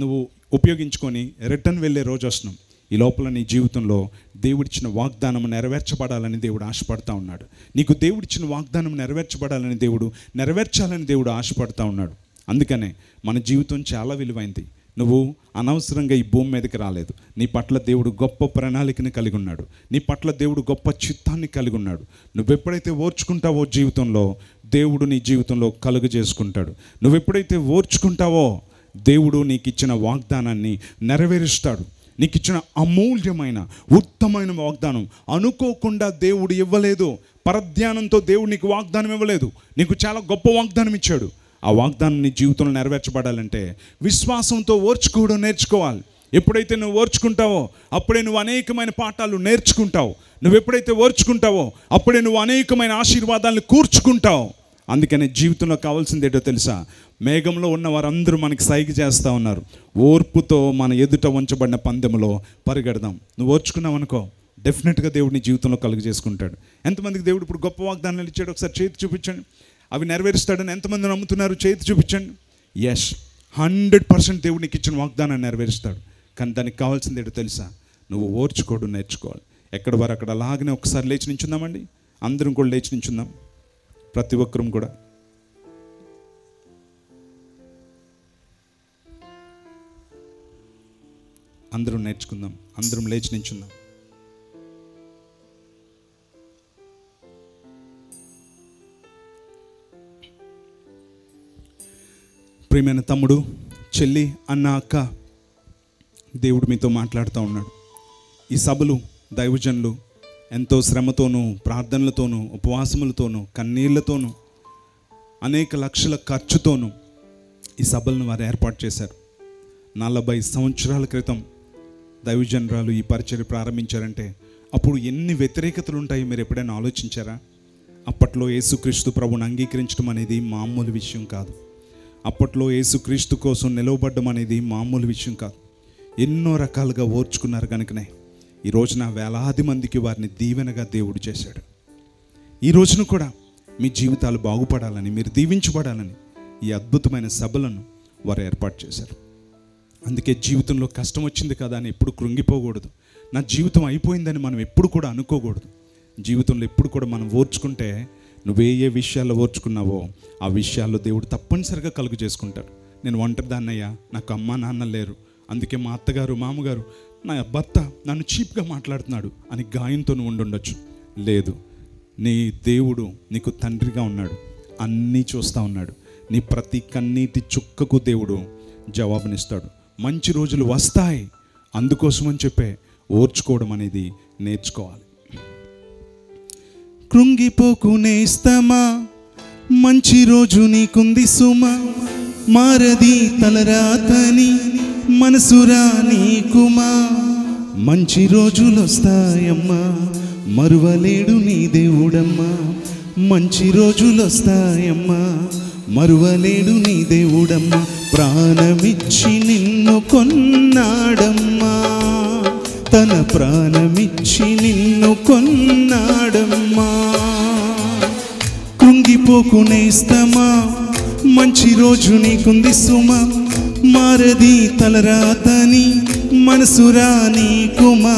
నువ్వు ఉపయోగించుకొని రిటర్న్ వెళ్ళే రోజు వస్తున్నాం. ఈ లోపల నీ జీవితంలో దేవుడిచ్చిన వాగ్దానం నెరవేర్చబడాలని దేవుడు ఆశపడతా ఉన్నాడు. నీకు దేవుడిచ్చిన వాగ్దానం నెరవేర్చబడాలని నెరవేర్చాలని దేవుడు ఆశపడతా ఉన్నాడు. అందుకనే మన జీవితం చాలా విలువైంది. నువ్వు అనవసరంగా ఈ భూమి మీదకి రాలేదు. నీ పట్ల దేవుడు గొప్ప ప్రణాళికని కలిగి ఉన్నాడు. నీ పట్ల దేవుడు గొప్ప చిత్తాన్ని కలిగి ఉన్నాడు. నువ్వెప్పుడైతే ఓర్చుకుంటావో జీవితంలో దేవుడు నీ జీవితంలో కలుగు చేసుకుంటాడు. నువ్వెప్పుడైతే ఓర్చుకుంటావో దేవుడు నీకు ఇచ్చిన వాగ్దానాన్ని నెరవేరుస్తాడు. నీకు ఇచ్చిన అమూల్యమైన ఉత్తమైన వాగ్దానం అనుకోకుండా దేవుడు ఇవ్వలేదు. పరధ్యానంతో దేవుడు నీకు వాగ్దానం ఇవ్వలేదు. నీకు చాలా గొప్ప వాగ్దానం ఇచ్చాడు. ఆ వాగ్దానం నీ జీవితంలో నెరవేర్చబడాలంటే విశ్వాసంతో ఓర్చుకోవడం నేర్చుకోవాలి. ఎప్పుడైతే నువ్వు ఓర్చుకుంటావో అప్పుడే నువ్వు అనేకమైన పాఠాలు నేర్చుకుంటావు. నువ్వు ఎప్పుడైతే ఓర్చుకుంటావో అప్పుడే నువ్వు అనేకమైన ఆశీర్వాదాలను కూర్చుకుంటావు. అందుకనే జీవితంలో కావాల్సింది ఏంటో తెలుసా? మేఘంలో ఉన్న వారందరూ మనకి సైగ చేస్తూ ఉన్నారు. ఓర్పుతో మన ఎదుట ఉంచబడిన పందెంలో పరిగెడదాం. నువ్వు ఓర్చుకున్నావు అనుకో, డెఫినెట్గా దేవుడు నీ జీవితంలో కలుగు చేసుకుంటాడు. ఎంతమందికి దేవుడు ఇప్పుడు గొప్ప వాగ్దానాలు ఇచ్చాడు? ఒకసారి చేతి చూపించండి. అవి నెరవేరుస్తాడని ఎంతమంది నమ్ముతున్నారు? చేతి చూపించండి. ఎస్, 100% దేవుడు నీకు ఇచ్చిన వాగ్దానాన్ని నెరవేరుస్తాడు. కానీ దానికి కావాల్సింది ఏంటో తెలుసా? నువ్వు ఓర్చుకోవడం నేర్చుకోవాలి. ఎక్కడ వారు అక్కడ అలాగనే ఒకసారి లేచి నించుందామండి. అందరం కూడా లేచి నించుందాం. ప్రతి ఒక్కరం కూడా అందరం నేర్చుకుందాం. అందరం లేచి నించుందాం. ప్రియమైన తమ్ముడు, చెల్లి, అన్న, అక్క, దేవుడు మీతో మాట్లాడుతూ ఉన్నాడు. ఈ సభలు దైవజనులు ఎంతో శ్రమతోనూ, ప్రార్థనలతోనూ, ఉపవాసములతోనూ, కన్నీళ్లతోనూ, అనేక లక్షల ఖర్చుతోనూ ఈ సభలను వారు ఏర్పాటు చేశారు. 40 సంవత్సరాల క్రితం దైవజనరాలు ఈ పరిచర్య ప్రారంభించారంటే అప్పుడు ఎన్ని వ్యతిరేకతలు ఉంటాయి మీరు ఎప్పుడైనా ఆలోచించారా? అప్పట్లో యేసుక్రీస్తు ప్రభువుని అంగీకరించడం అనేది మామూలు విషయం కాదు. అప్పట్లో యేసుక్రీస్తు కోసం నిలవబడ్డం అనేది మామూలు విషయం కాదు. ఎన్నో రకాలుగా ఓర్చుకున్నారు కనుకనే ఈ రోజున వేలాది మందికి వారిని దీవెనగా దేవుడు చేశాడు. ఈ రోజున కూడా మీ జీవితాలు బాగుపడాలని, మీరు దీవించబడాలని ఈ అద్భుతమైన సభలను వారు ఏర్పాటు చేశారు. అందుకే జీవితంలో కష్టం వచ్చింది కదా అని ఎప్పుడు కృంగిపోకూడదు. నా జీవితం అయిపోయిందని మనం ఎప్పుడు కూడా అనుకోకూడదు. జీవితంలో ఎప్పుడు కూడా మనం ఓర్చుకుంటే, నువ్వే ఏ విషయాల్లో ఓర్చుకున్నావో ఆ విషయాల్లో దేవుడు తప్పనిసరిగా కలుగు చేసుకుంటాడు. నేను ఒంటరిదాన్నయ్యా, నాకు అమ్మ నాన్న లేరు, అందుకే మా అత్తగారు మామగారు, నా భర్త నన్ను చీప్గా మాట్లాడుతున్నాడు అని గాయంతో నువ్వు ఉండుండొచ్చు. లేదు, నీ దేవుడు నీకు తండ్రిగా ఉన్నాడు, అన్నీ చూస్తూ ఉన్నాడు. నీ ప్రతి కన్నీటి చుక్కకు దేవుడు జవాబునిస్తాడు. మంచి రోజులు వస్తాయి, అందుకోసమని చెప్పే ఓర్చుకోవడం అనేది నేర్చుకోవాలి. కృంగిపోకు నేస్తమా, మంచి రోజు నీకుంది సుమా, మారది తలరాతని మనసురా నీకుమా. మంచి రోజులు వస్తాయమ్మా, మరువలేడు నీ దేవుడమ్మా. మంచి రోజులు వస్తాయమ్మా, మరువలేడు నీ దేవుడమ్మా. ప్రాణమిచ్చి నిన్ను కొన్నాడమ్మా, తన ప్రాణమిచ్చి నిన్ను కొన్నాడమ్మా. కృంగిపోకు నేస్తమా, మంచి రోజు నీకుంది సుమా, మారది తలరాతని మనసురా నీకుమా.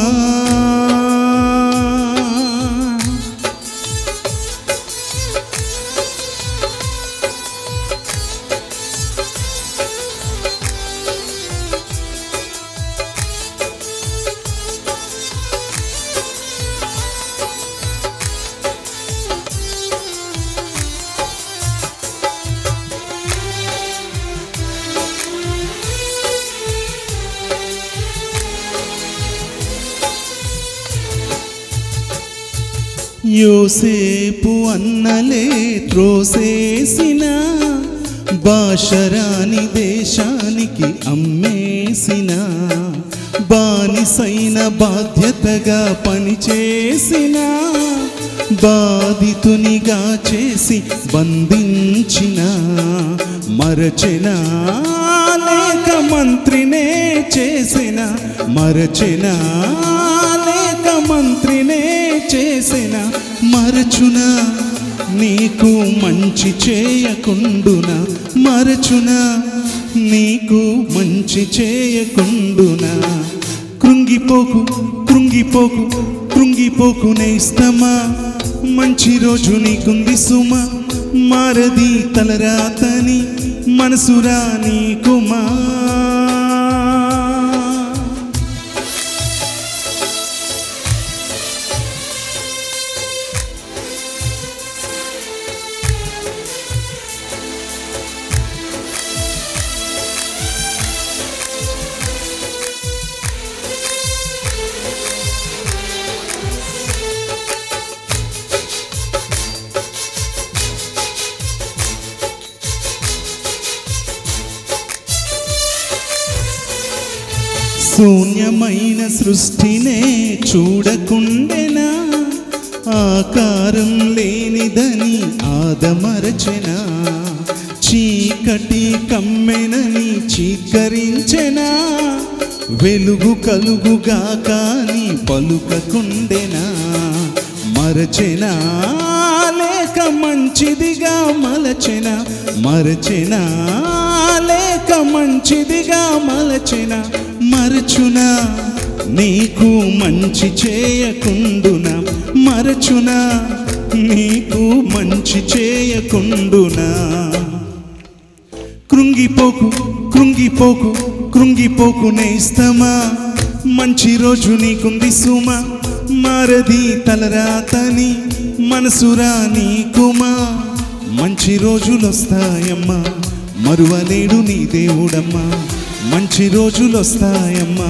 యోసేపు అన్నలే త్రోసేసిన, బాషరాని దేశానికి అమ్మేసిన, బానిసైన బాధ్యతగా పనిచేసిన, బాధితునిగా చేసి బంధించిన, మరచిన లేక మంత్రినే చేసి మరచెనా లేక మంత్రినే చేసెనా, మరచునా నీకు మంచి చేయకుండునా, మరచునా నీకు మంచి చేయకుండునా. కృంగిపోకు కృంగిపోకు కృంగిపోకు నేస్తమా, మంచి రోజు నీకుంది సుమా, మారది తలరాతని మనసురా నీకుమా. శూన్యమైన సృష్టినే చూడకుండెనా, ఆకారం లేనిదని ఆదమరచెనా, చీకటి కమ్మెనని చీకరించెనా, వెలుగు కలుగుగా కాని పలుకకుండెనా, మరచెనా లేక మంచిదిగా మలచెనా, మరచెనా లేక మంచిదిగా మలచెనా, మరచునా నీకు మంచి చేయకుండునా, మరచునా నీకు మంచి చేయకుండునా. కృంగిపోకు కృంగిపోకు కృంగిపోకు నేస్తమా, మంచి రోజు నీకుంది సుమా, మారది తలరాతని మనసురా నీకుమా. మంచి రోజులొస్తాయమ్మా, మరువలేడు నీ దేవుడమ్మా, మంచి రోజులొస్తాయమ్మా,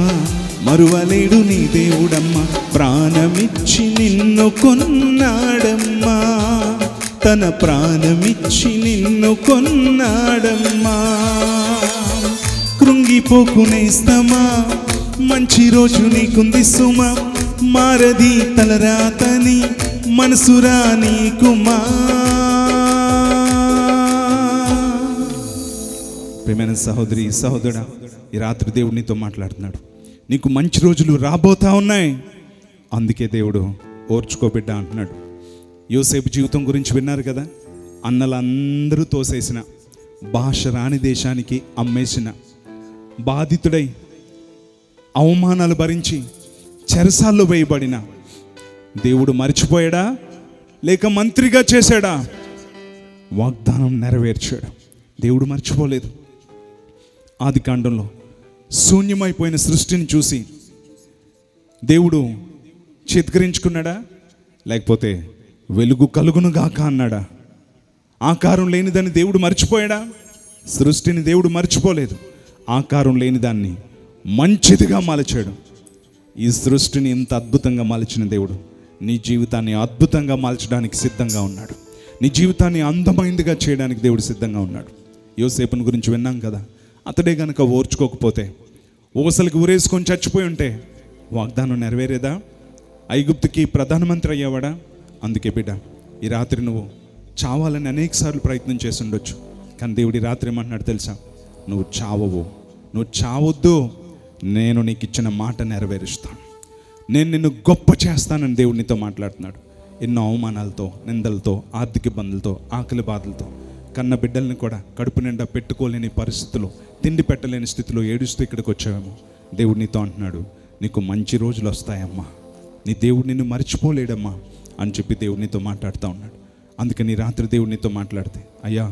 మరువలేడు నీ దేవుడమ్మా. ప్రాణమిచ్చి నిన్ను కొన్నాడమ్మా, తన ప్రాణమిచ్చి నిన్ను కొన్నాడమ్మా. కృంగిపోకు నేస్తమా, మంచి రోజు నీకుంది సుమా, మారది తలరాతని మనసురా నీకుమా. ప్రియమైన సహోదరి సహోదరుడా, ఈ రాత్రి దేవుడు నీతో మాట్లాడుతున్నాడు. నీకు మంచి రోజులు రాబోతా ఉన్నాయి, అందుకే దేవుడు ఓర్చుకోబిడ్డ అంటున్నాడు. యోసేపు జీవితం గురించి విన్నారు కదా. అన్నలందరూ తోసేసిన, భాష రాని దేశానికి అమ్మేసిన, బాధితుడై అవమానాలు భరించి చెరసాల్లో వేయబడిన దేవుడు మర్చిపోయాడా లేక మంత్రిగా చేశాడా? వాగ్దానం నెరవేర్చాడు. దేవుడు మర్చిపోలేదు. ఆది కాండంలో శూన్యమైపోయిన సృష్టిని చూసి దేవుడు చిత్కరించుకున్నాడా లేకపోతే వెలుగు కలుగును గాక అన్నాడా? ఆకారం లేని దాన్ని దేవుడు మర్చిపోయాడా? సృష్టిని దేవుడు మర్చిపోలేదు. ఆకారం లేని దాన్ని మంచిదిగా మలచాడు. ఈ సృష్టిని ఇంత అద్భుతంగా మలచిన దేవుడు నీ జీవితాన్ని అద్భుతంగా మలచడానికి సిద్ధంగా ఉన్నాడు. నీ జీవితాన్ని అందమైందిగా చేయడానికి దేవుడు సిద్ధంగా ఉన్నాడు. యోసేపుని గురించి విన్నాం కదా. అతడే గనక ఓర్చుకోకపోతే, ఊసలకి ఊరేసుకొని చచ్చిపోయి ఉంటే వాగ్దానం నెరవేరేదా? ఐగుప్తుకి ప్రధానమంత్రి అయ్యేవాడా? అందుకే బిడ్డ, ఈ రాత్రి నువ్వు చావాలని అనేకసార్లు ప్రయత్నం చేసి ఉండొచ్చు. కానీ దేవుడి రాత్రి ఏమంటున్నాడు తెలుసా? నువ్వు చావవు, నువ్వు చావొద్దు, నేను నీకు ఇచ్చిన మాట నెరవేరుస్తాను, నేను నిన్ను గొప్ప చేస్తానని దేవుడు నీతో మాట్లాడుతున్నాడు. ఎన్నో అవమానాలతో, నిందలతో, ఆర్థిక ఇబ్బందులతో, ఆకలి బాధలతో కన్న బిడ్డల్ని కూడా కడుపు నిండా పెట్టుకోలేని పరిస్థితుల్లో, తిండి పెట్టలేని స్థితిలో ఏడుస్తూ ఇక్కడికి వచ్చావేమో. దేవుడు నీతో అంటున్నాడు, నీకు మంచి రోజులు వస్తాయమ్మా, నీ దేవుడు నిన్ను మర్చిపోలేడమ్మా అని చెప్పి దేవుడు నీతో మాట్లాడుతూ ఉన్నాడు. అందుకని రాత్రి దేవుడు నీతో మాట్లాడితే, అయ్యా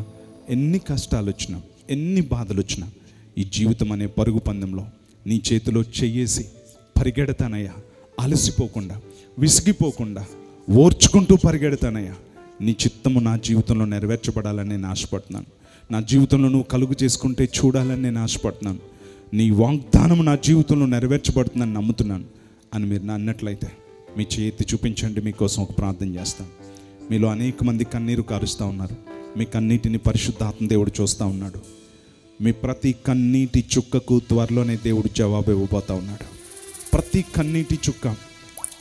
ఎన్ని కష్టాలు వచ్చినా, ఎన్ని బాధలు వచ్చినా, ఈ జీవితం అనే పరుగు పందెంలో నీ చేతిలో చెయ్యేసి పరిగెడతానయ్యా, అలసిపోకుండా, విసిగిపోకుండా, ఓర్చుకుంటూ పరిగెడతానయ్యా. నీ చిత్తము నా జీవితంలో నెరవేర్చబడాలని నేను ఆశపడుతున్నాను. నా జీవితంలో నువ్వు కలుగు చేసుకుంటే చూడాలని నేను ఆశపడుతున్నాను. నీ వాగ్దానం నా జీవితంలో నెరవేర్చబడుతుందని నమ్ముతున్నాను అని మీరు అన్నట్లయితే మీ చేతి చూపించండి. మీకోసం ఒక ప్రార్థన చేస్తాను. మీలో అనేక మంది కన్నీరు కారుస్తూ ఉన్నారు. మీ కన్నీటిని పరిశుద్ధాత్మ దేవుడు చూస్తూ ఉన్నాడు. మీ ప్రతి కన్నీటి చుక్కకు త్వరలోనే దేవుడు జవాబు ఇవ్వబోతూ ఉన్నాడు. ప్రతి కన్నీటి చుక్క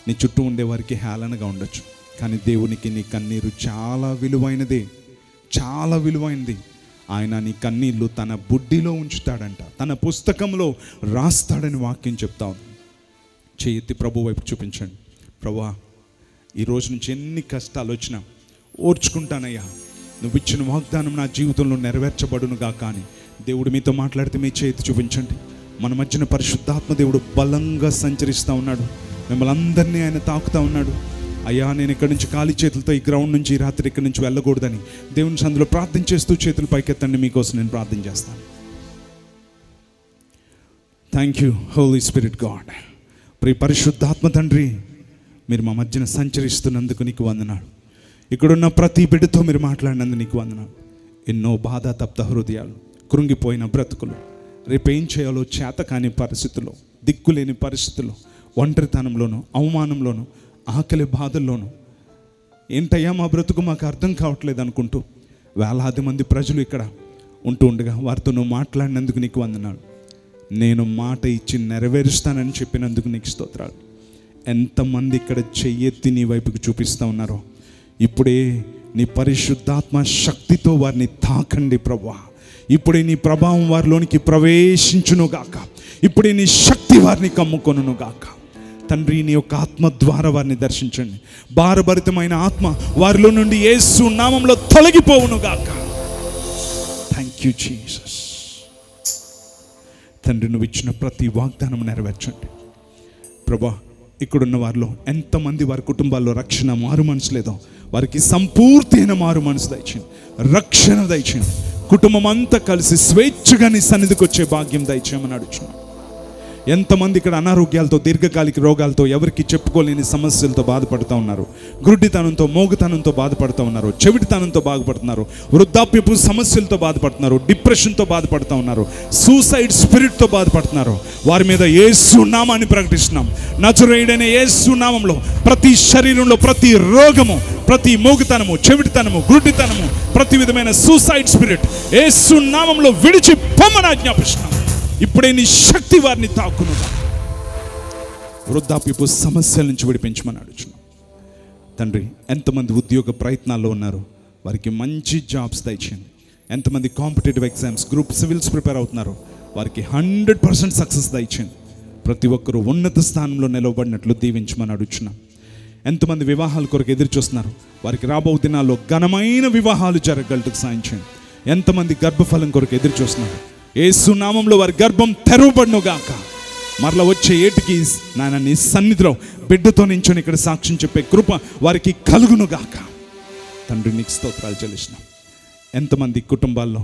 నీ చుట్టూ ఉండేవారికి హేళనగా ఉండొచ్చు, కానీ దేవునికి నీ కన్నీరు చాలా విలువైనది, చాలా విలువైనది. ఆయన నీ కన్నీళ్ళు తన బుడ్డిలో ఉంచుతాడంట, తన పుస్తకంలో రాస్తాడని వాక్యం చెప్తా ఉంది. చేతి ప్రభు వైపు చూపించండి. ప్రభువా, ఈ రోజు నుంచి ఎన్ని కష్టాలు వచ్చినా ఓర్చుకుంటానయ్యా, నువ్వు ఇచ్చిన వాగ్దానం నా జీవితంలో నెరవేర్చబడునుగా. కానీ దేవుడు మీతో మాట్లాడితే మీ చేతి చూపించండి. మన మధ్యన పరిశుద్ధాత్మ దేవుడు బలంగా సంచరిస్తూ ఉన్నాడు. మిమ్మల్ని అందరినీ ఆయన తాకుతూ ఉన్నాడు. అయ్యా, నేను ఇక్కడి నుంచి ఖాళీ చేతులతో ఈ గ్రౌండ్ నుంచి ఈ రాత్రి ఇక్కడి నుంచి వెళ్ళకూడదని దేవుని సందులో ప్రార్థన చేస్తూ చేతులు పైకెత్తండి. మీకోసం నేను ప్రార్థన చేస్తాను. Thank you Holy Spirit God. ప్రియ పరిశుద్ధాత్మ తండ్రి, మీరు మా మధ్యన సంచరిస్తున్నందుకు నీకు వందనాలు. ఇక్కడున్న ప్రతి బిడ్డతో మీరు మాట్లాడినందుకు నీకు వందనాలు. ఎన్నో బాధ తప్త హృదయాలు, కృంగిపోయిన బ్రతుకులు, రేపేం చేయాలో చేత కాని పరిస్థితుల్లో, దిక్కులేని పరిస్థితుల్లో, ఒంటరితనంలోనూ, అవమానంలోనూ, ఆకలి బాధల్లోనూ, ఏంటయ్యా మా బ్రతుకు మాకు అర్థం కావట్లేదు అనుకుంటూ వేలాది మంది ప్రజలు ఇక్కడ ఉంటూ ఉండగా వారితో నువ్వు మాట్లాడినందుకు నీకు వందనాలు. నేను మాట ఇచ్చి నెరవేరుస్తానని చెప్పినందుకు నీకు స్తోత్రాలు. ఎంతమంది ఇక్కడ చెయ్యెత్తి నీ వైపుకి చూపిస్తూ ఉన్నారో, ఇప్పుడే నీ పరిశుద్ధాత్మ శక్తితో వారిని తాకండి ప్రభువా. ఇప్పుడే నీ ప్రభావం వారిలోనికి ప్రవేశించునుగాక. ఇప్పుడే నీ శక్తి వారిని కమ్ముకొనుగాక. తండ్రి, నీ యొక్క ఆత్మ ద్వారా వారిని దర్శించండి. భారభరితమైన ఆత్మ వారిలో నుండి యేసు నామంలో తొలగిపోవునుగాక. Thank you Jesus. తండ్రి, నువ్వు ఇచ్చిన ప్రతి వాగ్దానం నెరవేర్చండి ప్రభా. ఇక్కడున్న వారిలో ఎంతమంది వారి కుటుంబాల్లో రక్షణ మారు మనసు లేదో వారికి సంపూర్తైన మారు మనసు దయచేయండి, రక్షణ దయచేయండి. కుటుంబం అంతా కలిసి స్వేచ్ఛగా నీ సన్నిధికి వచ్చే భాగ్యం దయచేయమని అడుగుతున్నాను. ఎంతమంది ఇక్కడ అనారోగ్యాలతో, దీర్ఘకాలిక రోగాలతో, ఎవరికి చెప్పుకోలేని సమస్యలతో బాధపడుతూ ఉన్నారు. గుడ్డితనంతో, మోగుతనంతో బాధపడుతూ ఉన్నారు. చెవిటితనంతో బాధపడుతున్నారు. వృద్ధాప్యపు సమస్యలతో బాధపడుతున్నారు. డిప్రెషన్తో బాధపడుతూ ఉన్నారు. సూసైడ్ స్పిరిట్తో బాధపడుతున్నారు. వారి మీద యేసు నామాన్ని ప్రకటిస్తున్నాం. నజరేయుడైన యేసు నామంలో ప్రతి శరీరంలో ప్రతి రోగము, ప్రతి మోగుతనము, చెవిటితనము, గుడ్డితనము, ప్రతి విధమైన సూసైడ్ స్పిరిట్ యేసు నామంలో విడిచి పొమ్మని ఆజ్ఞాపిస్తున్నాం. ఇప్పుడే నీ శక్తి వారిని తాకును. వృద్ధాప్యపు సమస్యల నుంచి విడిపించమని అడుగుతున్నాం తండ్రి. ఎంతమంది ఉద్యోగ ప్రయత్నాల్లో ఉన్నారు, వారికి మంచి జాబ్స్ దయచేయండి. ఎంతమంది competitive exams, group civils prepare అవుతున్నారు, వారికి 100% సక్సెస్ దయచేయండి. ప్రతి ఒక్కరూ ఉన్నత స్థానంలో నిలవబడినట్లు దీవించమని అడుగుతున్నాం. ఎంతమంది వివాహాల కొరకు ఎదురు చూస్తున్నారు, వారికి రాబో దినాల్లో ఘనమైన వివాహాలు జరగగలటకు సాయం చేయండి. ఎంతమంది గర్భఫలం కొరకు ఎదురు చూస్తున్నారు, యేసు నామంలో వారి గర్భం తెరవబడునుగాక. మరలా వచ్చే ఏటికి నాయన నీ సన్నిధిలో బిడ్డతో నించొని ఇక్కడ సాక్ష్యం చెప్పే కృప వారికి కలుగునుగాక. తండ్రి, నీకు స్తోత్రాలు చెల్లిస్తున్నాం. ఎంతమంది కుటుంబాల్లో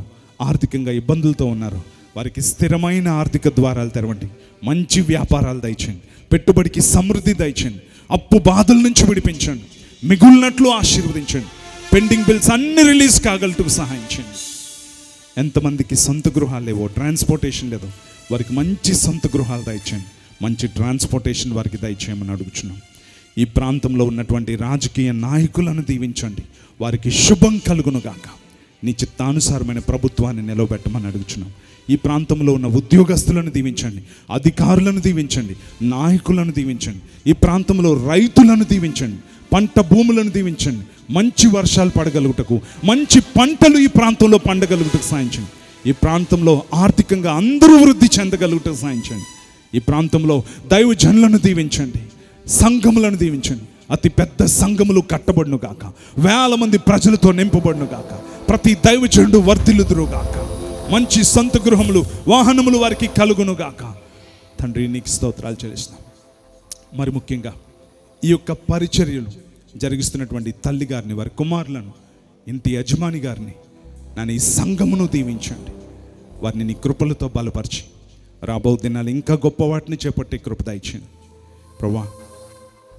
ఆర్థికంగా ఇబ్బందులతో ఉన్నారు, వారికి స్థిరమైన ఆర్థిక ద్వారాలు తెరవండి. మంచి వ్యాపారాలు దయచేయండి. పెట్టుబడికి సమృద్ధి దయచేయండి. అప్పు బాధల నుంచి విడిపించండి. మిగులినట్లు ఆశీర్వదించండి. పెండింగ్ బిల్స్ అన్ని రిలీజ్ కాగలటకు సహాయం చేయండి. ఎంతమందికి సొంత గృహాలు లేవో, ట్రాన్స్పోర్టేషన్ లేదో, వారికి మంచి సొంత గృహాలు దయచేయండి. మంచి ట్రాన్స్పోర్టేషన్ వారికి దయచేయమని అడుగుతున్నాం. ఈ ప్రాంతంలో ఉన్నటువంటి రాజకీయ నాయకులను దీవించండి. వారికి శుభం కలుగునుగాక. నీ చిత్తానుసారమైన ప్రభుత్వాన్ని నిలవబెట్టమని అడుగుతున్నాం. ఈ ప్రాంతంలో ఉన్న ఉద్యోగస్తులను దీవించండి, అధికారులను దీవించండి, నాయకులను దీవించండి. ఈ ప్రాంతంలో రైతులను దీవించండి, పంట భూములను దీవించండి. మంచి వర్షాలు పడగలుగుటకు, మంచి పంటలు ఈ ప్రాంతంలో పండగలుగుటకు సాయించండి. ఈ ప్రాంతంలో ఆర్థికంగా అందరూ వృద్ధి చెందగలుగుటకు సాయించండి. ఈ ప్రాంతంలో దైవజనులను దీవించండి, సంఘములను దీవించండి. అతి పెద్ద సంఘములు కట్టబడును గాక. వేల మంది ప్రజలతో నింపబడును గాక. ప్రతి దైవజనుడు వర్ధిల్లుదురు గాక. మంచి సొంత గృహములు, వాహనములు వారికి కలుగును గాక. తండ్రి, నీకు స్తోత్రాలు చెల్లిస్తున్నాం. మరి ముఖ్యంగా ఈ యొక్క పరిచర్యలు జరిగిస్తున్నటువంటి తల్లి గారిని, వారి కుమారులను, ఇంటి యజమాని గారిని, నన్ను ఈ సంఘమును దీవించండి. వారిని నీ కృపలతో బలపరిచి రాబో దినాలు ఇంకా గొప్ప వాటిని చేపట్టే కృప దయచేయండి ప్రభువా.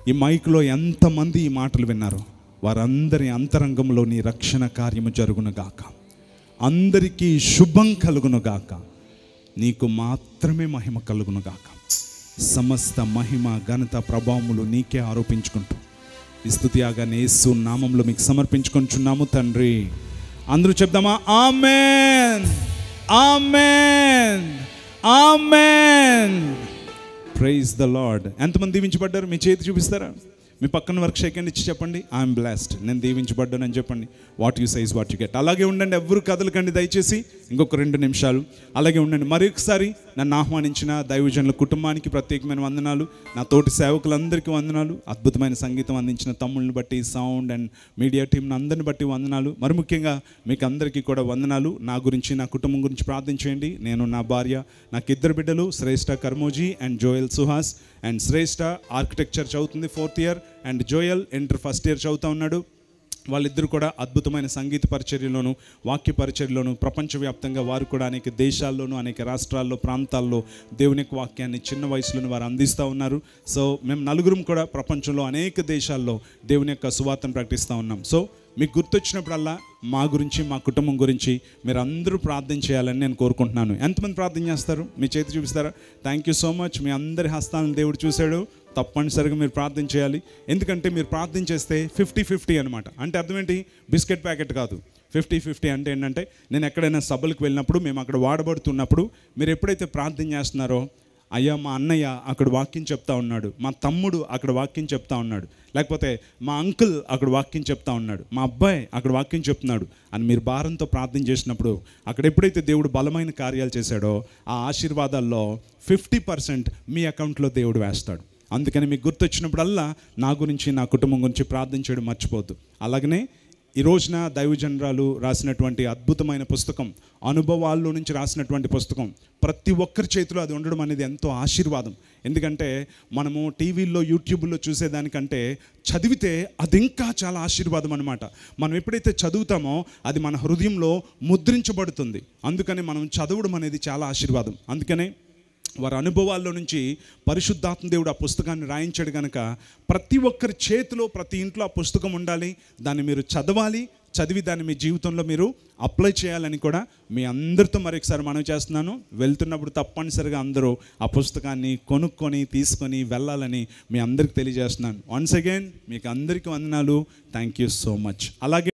ఈ మైక్లో ఎంతమంది ఈ మాటలు విన్నారో వారందరి అంతరంగంలో నీ రక్షణ కార్యము జరుగునుగాక. అందరికీ శుభం కలుగునుగాక. నీకు మాత్రమే మహిమ కలుగునుగాక. సమస్త మహిమ, ఘనత, ప్రభావములు నీకే ఆరోపించుకుంటూ ఈ స్తుతి యాగాన్ని యేసు నామంలో మీకు సమర్పించుకుంటున్నాము తండ్రి. అందరూ చెప్దామా? Amen, amen, amen. Praise the lord. ఎంతమంది దీవించబడ్డారు? మీ చేతి చూపిస్తారా? మీ పక్కన వరకు షేక్ హ్యాండ్ ఇచ్చి చెప్పండి, ఐఎమ్ బ్లెస్డ్, నేను దీవించబడ్డానని చెప్పండి. What you say is what you get. అలాగే ఉండండి, ఎవరు కదలకండి దయచేసి. ఇంకొక 2 నిమిషాలు అలాగే ఉండండి. మరొకసారి నన్ను ఆహ్వానించిన దైవజనుల కుటుంబానికి ప్రత్యేకమైన వందనాలు, నా తోటి సేవకులందరికీ వందనాలు, అద్భుతమైన సంగీతం అందించిన తమ్ముళ్ళని బట్టి, సౌండ్ అండ్ మీడియా టీంని అందరిని బట్టి వందనాలు. మరి ముఖ్యంగా మీకు అందరికీ కూడా వందనాలు. నా గురించి, నా కుటుంబం గురించి ప్రార్థించేయండి. నేను, నా భార్య, నాకు 2 బిడ్డలు, Shreshta Karmoji and Joel Suhas. And Shreshta architecture చదువుతుంది 4th year, and Joel inter 1st year చదువుతూ ఉన్నాడు. వాళ్ళిద్దరూ కూడా అద్భుతమైన సంగీత పరిచర్యలోను, వాక్య పరిచర్యలోను, ప్రపంచవ్యాప్తంగా వారు కూడా అనేక దేశాల్లోనూ, అనేక రాష్ట్రాల్లో, ప్రాంతాల్లో దేవుని యొక్క వాక్యాన్ని చిన్న వయసులోనే వారు అందిస్తూ ఉన్నారు. సో మేము నలుగురం కూడా ప్రపంచంలో అనేక దేశాల్లో దేవుని యొక్క సువార్తను ప్రకటిస్తూ ఉన్నాం. సో మీకు గుర్తొచ్చినప్పుడల్లా మా గురించి, మా కుటుంబం గురించి మీరు అందరూ ప్రార్థన చేయాలని నేను కోరుకుంటున్నాను. ఎంతమంది ప్రార్థన చేస్తారు? మీ చేతి చూపిస్తారా? Thank you so much. మీ అందరి హస్తాలను దేవుడు చూశాడు. తప్పనిసరిగా మీరు ప్రార్థన చేయాలి. ఎందుకంటే మీరు ప్రార్థన చేస్తే 50-50 అనమాట. అంటే అర్థం ఏంటి? బిస్కెట్ ప్యాకెట్ కాదు. 50-50 అంటే ఏంటంటే, నేను ఎక్కడైనా సభలకు వెళ్ళినప్పుడు, మేము అక్కడ వాడబడుతున్నప్పుడు మీరు ఎప్పుడైతే ప్రార్థన చేస్తున్నారో, అయ్యా మా అన్నయ్య అక్కడ వాక్యం చెప్తా ఉన్నాడు, మా తమ్ముడు అక్కడ వాక్యం చెప్తా ఉన్నాడు, లేకపోతే మా అంకుల్ అక్కడ వాక్యం చెప్తా ఉన్నాడు, మా అబ్బాయి అక్కడ వాక్యం చెప్తున్నాడు అని మీరు భారంతో ప్రార్థన చేసినప్పుడు, అక్కడ ఎప్పుడైతే దేవుడు బలమైన కార్యాలు చేశాడో ఆ ఆశీర్వాదాల్లో 50% మీ అకౌంట్లో దేవుడు వేస్తాడు. అందుకని మీకు గుర్తొచ్చినప్పుడల్లా నా గురించి, నా కుటుంబం గురించి ప్రార్థన చేయడం మర్చిపోద్దు. అలాగనే ఈ రోజున దైవజనరాలు రాసినటువంటి అద్భుతమైన పుస్తకం, అనుభవాల్లో నుంచి రాసినటువంటి పుస్తకం, ప్రతి ఒక్కరి చేతిలో అది ఉండడం అనేది ఎంతో ఆశీర్వాదం. ఎందుకంటే మనము టీవీల్లో, యూట్యూబ్లో చూసేదానికంటే చదివితే అది ఇంకా చాలా ఆశీర్వాదం అనమాట. మనం ఎప్పుడైతే చదువుతామో అది మన హృదయంలో ముద్రించబడుతుంది. అందుకని మనం చదవడం అనేది చాలా ఆశీర్వాదం. అందుకనే వారి అనుభవాల్లో నుంచి పరిశుద్ధాత్మ దేవుడు ఆ పుస్తకాన్ని రాయించాడు కనుక ప్రతి ఒక్కరి చేతిలో, ప్రతి ఇంట్లో ఆ పుస్తకం ఉండాలి. దాన్ని మీరు చదవాలి, చదివి దాన్ని మీ జీవితంలో మీరు అప్లై చేయాలని కూడా మీ అందరితో మరొకసారి మనవి చేస్తున్నాను. వెళ్తున్నప్పుడు తప్పనిసరిగా అందరూ ఆ పుస్తకాన్ని కొనుక్కొని, తీసుకొని వెళ్ళాలని మీ అందరికీ తెలియజేస్తున్నాను. వన్స్ అగైన్ మీకు అందరికీ వందనాలు. Thank you so much. అలాగే